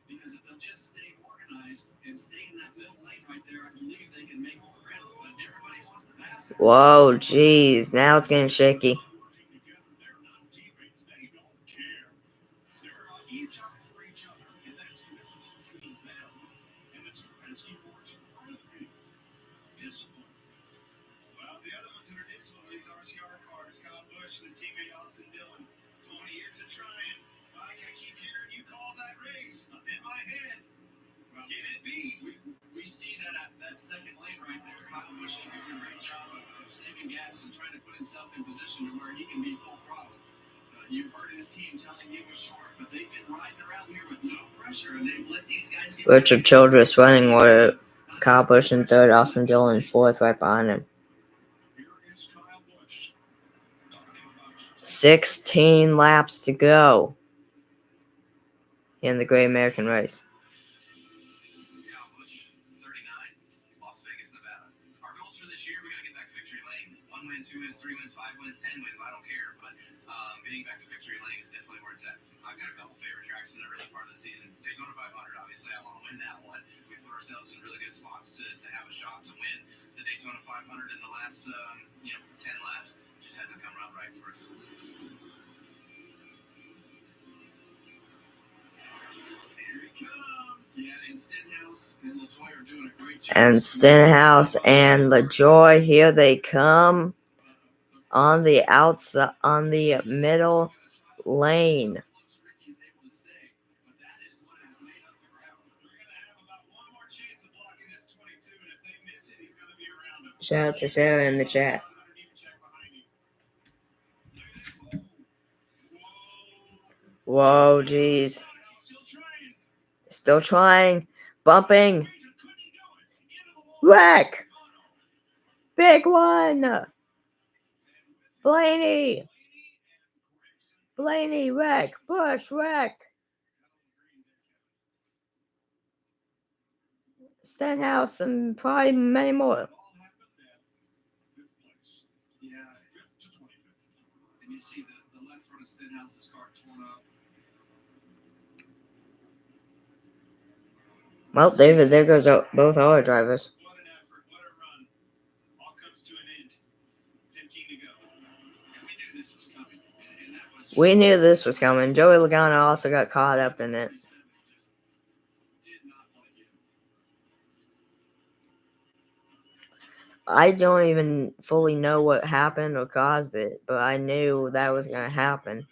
because if they'll just stay organized and stay in that middle lane right there, I believe they can make more ground. But everybody wants to pass. Whoa, jeez, now it's getting shaky. Well, the other ones that are disciplined, these RCR cars, Kyle Busch and his teammate Austin Dillon, 20 years of trying. Mike, I keep hearing you call that race in my head. Can it be? We see that second lane right there. Kyle Busch is doing a great job of saving gas and trying to put himself in position to where he can be full throttle. You've heard his team telling him he was short, but they've been riding around here with no pressure. Richard Childress running order. Kyle Busch in third, Austin Dillon in fourth, right behind him. 16 laps to go in the Great American Race. Kyle Busch, 39, Las Vegas, Nevada. Our goals for this year, we got to get back to victory lane. 1 win, 2 wins, 3 wins, 5 wins, 10 wins, I don't care. But getting back to victory lane is definitely where it's at. I've got a couple favorite tracks in the early part of the season. Daytona 500, obviously, I want to win that one. We put ourselves in really good spots to have a shot to win the Daytona 500 in the last 10 laps. Just hasn't come out right for us. Yeah, and Stenhouse and LaJoy are doing a great job. And Stenhouse and LaJoy, here they come on the outside, on the middle lane. Shout out to Sarah in the chat. Whoa, geez. Still trying. Bumping. Wreck. Big one. Blaney. Blaney, wreck. Bush, wreck. Stenhouse, and probably many more. Yeah, and you see the left front of Stenhouse's car torn up. Well, David, there goes both our drivers. What an effort, what a run. All comes to an end. 15 to go. And we knew this was coming. And that was We knew this was coming. Joey Logano also got caught up in it. did not want to give. I don't even fully know what happened or caused it, but I knew that was going to happen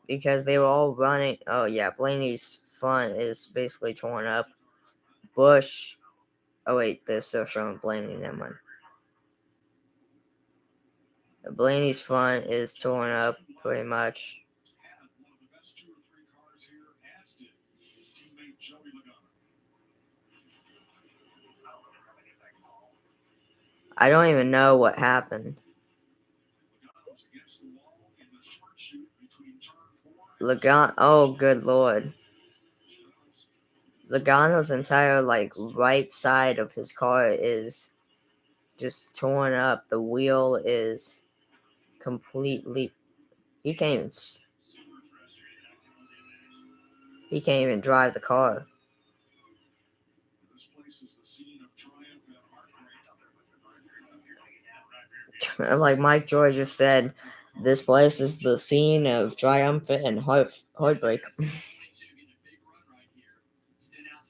because they were all running. Oh, yeah, Blaney's front is basically torn up. Bush. Oh, wait, they're still showing Blaney. Never mind. Blaney's front is torn up pretty much. Had one of the best 2 or 3 cars here, as did his teammate Joey Logano. I don't even know what happened. Logano's against the wall in the short chute between turn 4 and Oh, good lord. Logano's entire, right side of his car is just torn up. The wheel is completely... He can't even drive the car. This place is the scene of triumph and heartbreak. Like Mike Joy just said, this place is the scene of triumph and heartbreak. Stenhouse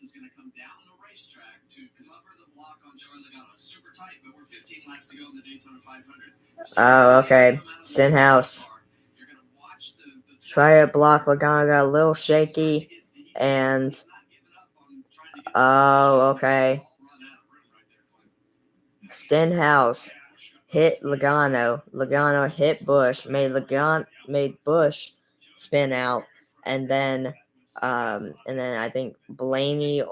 is going to come down the racetrack to cover the block on Joey Logano. Super tight, but we're 15 laps to go in the Daytona 500. Oh, okay. Stenhouse. Try to block. Logano got a little shaky. And... Oh, okay. Stenhouse hit Logano. Logano hit Bush. Made Bush spin out. And then I think Blaney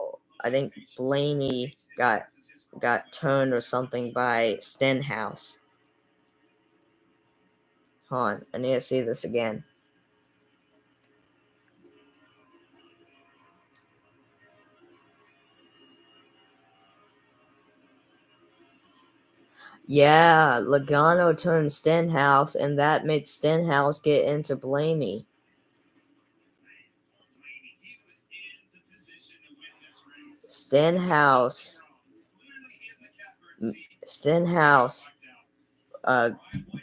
got turned or something by Stenhouse. Hold on, I need to see this again. Yeah, Logano turned Stenhouse, and that made Stenhouse get into Blaney. Stenhouse,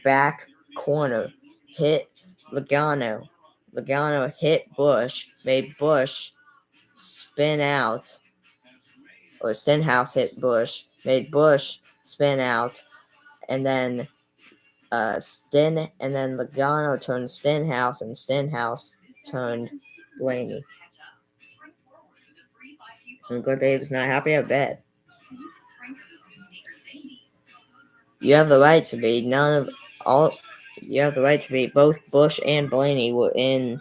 back corner, hit Logano. Logano hit Bush, made Bush spin out. Or Stenhouse hit Bush, made Bush spin out, and then Logano turned Stenhouse, and Stenhouse turned Blaney. And Good Dave's not happy, I bet. You have the right to be. You have the right to be. Both Bush and Blaney were in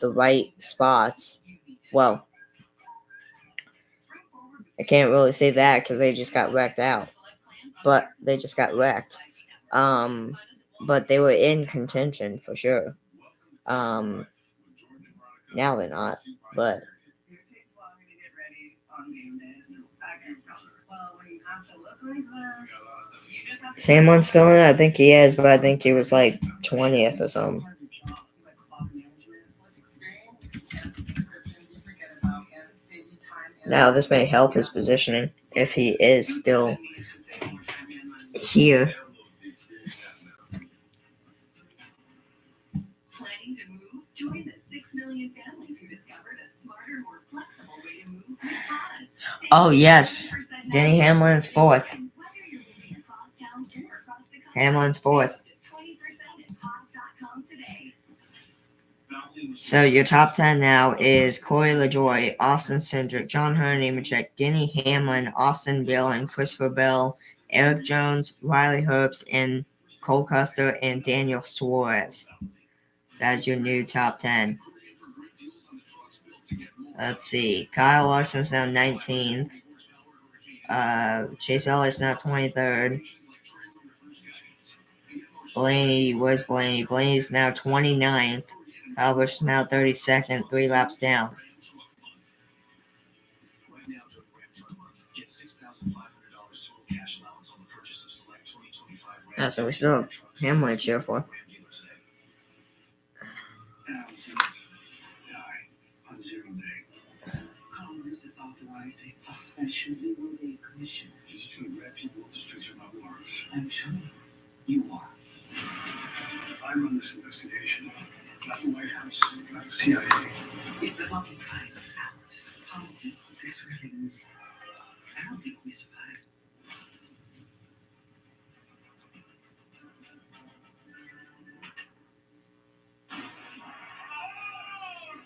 the right spots. Well, I can't really say that because they just got wrecked out. But they just got wrecked. But they were in contention for sure. Now they're not, but It takes longer to get ready on game day. I can tell. Well, when you have to look like that, you just have to. Hamlin still in it? I think he is, but I think he was like 20th or something. Now, this may help his positioning if he is still here. Planning to move? Join the 6 million families who discovered a smarter, more flexible way to move with pods. Oh, yes. Denny Hamlin's fourth. Hamlin's fourth. So your top 10 now is Corey LaJoie, Austin Cindric, John Hunter Nemechek, Denny Hamlin, Austin Dillon, Christopher Bell, Eric Jones, Riley Herbst, and Cole Custer and Daniel Suarez. That's your new top 10. Let's see. Kyle Larson's now 19th. Chase Elliott's now 23rd. Blaney was Blaney. Blaney's now 29th. Kyle Busch is now 32nd, 3 laps down. So we still have Hamlin to cheer for. Congress is authorizing a special legal day commission. Just to grab people with districts are not warrants. I'm sure you are. I run this investigation, not the White House, not the CIA. If the public finds out how difficult this really is, I don't think we survive.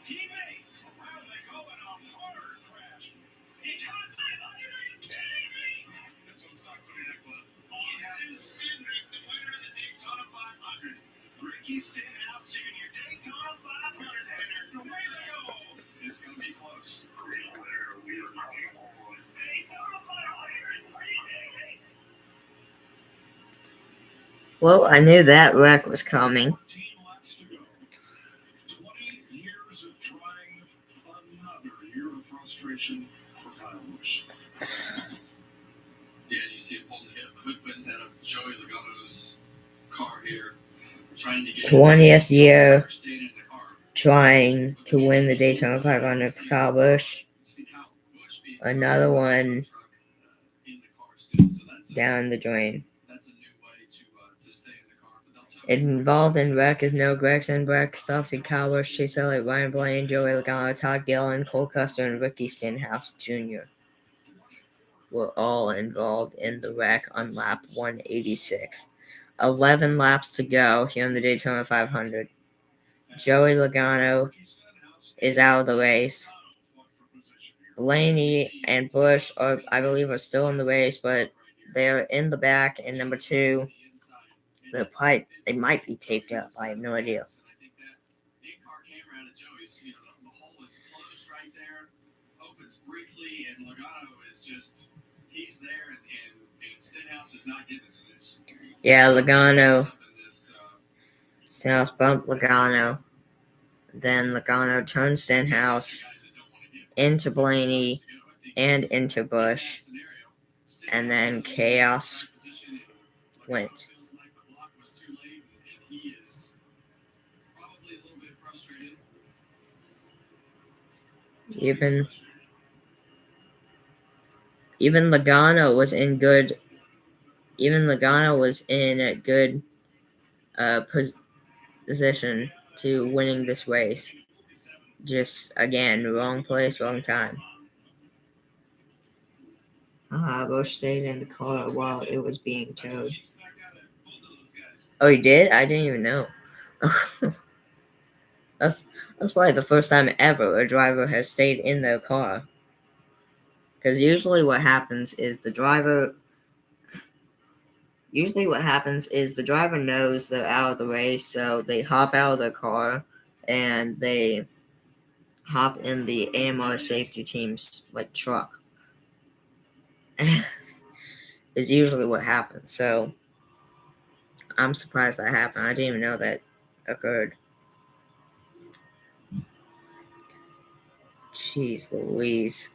Teammates! How they go in a hard crash? Daytona 500, are you kidding me? This one sucks on your necklace. Austin Cindric, the winner of the Daytona 500. Ricky Stenhouse Jr., Daytona 500 winner. The way they go! It's going to be close. Real winner, we are looking forward. Daytona 500, are you kidding me? Well, I knew that wreck was coming. 14 laps to go. 20 years of trying, another year of frustration for Kyle Busch. Yeah, and you see it pulling the hood pins out of Joey Logano's car here, trying to get 20th year staying in the car. trying to win the Daytona 500 for Kyle Busch. See Kyle Busch being Another one in the car still, so down the drain. that's a new way to stay in the car. But they'll tell Involved in wreck is Noah Gragson, Brett Kostowski, Kyle Busch, Chase Elliott, Ryan Blaney, Joey Logano, Todd Gilliland, Cole Custer, and Ricky Stenhouse Jr. were all involved in the wreck on lap 186. 11 laps to go here in the Daytona 500. Joey Logano is out of the race. Blaney and Busch, I believe, are still in the race, but they're in the back in number 2. They might be taped up. I have no idea. I think that in-car camera out of Joey's, the hole is closed right there, opens briefly, and Logano is just, he's there, and Stenhouse is not giving him this. Yeah, Logano. Stenhouse bumped Logano. Then Logano turned Stenhouse into Blaney and into Busch. And then chaos went. Even Logano was in good. Even Logano was in a good position to winning this race. Just again, wrong place, wrong time. Busch stayed in the car while it was being towed. Oh, he did? I didn't even know. That's probably the first time ever a driver has stayed in their car. Because usually what happens is the driver knows they're out of the race, so they hop out of their car and they hop in the AMR safety team's like truck. Is usually what happens. So I'm surprised that happened. I didn't even know that occurred. Jeez Louise.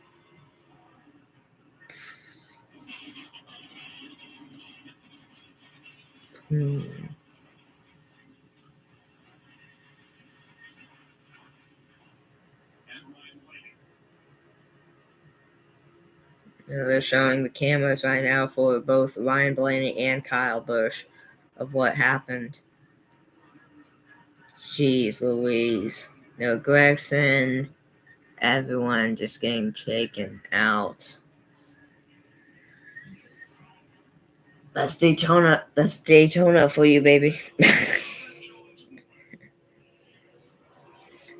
They're showing the cameras right now for both Ryan Blaney and Kyle Busch of what happened. Jeez Louise. No Gregson. Everyone just getting taken out. That's Daytona. That's Daytona for you, baby.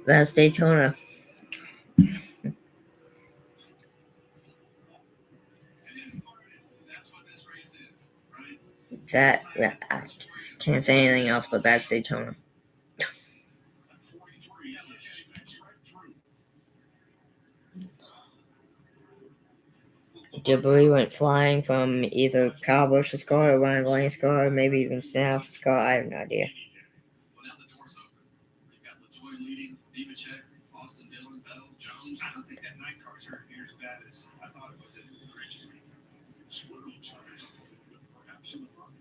That's Daytona. That I can't say anything else, but that's Daytona. Debris went flying from either Kyle Busch's car or Ryan Blaney's car, or maybe even Snell's car. I have no idea. Well, now the door's open. You've got LaJoy leading, Nemechek, Austin Dillon, Bell, Jones. I don't think that night car's hurt near as bad as I thought it was at the bridge. Swirl tires, perhaps in the front.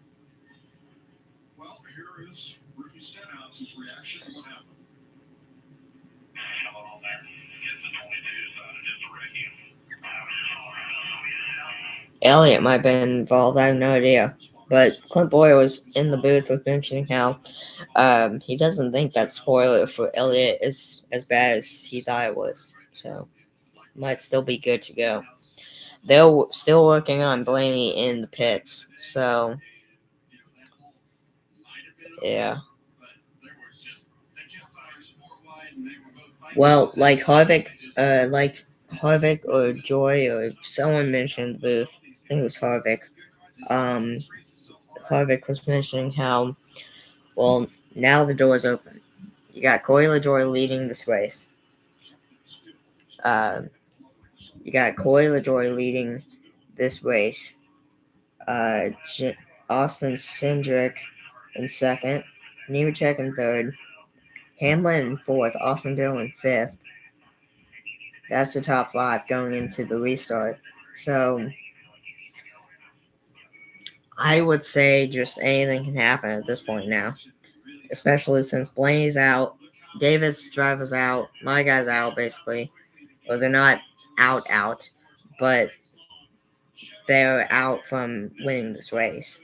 Well, here is Ricky Stenhouse's reaction to what happened. Hello there. It's the 22, so it is a wrecking. Elliott might have been involved. I have no idea. But Clint Boyer was in the booth with mentioning how he doesn't think that spoiler for Elliott is as bad as he thought it was. So might still be good to go. They're still working on Blaney in the pits. So yeah. Well, like Harvick or Joy or someone mentioned the booth. I think it was Harvick. Harvick was mentioning how, well, now the door's open. You got Corey LaJoy leading this race. You got Corey LaJoy leading this race. Austin Cindric in second. Nemechek in third. Hamlin in fourth. Austin Dillon in fifth. That's the top five going into the restart. So I would say just anything can happen at this point now, especially since Blaney's out, David's driver's out, my guy's out basically. Well, they're not out, but they're out from winning this race.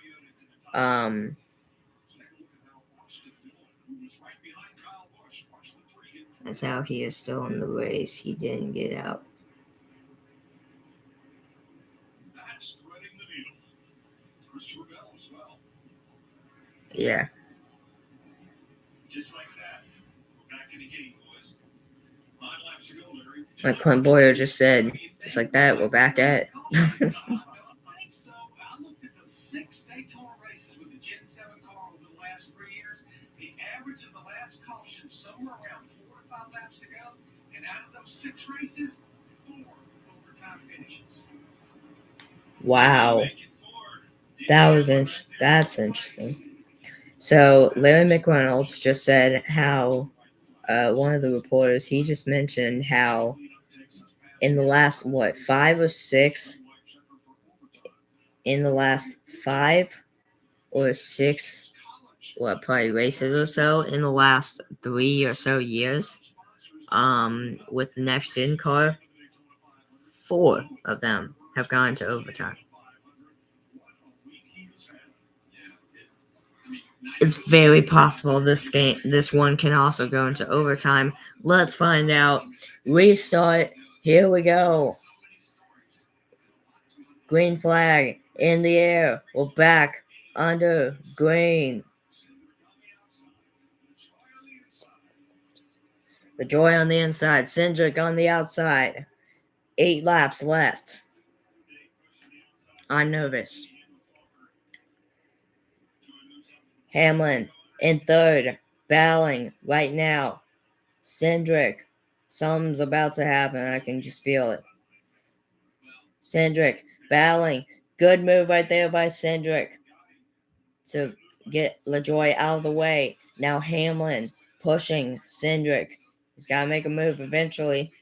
That's how he is still in the race. He didn't get out. That's threading the needle. Christopher Bell as well. Yeah. Just like that, we're back in the game, boys. 9 laps to go, Larry. Like Clint Boyer just said, just like that, we're back at it. I think so. I looked at those 6 Daytona races with the Gen 7 car over the last 3 years. The average of the last caution, somewhere around 4 to 5 laps to go. And out of those 6 races, 4 overtime finishes. Wow. That's interesting. So Larry McReynolds just said how one of the reporters, he just mentioned how in the last 5 or 6 probably races or so in the last 3 or so years with the next gen car, 4 of them have gone to overtime. It's very possible this one can also go into overtime. Let's find out. Restart. Here we go. Green flag in the air. We're back under green. The Joy on the inside. Cindric on the outside. 8 laps left. I'm nervous. Hamlin in third. Battling right now. Cindric Something's about to happen. I can just feel it. Cindric battling. Good move right there by Cindric to get LaJoy out of the way. Now Hamlin pushing Cindric. He's got to make a move eventually.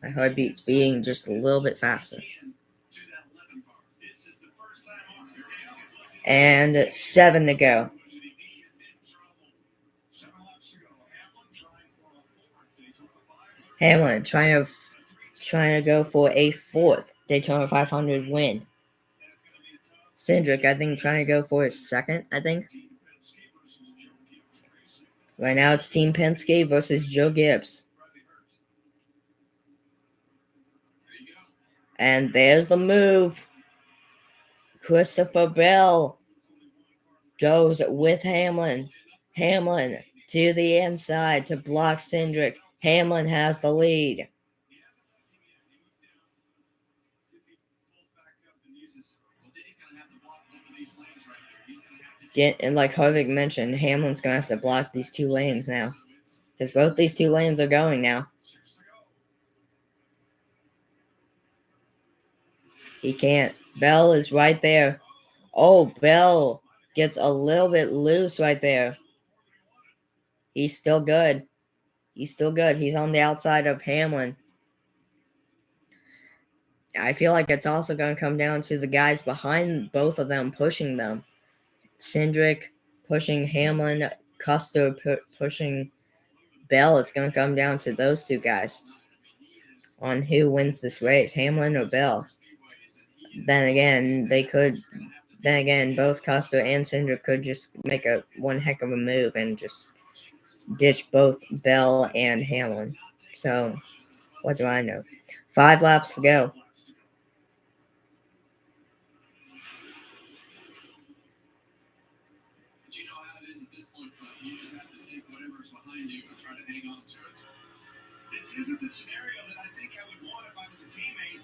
My heartbeat's beating just a little bit faster. And 7 to go. Hamlin trying to go for a 4th Daytona 500 win. Cindric, I think, trying to go for his 2nd, I think. Right now it's Team Penske versus Joe Gibbs. And there's the move. Christopher Bell goes with Hamlin. Hamlin to the inside to block Cindric. Hamlin has the lead. And like Harvick mentioned, Hamlin's going to have to block these 2 lanes now. Because both these 2 lanes are going now. He can't. Bell is right there. Oh, Bell gets a little bit loose right there. He's still good. He's still good. He's on the outside of Hamlin. I feel like it's also going to come down to the guys behind both of them pushing them. Cindric pushing Hamlin, Custer pushing Bell. It's going to come down to those 2 guys on who wins this race, Hamlin or Bell. Then again, both Custer and Cindric could just make one heck of a move and just ditch both Bell and Hamlin. So, what do I know? 5 laps to go. This isn't the scenario that I think I would want if I was a teammate,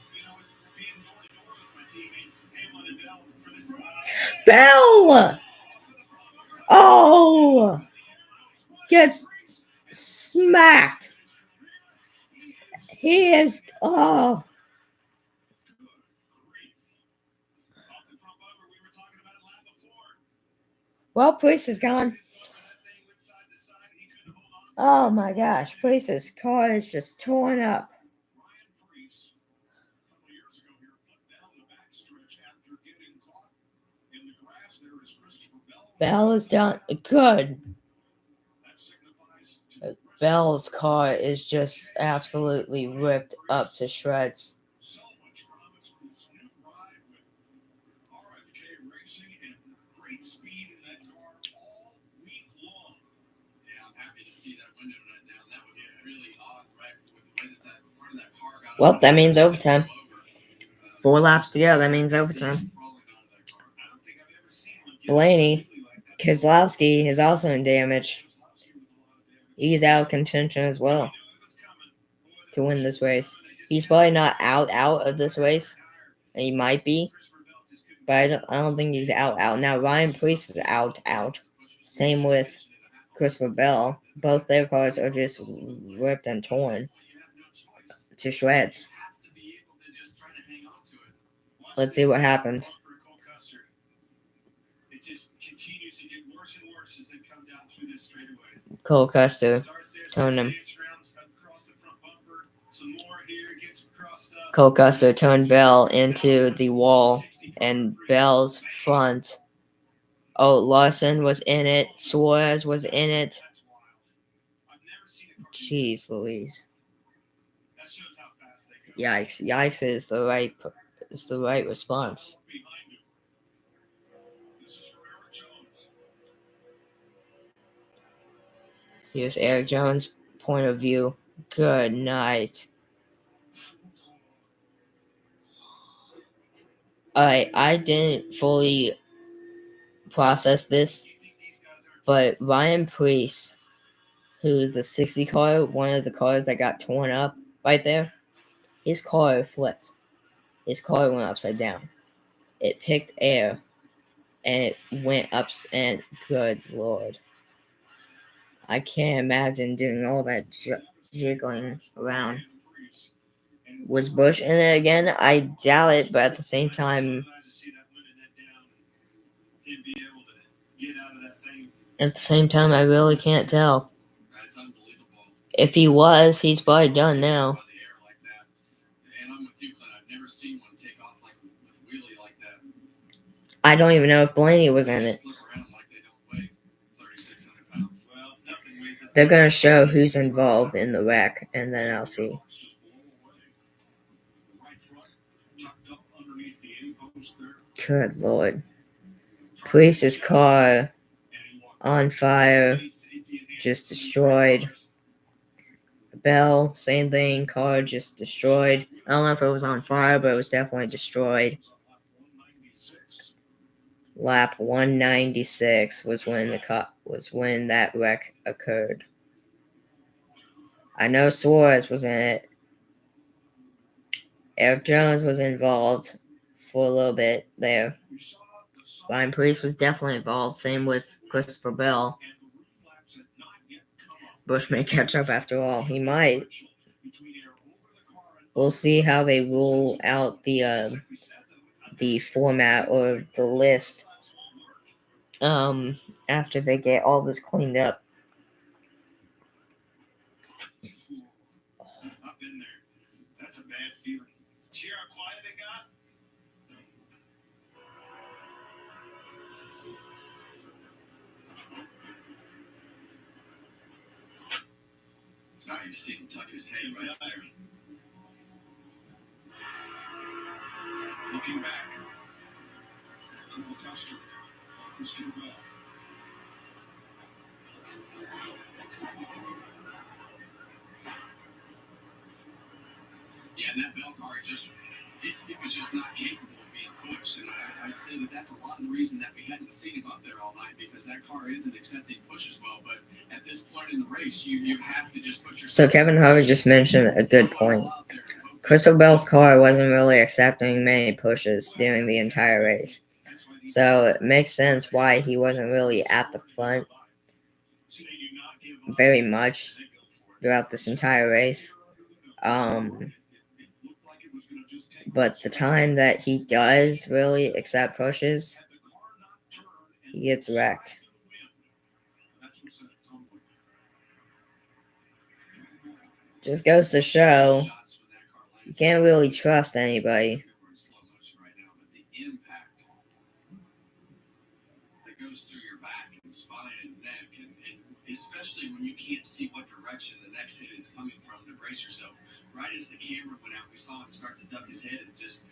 being door to door with my teammate, Hamlin and Bell, for the Bell! Oh! Gets smacked. He is. Oh. Well, Priest is gone. Oh my gosh, Priest's car is just torn up. Bell is done. Good. Bell's car is just absolutely ripped up to shreds. Well, that means overtime. 4 laps to go. That means overtime. Blaney Keselowski is also in damage. He's out of contention as well to win this race. He's probably not out of this race. He might be, but I don't think he's out. Now Ryan Preece is out. Same with Christopher Bell. Both their cars are just ripped and torn to shreds. Let's see what happened. Cole Custer turned him. Cole Custer turned Bell into the wall, and Bell's front. Oh, Larson was in it. Suarez was in it. Jeez Louise. Yikes. Yikes is the right response. Here's Eric Jones' point of view. Good night. I didn't fully process this, but Ryan Preece, who's the 60 car, one of the cars that got torn up right there, his car flipped. His car went upside down. It picked air and it went up, and good lord. I can't imagine doing all that jiggling around. Was Bush in it again? I doubt it, but at the same time, I really can't tell. That's unbelievable. If he was, he's probably done now. By the air like that. And I'm with you, Clint. I've never seen one take off like with wheelie like that. I don't even know if Blaney was in it. Flip around like they don't weigh 3,600 pounds. Well, nothing weighs that. They're gonna show who's involved in the wreck, and then I'll see. Good lord. Police's car on fire, just destroyed. Bell, same thing, car just destroyed. I don't know if it was on fire, but it was definitely destroyed. Lap 196 was when that wreck occurred. I know Suarez was in it. Eric Jones was involved for a little bit there. Ryan Preece was definitely involved. Same with Christopher Bell. Bush may catch up after all. He might. We'll see how they rule out the format or the list after they get all this cleaned up. I've been there. That's a bad feeling. See how quiet it got? Now you see him tuck his head right there. Looking back. Cole Custer. Christian Bell. Yeah, and that Bell car it was just not capable of being pushed. And I'd say that's a lot of the reason that we hadn't seen him up there all night, because that car isn't accepting push as well. But at this point in the race, you have to just put yourself. So Kevin Harvey just mentioned a good point. Crystal Bell's car wasn't really accepting many pushes during the entire race. So it makes sense why he wasn't really at the front very much throughout this entire race. But the time that he does really accept pushes, he gets wrecked. Just goes to show you can't really trust anybody. That goes through your back and spine and neck, and especially when you can't see what direction the next hit is coming from to brace yourself. Right as the camera went out, we saw him start to duck his head and just,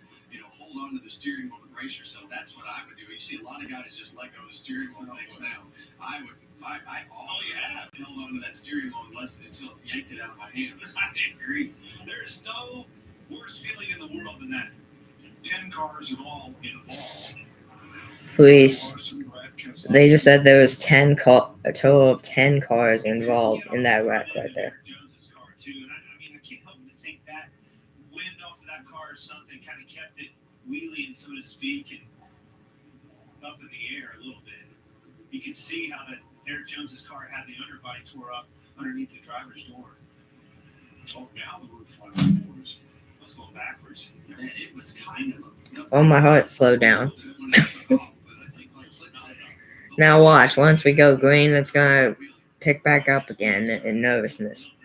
hold on to the steering wheel to brace yourself. That's what I would do. You see a lot of guys just let go of the steering wheel things now. I always held on to that steering wheel until it yanked it out of my hands. I agree. There's no worse feeling in the world than that. 10 cars and all involved. Police, they just said there was a total of 10 cars involved in that wreck right there. Jones's car too, and I can't help but think that wind off of that car or something kind of kept it wheeling, so to speak, and up in the air a little bit. You can see how that Eric Jones's car had the underbody tore up underneath the driver's door. Oh, now the roof went forwards. Let's go backwards. It was kind of Oh, my heart slowed down. Now watch, once we go green, it's gonna pick back up again in nervousness.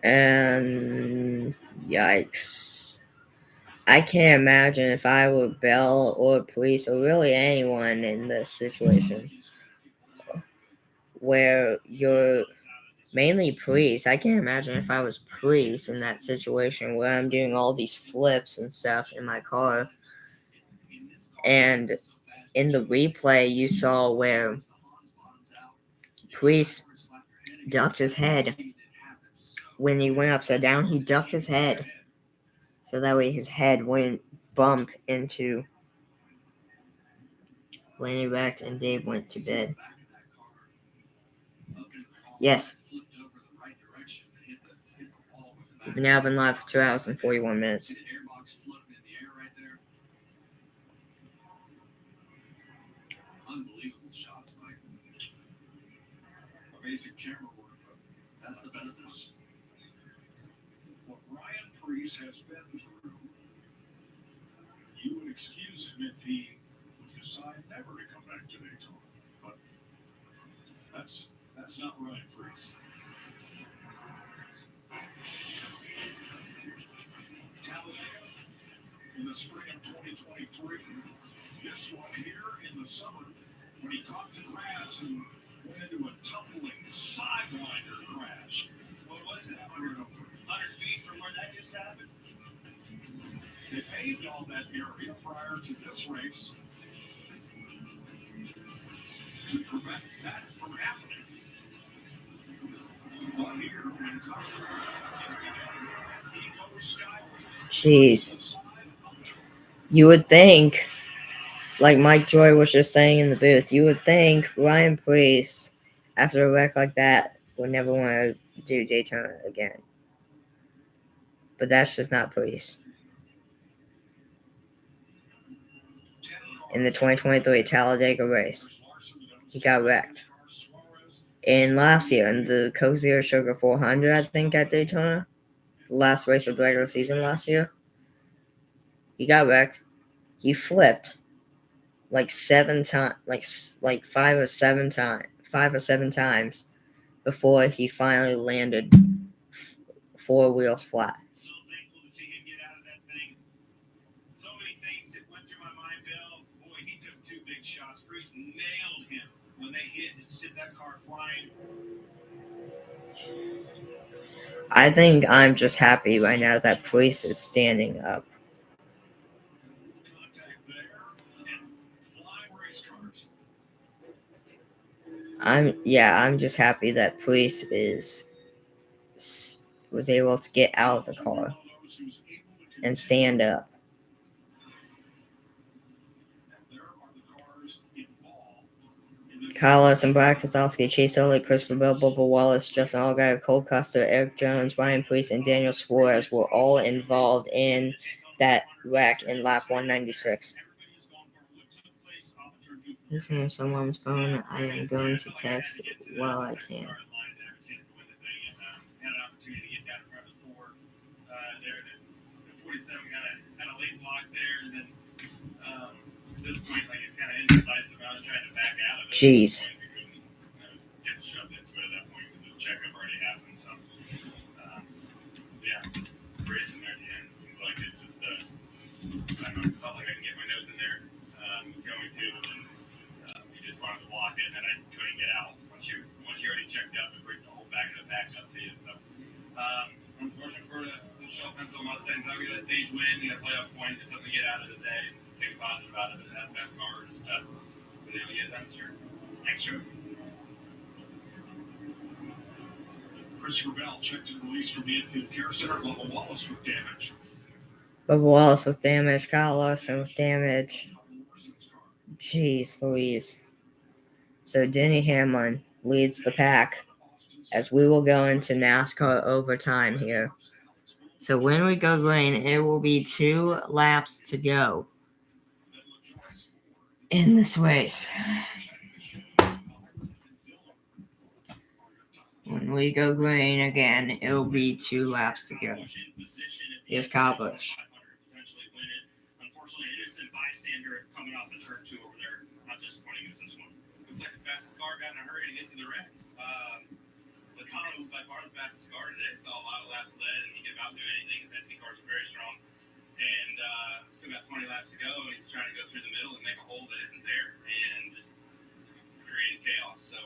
And yikes. I can't imagine if I were Bell or Police or really anyone in this situation where you're mainly Police. I can't imagine if I was Police in that situation where I'm doing all these flips and stuff in my car. And in the replay, you saw where Police ducked his head. When he went upside down, he ducked his head. So that way his head wouldn't bump into Blaney wrecked and Dave went to bed. Yes. We've now been live for 2 hours and 41 minutes. unbelievable shots, Mike. Amazing camera work. That's the best of it. What Ryan Preece has been through, you would excuse him if he would decide never to come back to Daytona. But that's not Ryan Preece. Talladega in the spring of 2023. This one here in the summer when he caught the grass and went into a tumbling sidewinder crash. What was it? 100 feet from where that just happened? They paved all that area prior to this race to prevent that from happening. But here, when Custer get together, he goes skyward. Jeez. You would think, like Mike Joy was just saying in the booth, you would think Ryan Preece, after a wreck like that, would never want to do Daytona again. But that's just not Preece. In the 2023 Talladega race, he got wrecked. And last year, in the Coke Zero Sugar 400, I think, at Daytona, the last race of the regular season last year, he got wrecked. He flipped like 7 times, like 5 or 7 times before he finally landed 4 wheels flat. So thankful to see him get out of that thing. So many things that went through my mind, Bill. Boy, he took 2 big shots. Preece nailed him when they hit and sent that car flying. I think I'm just happy right now that Preece is standing up. Contact there and flying race cars. I'm just happy that Preece was able to get out of the car and stand up. Kyle Larson, Brad Keselowski, Chase Elliott, Christopher Bell, Bubba Wallace, Justin Allgaier, Cole Custer, Eric Jones, Ryan Preece, and Daniel Suarez were all involved in that wreck in lap 196. Listening to someone's phone, I am going to text while I can. The 47 had a late block there, and then at this point, like, it's kind of indecisive. I was trying to back out of it. Jeez. I was getting shoved into it at that point because the checkup already happened. So, yeah, just racing there at the end. Seems like it's just, I don't know, felt like I could get my nose in there. Was going to, and then you just wanted to block it, and then I couldn't get out. Once you already checked out, it brings the whole back of the pack up to you. So, unfortunate for the Shell Pencil Mustangs, not get a stage win, you got a playoff point, just something to get out of the day, take a positive out of it, have a fast car, just but they don't get that extra. Christopher Bell checked and released from the infield care center. Bubba Wallace with damage. Bubba Wallace with damage, Kyle Larson with damage. Jeez Louise. So Denny Hamlin leads the pack as we will go into NASCAR overtime here. So when we go green, it will be 2 laps to go in this race. When we go green again, it will be 2 laps to go. Here's Kyle Busch. Unfortunately, innocent bystander coming off the turn 2 over there. Not disappointing as this one. Looks like the fastest car got in a hurry to get to the wreck. Logano was by far the fastest car today. Saw a lot of laps led, and he could about do anything. The Penske cars are very strong. And still got 20 laps to go, and he's trying to go through the middle and make a hole that isn't there, and just created chaos. So,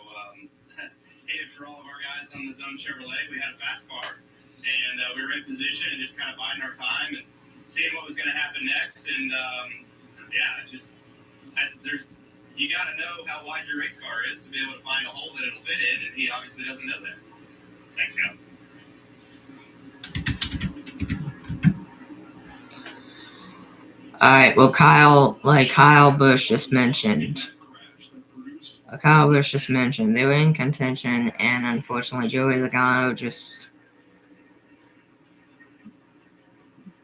hated for all of our guys on the Zone Chevrolet. We had a fast car, and we were in position and just kind of biding our time and seeing what was going to happen next. And you got to know how wide your race car is to be able to find a hole that it'll fit in, and he obviously doesn't know that. Thanks, Scott. All right. Well, Kyle Busch just mentioned, they were in contention, and unfortunately, Joey Logano just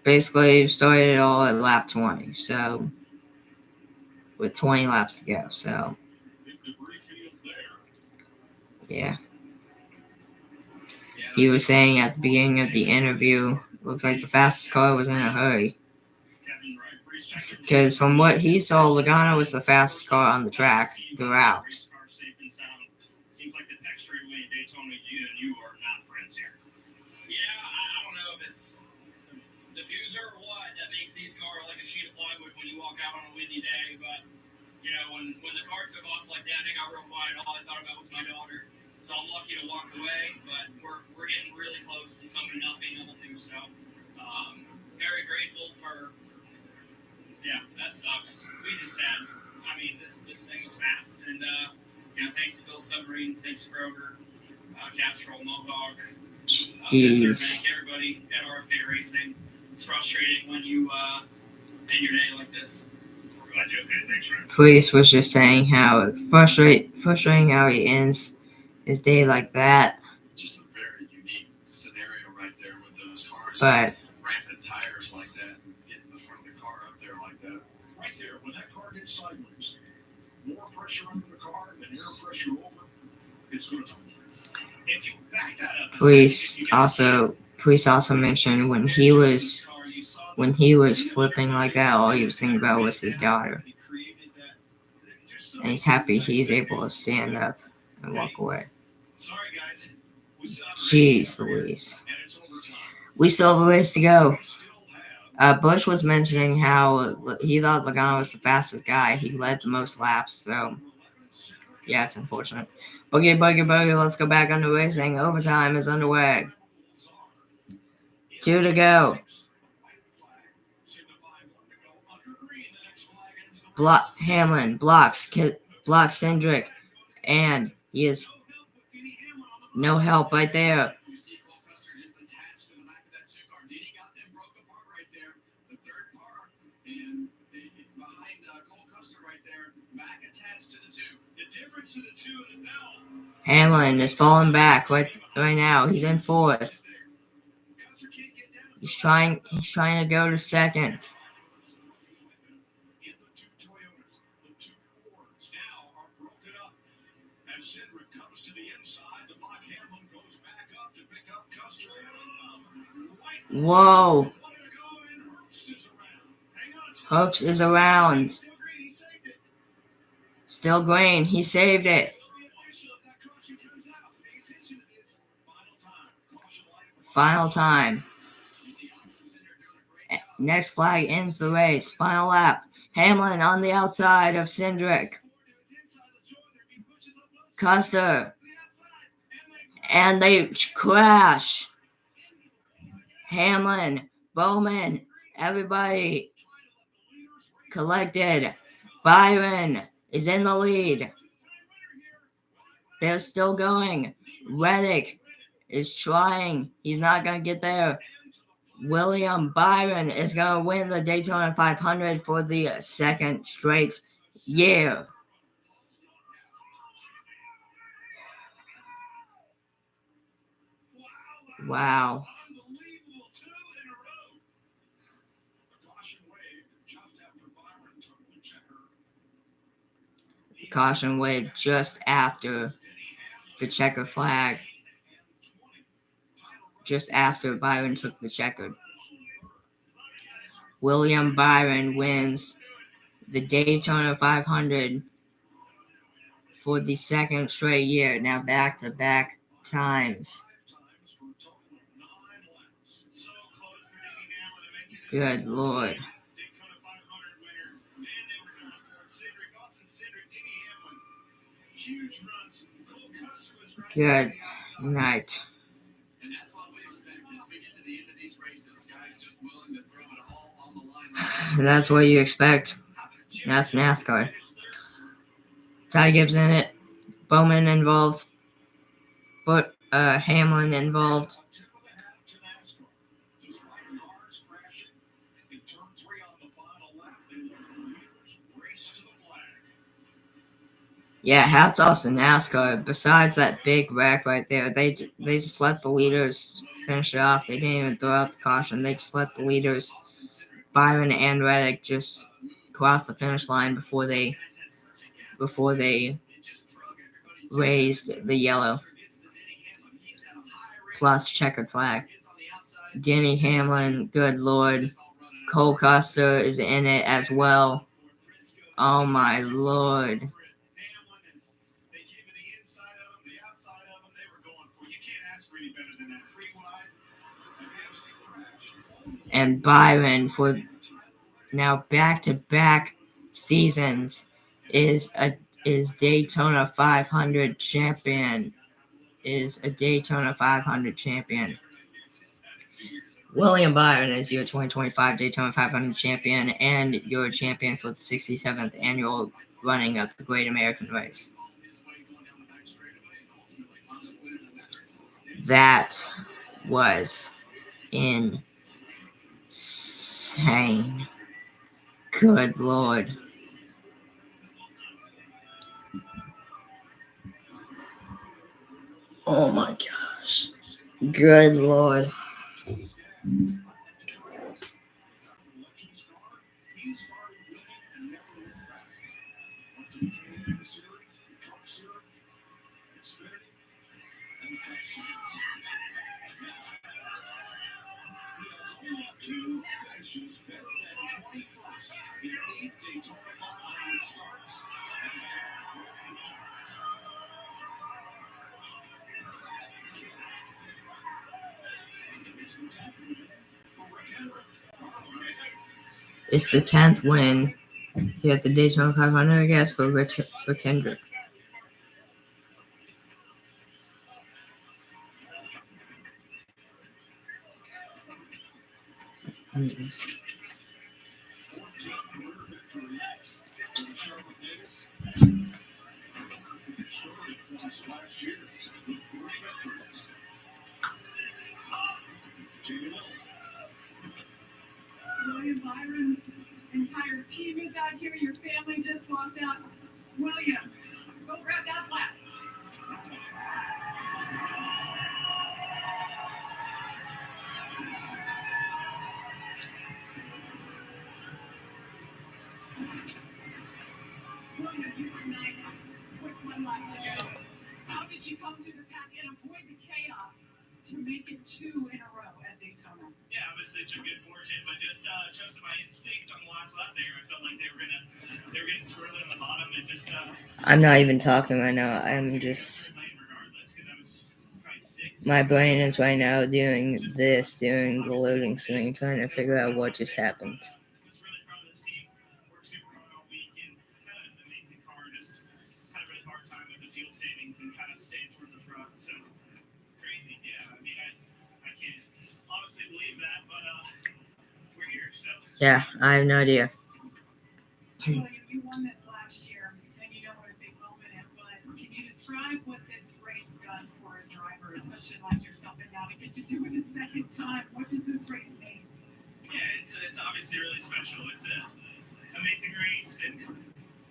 basically started it all at lap 20. So, with 20 laps to go. So, Yeah. He was saying at the beginning of the interview, looks like the fastest car was in a hurry. Because from what he saw, Logano was the fastest car on the track throughout. Seems like the next straightaway in Daytona, you are not friends here. Yeah, I don't know if it's the diffuser or what that makes these cars like a sheet of plywood when you walk out on a windy day. But you know, when the car took off like that, and it got real quiet. All I thought about was my daughter. So I'm lucky to walk away, but we're getting really close to someone not being able to. So very grateful for. Yeah, that sucks. We just had. I mean, this thing was fast, and thanks to Bill Submarines, thanks to Kroger, Castrol, Mohawk, everybody at RFK Racing. It's frustrating when you end your day like this. We're glad you're okay. Thanks, Ryan. Police was just saying how frustrating how he ends his day like that. Just a very unique scenario right there with those cars. But rampant tires like that and getting the front of the car up there like that. Right there, when that car gets sideways, more pressure under the car than air pressure over, it's going to tumble. If you back that up, Police also mentioned when he was flipping like that, all he was thinking about was his daughter. And he's happy he's able to stand up and walk away. Jeez Louise. We still have a ways to go. Bush was mentioning how he thought Logano was the fastest guy. He led the most laps, so yeah, it's unfortunate. Boogie, let's go back under racing. Overtime is underway. 2 to go. Hamlin blocks Cindric, and he is no help right there. Hamlin is falling back right now. He's in fourth. He's trying to go to second. Whoa. Hopes is around. Still green. He saved it. Final time. Next flag ends the race. Final lap. Hamlin on the outside of Cindric. Custer. And they crash. Hamlin, Bowman, everybody collected. Byron is in the lead. They're still going. Reddick is trying. He's not going to get there. William Byron is going to win the Daytona 500 for the second straight year. Wow. Caution wave just after the checker flag. Just after Byron took the checkered. William Byron wins the Daytona 500 for the second straight year. Now back-to-back times. Good Lord. Good night. And that's what we expect as we get to the end of these races. Guys just willing to throw it all on the line. That's what you expect. That's NASCAR. Ty Gibbs in it. Bowman involved. But Hamlin involved. Yeah, hats off to NASCAR. Besides that big wreck right there, they just let the leaders finish it off. They didn't even throw out the caution. They just let the leaders, Byron and Reddick, just cross the finish line before they raised the yellow plus checkered flag. Denny Hamlin, good lord. Cole Custer is in it as well. Oh my lord. They gave you the inside of them, the outside of them. They were going for it. You can't ask for any better than that. Free wide, an absolute crash. And Byron, for now back-to-back seasons, is Daytona 500 champion. Is a Daytona 500 champion. William Byron is your 2025 Daytona 500 champion and your champion for the 67th annual running of the Great American Race. That was insane. Good lord. Oh my gosh. Good lord. Two finishes better than 21st in 8 Daytona 500 starts. It's the 10th win here at the Daytona 500, I guess, for Rick Hendrick. Yes. William Byron's entire team is out here. Your family just walked out. William, go grab that flag. William, you were 9 with 1 lap to go. How did you come through the pack and avoid the chaos to make it 2 in a row at Daytona? Yeah, obviously some good fortune, but just trusting my instinct on the last lap there. I felt like they were getting squirrely on the bottom and just. I'm not even talking right now. I'm just. My brain is right now doing the loading screen, trying to figure out what just happened. Was really proud of this team. Worked super hard all week and had an amazing car. Just had a really hard time with the fuel savings and kind of stayed towards the front. So crazy, yeah. I mean, I can't honestly believe that, but we're here. So Yeah, I have no idea. William, you won this last year, and you know what a big moment it was. Can you describe what this race does for a driver, especially like yourself, and now to get to do it a second time? What does this race mean? yeah, it's obviously really special. It's an amazing race, and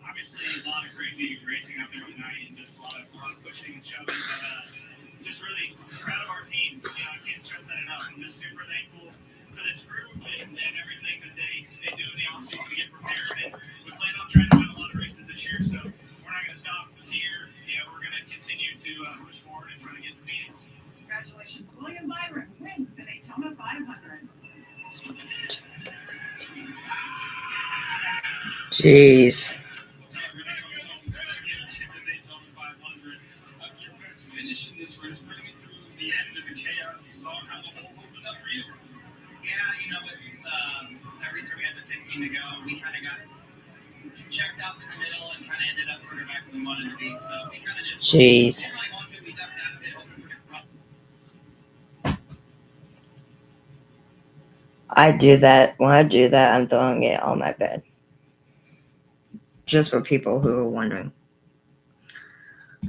obviously a lot of crazy racing out there tonight, and just a lot of pushing and shoving. But just really proud of our team. You know, I can't stress that enough. I'm just super thankful for this group and everything that they do in the offseason to get prepared. And we plan on trying to win a lot of races this year, so we're not going to stop here. You know, we're going to continue to push forward and try to get to Phoenix. Congratulations. William Byron wins the Daytona 500. Jeez. Your best finish in this race, bringing it through the end of the chaos you saw, how the whole opened up for you. Yeah, you know, with that race where we had the 15 to go, we kind of got checked out in the middle and kind of ended up further back than we wanted to be. So we kind of just Jeez. didn't really want to. We ducked out a bit, hoping for the front. I do that. When I do that, I'm throwing it on my bed. Just for people who are wondering.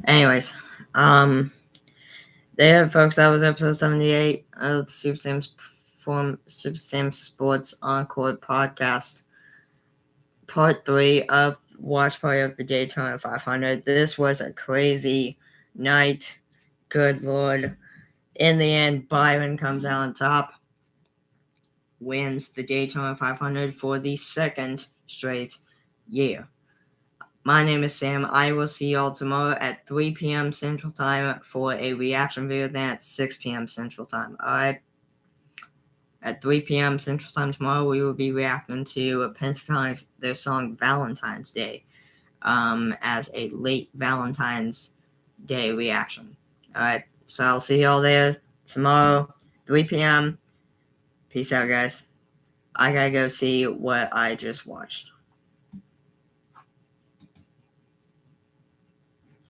Anyways, there, folks, that was episode 78 of the Super Sam Sports Encore podcast, part 3 of watch party of the Daytona 500. This was a crazy night. Good lord. In the end, Byron comes out on top, wins the Daytona 500 for the second straight year. My name is Sam. I will see y'all tomorrow at 3 p.m. Central Time for a reaction video. Then at 6 p.m. Central Time. Alright. At 3 p.m. Central Time tomorrow, we will be reacting to Pentatonics, their song Valentine's Day, as a late Valentine's Day reaction. Alright, so I'll see y'all there tomorrow, 3 p.m. Peace out, guys. I gotta go see what I just watched.